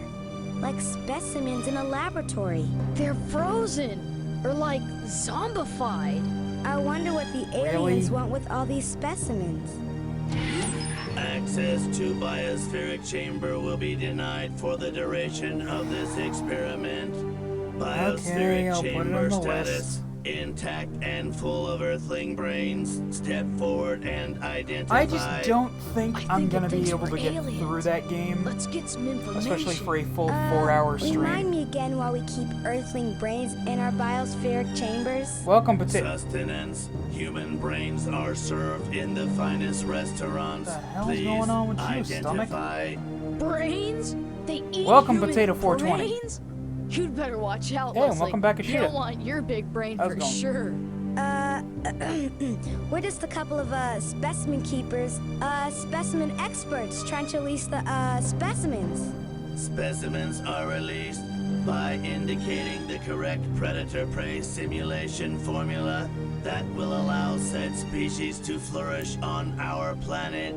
[SPEAKER 7] like specimens in a laboratory.
[SPEAKER 8] They're frozen, or like zombified.
[SPEAKER 7] I wonder what the aliens want with all these specimens.
[SPEAKER 13] Access to biospheric chamber will be denied for the duration of this experiment.
[SPEAKER 1] Okay, I'll put it on
[SPEAKER 13] chamber
[SPEAKER 1] the
[SPEAKER 13] status.
[SPEAKER 1] list.
[SPEAKER 13] Intact and full of Earthling brains. Step forward and identify.
[SPEAKER 1] I just don't think I'm gonna be able to get through that game.
[SPEAKER 8] Let's get some information.
[SPEAKER 1] Especially for a full 4-hour stream.
[SPEAKER 7] Remind me again while we keep Earthling brains in our biospheric chambers.
[SPEAKER 1] Welcome, Potato.
[SPEAKER 13] Sustenance. Human brains are served in the finest restaurants.
[SPEAKER 1] What the hell's
[SPEAKER 13] Please
[SPEAKER 1] going on with you,
[SPEAKER 13] identify.
[SPEAKER 8] Brains? They eat
[SPEAKER 1] Welcome,
[SPEAKER 8] human
[SPEAKER 1] Potato 420.
[SPEAKER 8] brains? You'd better watch out,
[SPEAKER 1] Hey,
[SPEAKER 8] Leslie.
[SPEAKER 1] welcome back,
[SPEAKER 8] You
[SPEAKER 1] Ashita.
[SPEAKER 8] don't want your big brain
[SPEAKER 1] How's
[SPEAKER 8] for
[SPEAKER 1] it going?
[SPEAKER 8] sure.
[SPEAKER 7] We're just a couple of specimen keepers, specimen experts trying to release the specimens.
[SPEAKER 13] Specimens are released by indicating the correct predator-prey simulation formula that will allow said species to flourish on our planet.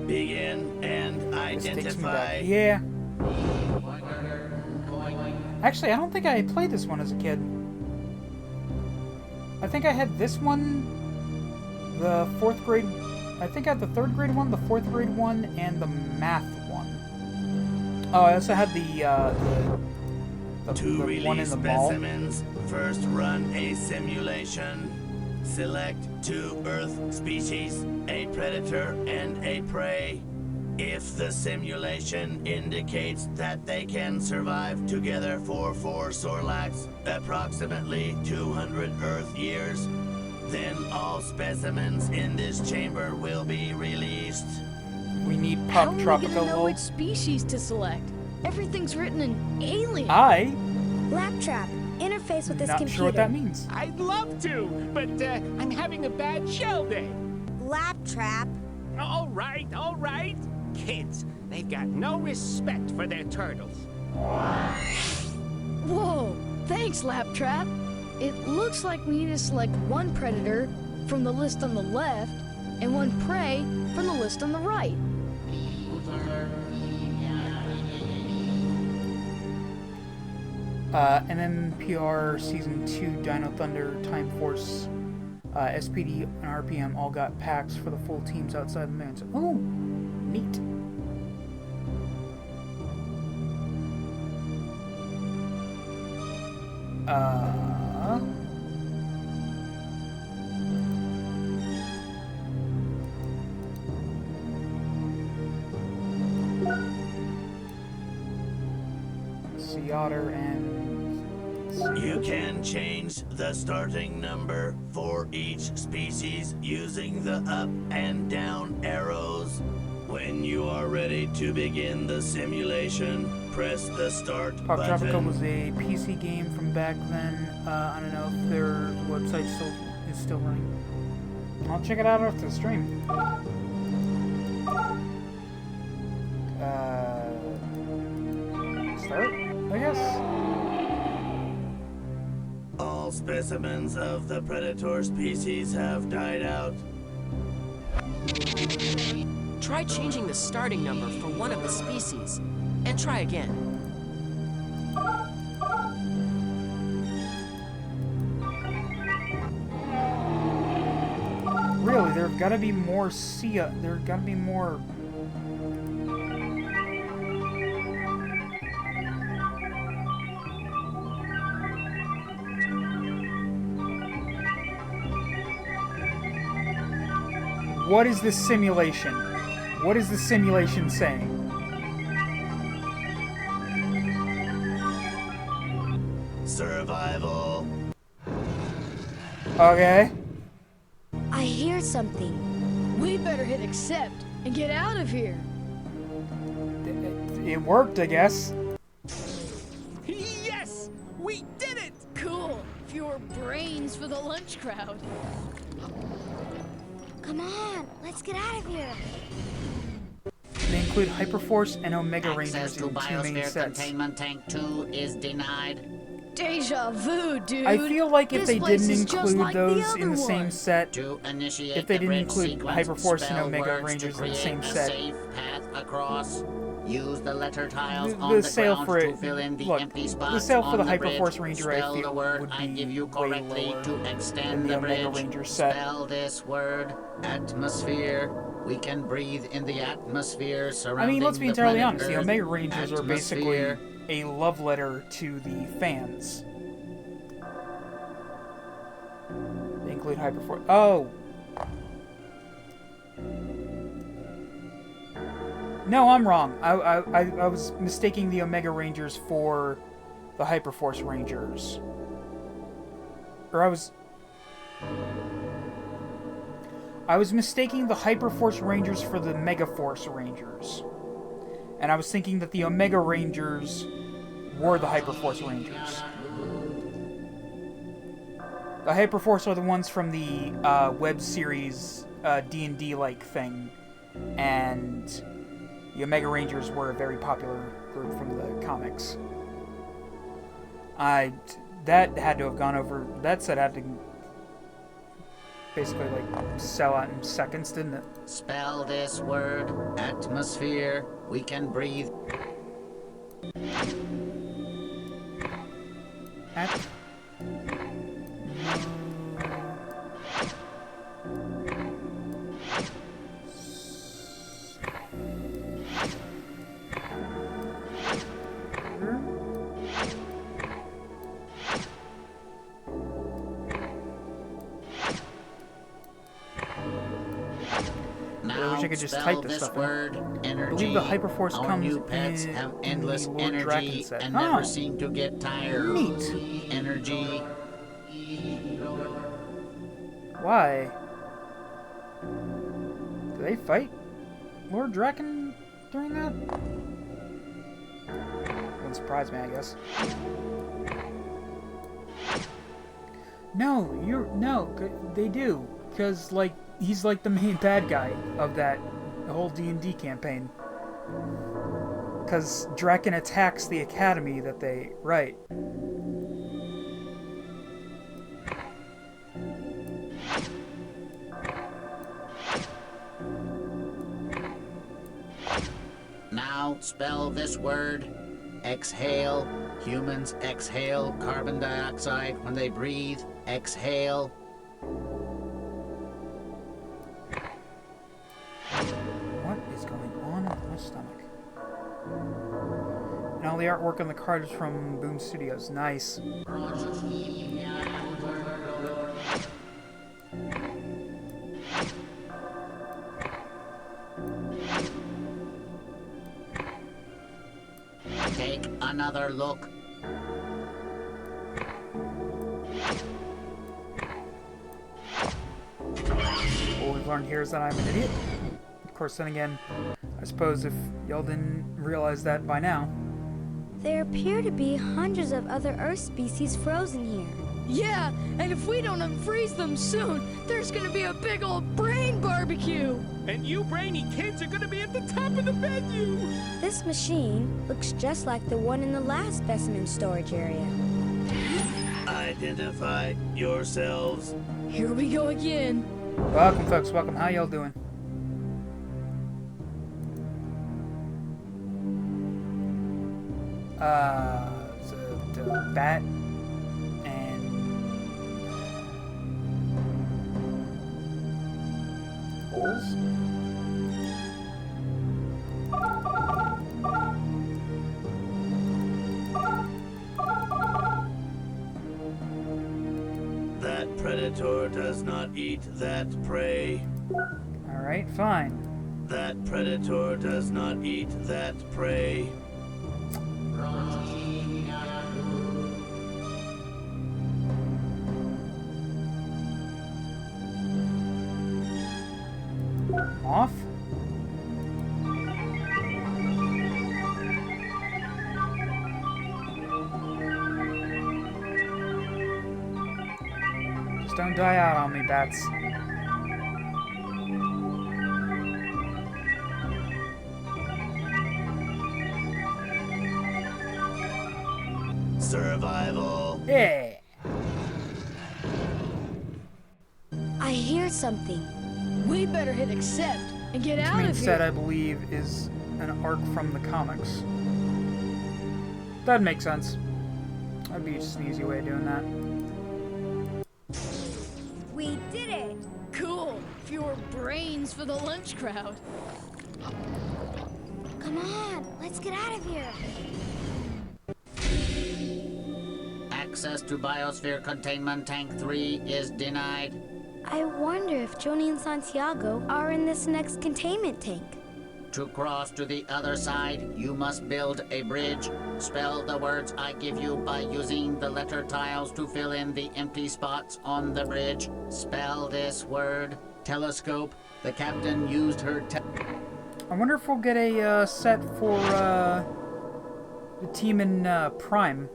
[SPEAKER 13] Begin and
[SPEAKER 1] This takes me
[SPEAKER 13] identify.
[SPEAKER 1] back. Yeah. Actually, I don't think I played this one as a kid. I think I had this one, the 4th grade. I think I had the 3rd grade one, the 4th grade one, and the math one. Oh, I also had the
[SPEAKER 13] To
[SPEAKER 1] one in
[SPEAKER 13] release
[SPEAKER 1] the mall.
[SPEAKER 13] specimens, first run a simulation. Select 2 Earth species, a predator and a prey. If the simulation indicates that they can survive together for 4 Sorlax, approximately 200 Earth years, then all specimens in this chamber will be released.
[SPEAKER 1] We need
[SPEAKER 8] How
[SPEAKER 1] Pop
[SPEAKER 8] are we
[SPEAKER 1] Tropical.
[SPEAKER 8] gonna know which species to select? Everything's written in alien.
[SPEAKER 7] Laptrap, interface with this
[SPEAKER 1] Not
[SPEAKER 7] computer.
[SPEAKER 1] sure what that means.
[SPEAKER 14] I'd love to, but I'm having a bad shell day.
[SPEAKER 7] Laptrap.
[SPEAKER 14] All right, all right. Kids, they've got no respect for their turtles.
[SPEAKER 8] Whoa! Thanks, Laptrap. It looks like we need to select one predator from the list on the left and one prey from the list on the right.
[SPEAKER 1] NMPR Season 2 Dino Thunder Time Force SPD and RPM all got packs for the full teams outside the moons. Ooh, neat. Sea Otter and...
[SPEAKER 13] You can change the starting number for each species using the up and down arrows. When you are ready to begin the simulation, press the start
[SPEAKER 1] Pop
[SPEAKER 13] button.
[SPEAKER 1] Tropical was a PC game from back then. I don't know if their website is still running. I'll check it out after the stream. Start, I guess.
[SPEAKER 13] All specimens of the predator species have died out.
[SPEAKER 19] Try changing the starting number for one of the species, and try again.
[SPEAKER 1] Really, there've got to be more there've got to be more... What is this simulation? What is the simulation saying?
[SPEAKER 13] Survival.
[SPEAKER 1] Okay.
[SPEAKER 7] I hear something.
[SPEAKER 8] We better hit accept and get out of here.
[SPEAKER 1] It worked, I guess.
[SPEAKER 14] Yes! We did it!
[SPEAKER 8] Cool. Fewer brains for the lunch crowd.
[SPEAKER 20] Come on, let's get out of here.
[SPEAKER 1] They include Hyperforce and Omega
[SPEAKER 4] Access
[SPEAKER 1] Rangers
[SPEAKER 4] to
[SPEAKER 1] in 2 main
[SPEAKER 4] Biosphere
[SPEAKER 1] sets.
[SPEAKER 4] Containment Tank 2 is denied.
[SPEAKER 8] Deja vu, dude.
[SPEAKER 1] I feel like if
[SPEAKER 8] This
[SPEAKER 1] they
[SPEAKER 8] place
[SPEAKER 1] didn't
[SPEAKER 8] is just
[SPEAKER 1] include
[SPEAKER 8] like the
[SPEAKER 1] those in
[SPEAKER 8] other
[SPEAKER 1] the same
[SPEAKER 8] one.
[SPEAKER 1] set,
[SPEAKER 4] To initiate
[SPEAKER 1] if they
[SPEAKER 4] the
[SPEAKER 1] didn't
[SPEAKER 4] bridge
[SPEAKER 1] include
[SPEAKER 4] sequence,
[SPEAKER 1] Hyperforce and
[SPEAKER 4] spell
[SPEAKER 1] Omega
[SPEAKER 4] words
[SPEAKER 1] Rangers
[SPEAKER 4] to
[SPEAKER 1] in the
[SPEAKER 4] create
[SPEAKER 1] same
[SPEAKER 4] a
[SPEAKER 1] set.
[SPEAKER 4] safe path across. Use the letter tiles
[SPEAKER 1] The-
[SPEAKER 4] on
[SPEAKER 1] the
[SPEAKER 4] the
[SPEAKER 1] sale
[SPEAKER 4] ground
[SPEAKER 1] for
[SPEAKER 4] to
[SPEAKER 1] it-
[SPEAKER 4] fill in the
[SPEAKER 1] look,
[SPEAKER 4] empty
[SPEAKER 1] the
[SPEAKER 4] spots
[SPEAKER 1] sale for
[SPEAKER 4] on
[SPEAKER 1] the
[SPEAKER 4] the bridge.
[SPEAKER 1] Hyperforce Ranger, I
[SPEAKER 4] Spell
[SPEAKER 1] feel,
[SPEAKER 4] the word
[SPEAKER 1] would
[SPEAKER 4] I
[SPEAKER 1] be
[SPEAKER 4] give you
[SPEAKER 1] way
[SPEAKER 4] correctly
[SPEAKER 1] lower
[SPEAKER 4] to
[SPEAKER 1] than
[SPEAKER 4] extend
[SPEAKER 1] the
[SPEAKER 4] the
[SPEAKER 1] Omega
[SPEAKER 4] bridge.
[SPEAKER 1] Ranger set.
[SPEAKER 4] Spell this word, atmosphere. We can breathe in the atmosphere
[SPEAKER 1] I
[SPEAKER 4] surrounding
[SPEAKER 1] mean, let's be
[SPEAKER 4] the
[SPEAKER 1] entirely
[SPEAKER 4] planet
[SPEAKER 1] honest, the
[SPEAKER 4] Earth.
[SPEAKER 1] Omega Rangers are basically
[SPEAKER 4] Atmosphere.
[SPEAKER 1] a love letter to the fans. They include Hyperforce. Oh! No, I'm wrong. I was mistaking the Omega Rangers for the Hyperforce Rangers. Or I was mistaking the Hyperforce Rangers for the Megaforce Rangers. And I was thinking that the Omega Rangers were the Hyperforce Rangers. The Hyperforce are the ones from the web series D&D-like thing. And the Omega Rangers were a very popular group from the comics. That had to have gone over... That set had to basically, like, sell out in seconds, didn't it?
[SPEAKER 4] Spell this word. Atmosphere. We can breathe.
[SPEAKER 1] I wish I could just type this stuff
[SPEAKER 4] word,
[SPEAKER 1] in. I believe the Hyperforce
[SPEAKER 4] Our
[SPEAKER 1] comes
[SPEAKER 4] new pets
[SPEAKER 1] in
[SPEAKER 4] have endless
[SPEAKER 1] the Lord
[SPEAKER 4] energy
[SPEAKER 1] Draken set.
[SPEAKER 4] and never seem to get tired.
[SPEAKER 1] Neat.
[SPEAKER 4] Energy.
[SPEAKER 1] Why? Do they fight Lord Draken during that? Wouldn't surprise me, I guess. No, they do, because like he's like the main bad guy of that whole D&D campaign. Because Draken attacks the academy that they write.
[SPEAKER 4] Now spell this word. Exhale. Humans exhale carbon dioxide when they breathe. Exhale.
[SPEAKER 1] What is going on with my stomach? And all the artwork on the card is from Boom Studios. Nice.
[SPEAKER 4] Take another look.
[SPEAKER 1] What we've learned here is that I'm an idiot. Of course, then again, I suppose if y'all didn't realize that by now.
[SPEAKER 7] There appear to be hundreds of other Earth species frozen here.
[SPEAKER 8] Yeah, and if we don't unfreeze them soon, there's gonna be a big old brain barbecue!
[SPEAKER 14] And you brainy kids are gonna be at the top of the menu!
[SPEAKER 7] This machine looks just like the one in the last specimen storage area.
[SPEAKER 13] Identify yourselves.
[SPEAKER 8] Here we go again.
[SPEAKER 1] Welcome, folks. Welcome. How y'all doing? The bat and holes.
[SPEAKER 13] That predator does not eat that prey.
[SPEAKER 1] All right, fine.
[SPEAKER 13] That predator does not eat that prey.
[SPEAKER 1] Off. Just don't die out on me, bats.
[SPEAKER 13] Survival.
[SPEAKER 1] Yeah.
[SPEAKER 7] I hear something.
[SPEAKER 8] We better hit accept and get out
[SPEAKER 1] Which
[SPEAKER 8] of
[SPEAKER 1] set, I
[SPEAKER 8] here.
[SPEAKER 1] believe, is an arc from the comics. That makes sense. That'd be just an easy way of doing that.
[SPEAKER 7] We did it!
[SPEAKER 8] Cool. Fewer brains for the lunch crowd.
[SPEAKER 20] Come on, let's get out of here.
[SPEAKER 4] Access to Biosphere Containment Tank 3 is denied.
[SPEAKER 7] I wonder if Joni and Santiago are in this next containment tank.
[SPEAKER 4] To cross to the other side, you must build a bridge. Spell the words I give you by using the letter tiles to fill in the empty spots on the bridge. Spell this word. Telescope. The captain used her
[SPEAKER 1] I wonder if we'll get a set for the team in Prime.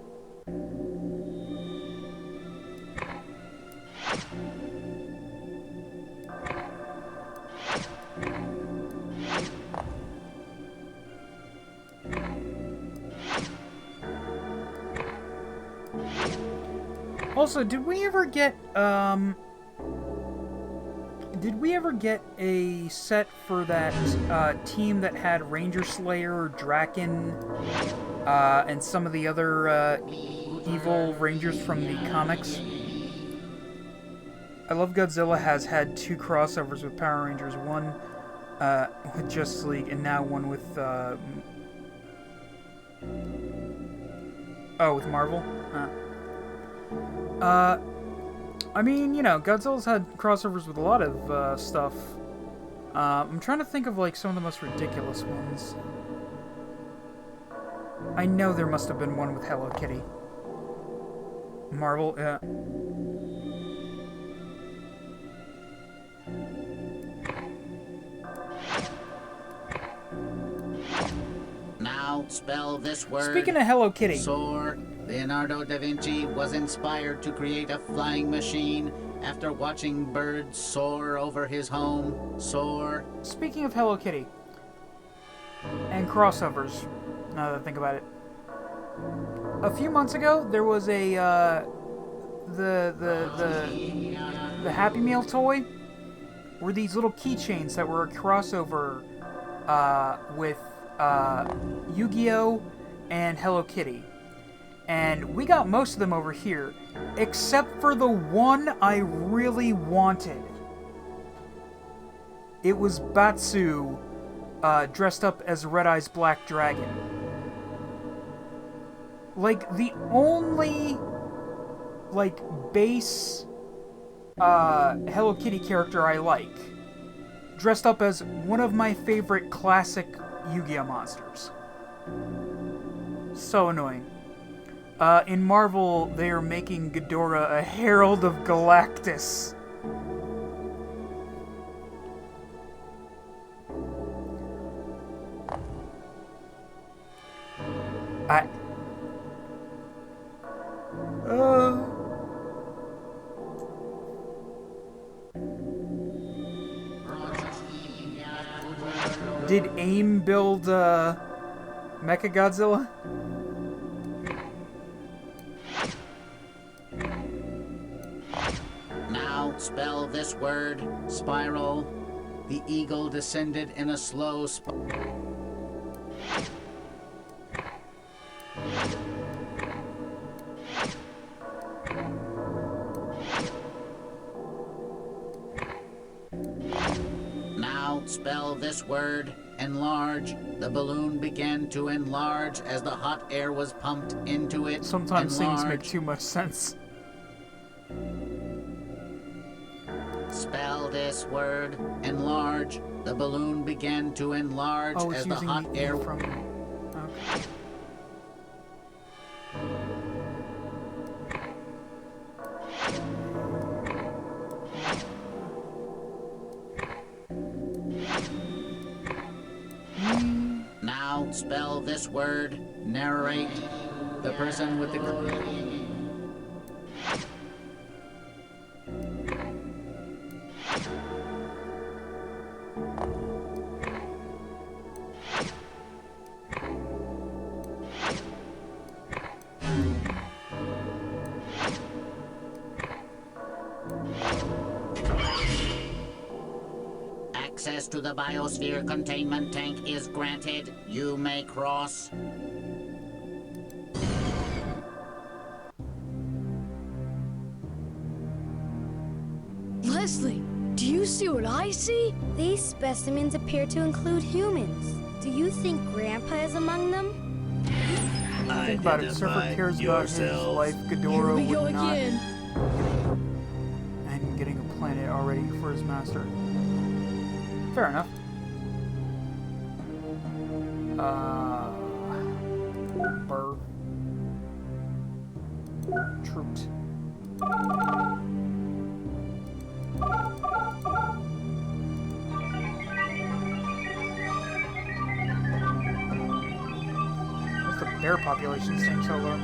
[SPEAKER 1] Also, did we ever get a set for that team that had Ranger Slayer, Draken, and some of the other evil Rangers from the comics? I Love Godzilla has had 2 crossovers with Power Rangers, one with Justice League and now one with with Marvel. I mean, you know, Godzilla's had crossovers with a lot of stuff. I'm trying to think of like some of the most ridiculous ones. I know there must have been one with Hello Kitty. Marvel, yeah.
[SPEAKER 4] Now spell this word.
[SPEAKER 1] Speaking of Hello Kitty.
[SPEAKER 4] Soar. Leonardo da Vinci was inspired to create a flying machine after watching birds soar over his home. Soar.
[SPEAKER 1] Speaking of Hello Kitty and crossovers, now that I think about it, a few months ago there was a the Happy Meal toy were these little keychains that were a crossover with Yu-Gi-Oh and Hello Kitty. And we got most of them over here, except for the one I really wanted. It was Batsu, dressed up as Red Eye's Black Dragon. Like, the only, like, base, Hello Kitty character I like, dressed up as one of my favorite classic Yu-Gi-Oh monsters. So annoying. In Marvel, they are making Ghidorah a Herald of Galactus. Did AIM build, Mechagodzilla?
[SPEAKER 4] Now spell this word. Spiral. The eagle descended in a slow Now spell this word. Enlarge. The balloon began to enlarge as the hot air was pumped into it.
[SPEAKER 1] Sometimes things make too much sense.
[SPEAKER 4] Spell this word. Enlarge. The balloon began to enlarge as the hot air from. Okay. Now spell this word. Narrate. The person with the. Access to the biosphere containment tank is granted. You may cross.
[SPEAKER 8] Leslie, do you see what I see?
[SPEAKER 7] These specimens appear to include humans. Do you think Grandpa is among them?
[SPEAKER 1] Think about it. Surfer cares about his life. Ghidorah would not. And getting a planet already for his master. Fair enough. Burr. Troops. What's the bear population staying so low?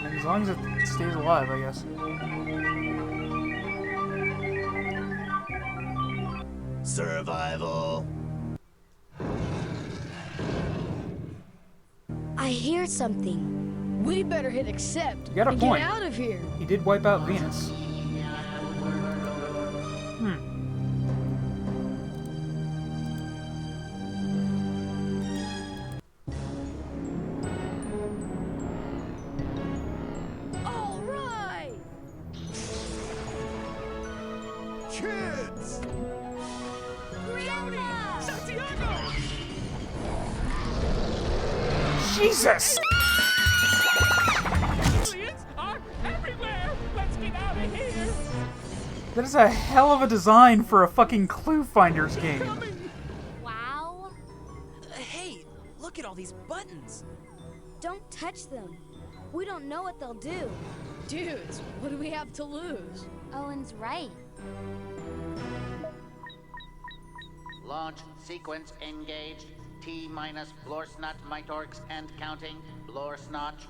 [SPEAKER 1] And as long as it stays alive, I guess.
[SPEAKER 13] Survival.
[SPEAKER 8] I hear something. We better hit accept
[SPEAKER 1] You got a
[SPEAKER 8] and
[SPEAKER 1] point.
[SPEAKER 8] get out of here.
[SPEAKER 1] He did wipe out Venus.
[SPEAKER 8] All right.
[SPEAKER 14] Kids!
[SPEAKER 20] Grandma!
[SPEAKER 14] Santiago!
[SPEAKER 1] Jesus!
[SPEAKER 14] Aliens are everywhere! Let's get out of here!
[SPEAKER 1] That is a hell of a design for a fucking ClueFinders game.
[SPEAKER 20] Wow.
[SPEAKER 19] Hey, look at all these buttons.
[SPEAKER 7] Don't touch them. We don't know what they'll do.
[SPEAKER 8] Dudes, what do we have to lose?
[SPEAKER 20] Owen's right.
[SPEAKER 4] Launch sequence engaged. T-minus Blorsnot Mitorx and counting. Blorsnotch.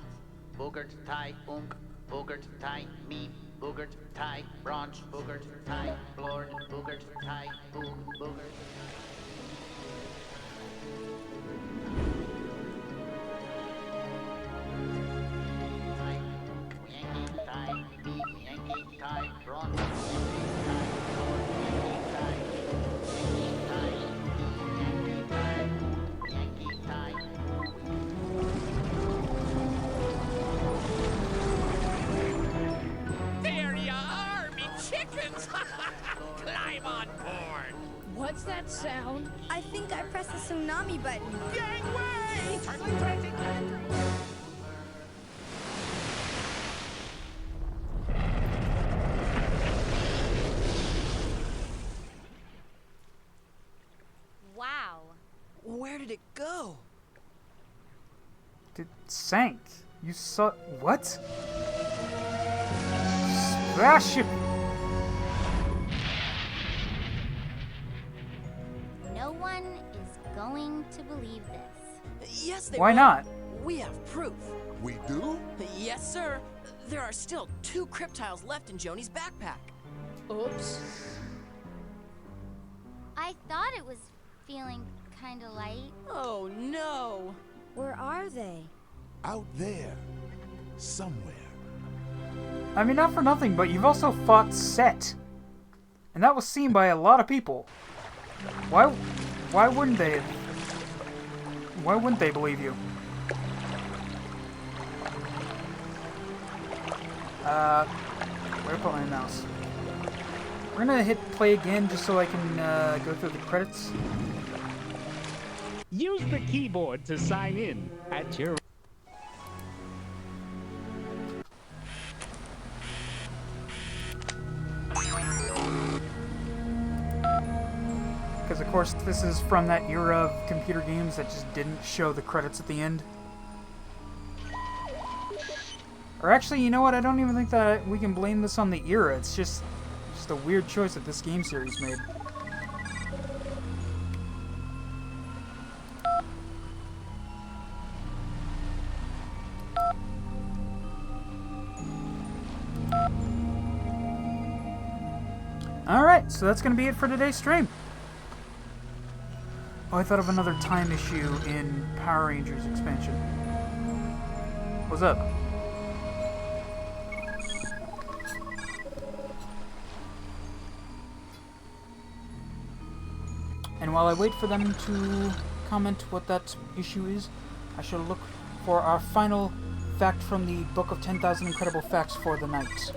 [SPEAKER 4] Boogert Tai Unk. Boogert Tai Me. Boogert Tai Branch. Boogert Tai Blord. Boogert Tai Boog. Boogert. Tai Yankee Tai Me. Yankee Tai Branch. Yankee Tai Blord. Yankee Tai. Yankee Tai. Yankee Tai.
[SPEAKER 11] There you are, me chickens! Climb on board!
[SPEAKER 8] What's that sound?
[SPEAKER 7] I think I pressed the tsunami button.
[SPEAKER 14] Gangway! Turtle transit!
[SPEAKER 20] Wow.
[SPEAKER 19] Where did it go?
[SPEAKER 1] It sank. You saw what? Smash it!
[SPEAKER 20] No one is going to believe this.
[SPEAKER 19] Yes, they
[SPEAKER 1] Why
[SPEAKER 19] will.
[SPEAKER 1] not?
[SPEAKER 19] We have proof.
[SPEAKER 12] We do?
[SPEAKER 19] Yes, sir. There are still 2 cryptiles left in Joni's backpack.
[SPEAKER 8] Oops.
[SPEAKER 20] I thought it was feeling kind of light.
[SPEAKER 19] Oh, no.
[SPEAKER 7] Where are they?
[SPEAKER 12] Out there. Somewhere.
[SPEAKER 1] I mean, not for nothing, but you've also fought Set. And that was seen by a lot of people. Why wouldn't they? Why wouldn't they believe you? Where to put my mouse? We're gonna hit play again just so I can go through the credits.
[SPEAKER 14] Use the keyboard to sign in at your...
[SPEAKER 1] Because of course this is from that era of computer games that just didn't show the credits at the end. Or actually, you know what? I don't even think that we can blame this on the era. It's just a weird choice that this game series made. Alright, so that's going to be it for today's stream. Oh, I thought of another time issue in Power Rangers expansion. What's up? And while I wait for them to comment what that issue is, I shall look for our final fact from the Book of 10,000 Incredible Facts for the night.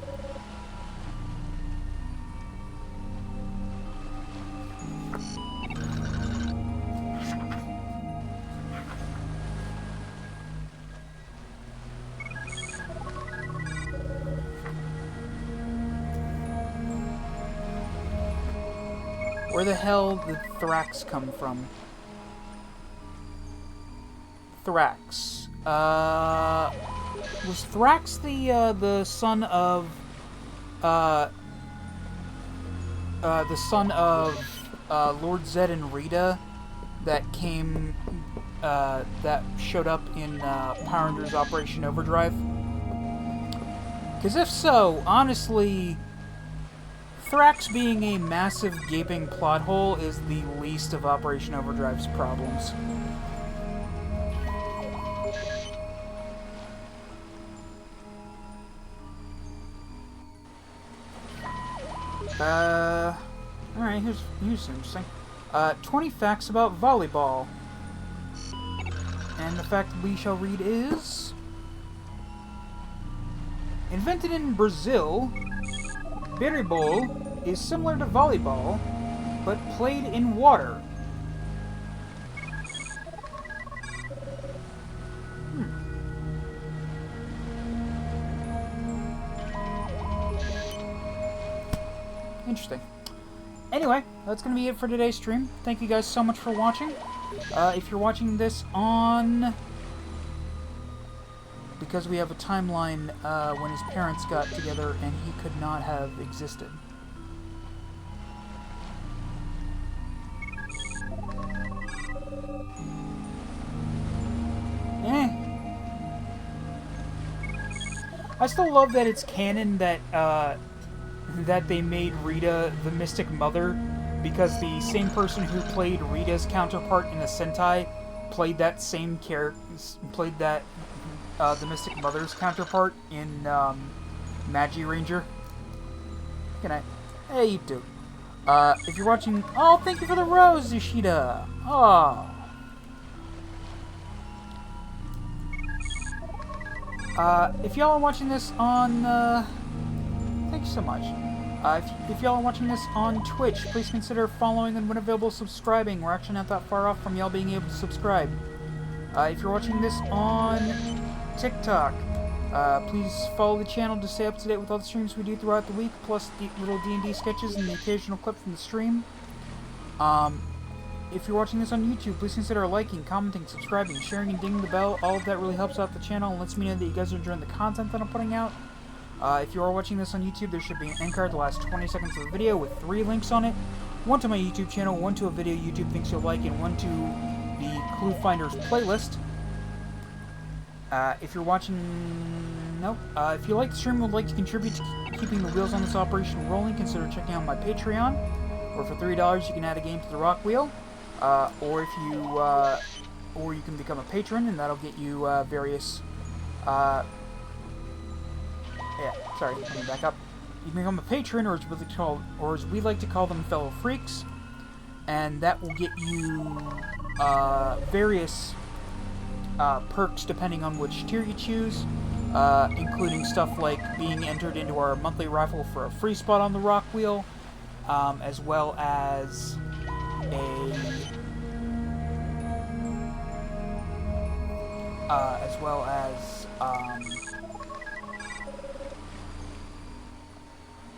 [SPEAKER 1] Where the hell did Thrax come from? Thrax. Was Thrax the son of Lord Zed and Rita that came that showed up in Power Rangers Operation Overdrive? Because if so, honestly, Thrax being a massive gaping plot hole is the least of Operation Overdrive's problems. Alright, here's interesting. 20 facts about volleyball. And the fact we shall read is... Invented in Brazil, biribol is similar to volleyball, but played in water. Interesting. Anyway, that's going to be it for today's stream. Thank you guys so much for watching. If you're watching this on... Because we have a timeline when his parents got together and he could not have existed. I still love that it's canon that that they made Rita the Mystic Mother, because the same person who played Rita's counterpart in the Sentai played that same character, played that the Mystic Mother's counterpart in Magi Ranger. Good night. Hey, you do. If you're watching, oh, thank you for the rose, Yoshida. Oh. If y'all are watching this on, thank you so much. If y'all are watching this on Twitch, please consider following and when available, subscribing. We're actually not that far off from y'all being able to subscribe. If you're watching this on TikTok, please follow the channel to stay up to date with all the streams we do throughout the week, plus the little D&D sketches and the occasional clip from the stream. If you're watching this on YouTube, please consider liking, commenting, subscribing, sharing, and dinging the bell. All of that really helps out the channel and lets me know that you guys are enjoying the content that I'm putting out. If you are watching this on YouTube, there should be an end card the last 20 seconds of the video with 3 links on it. One to my YouTube channel, one to a video YouTube thinks you'll like, and one to the ClueFinders playlist. If you're watching... Nope. If you like the stream and would like to contribute to keeping the wheels on this operation rolling, consider checking out my Patreon, where for $3 you can add a game to the rock wheel. Or you can become a patron, and that'll get you various. Yeah, sorry, let me back up. You can become a patron, or as we like to call them, fellow freaks, and that will get you various perks depending on which tier you choose, including stuff like being entered into our monthly raffle for a free spot on the rock wheel, as well as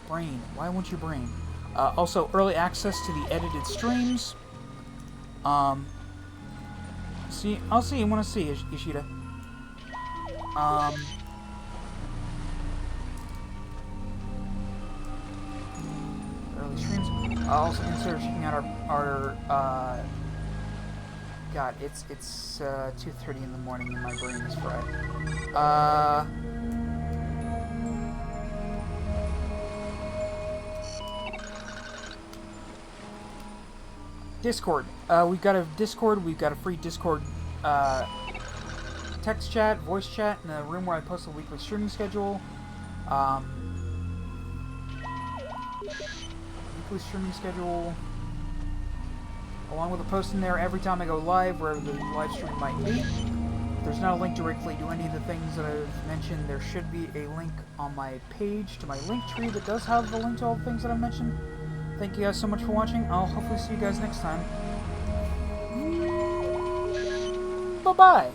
[SPEAKER 1] brain. Why won't you brain? Also, early access to the edited streams. I'll see you when I see you, Ishida. Early streams. I'll also consider checking out our God, it's 2:30 in the morning and my brain is fried. Discord. We've got a Discord. We've got a free Discord text chat, voice chat, in a room where I post a weekly streaming schedule. Weekly streaming schedule, along with a post in there every time I go live, wherever the live stream might be. If there's not a link directly to any of the things that I've mentioned, there should be a link on my page to my linktree that does have the link to all the things that I mentioned. Thank you guys so much for watching. I'll hopefully see you guys next time. Bye-bye!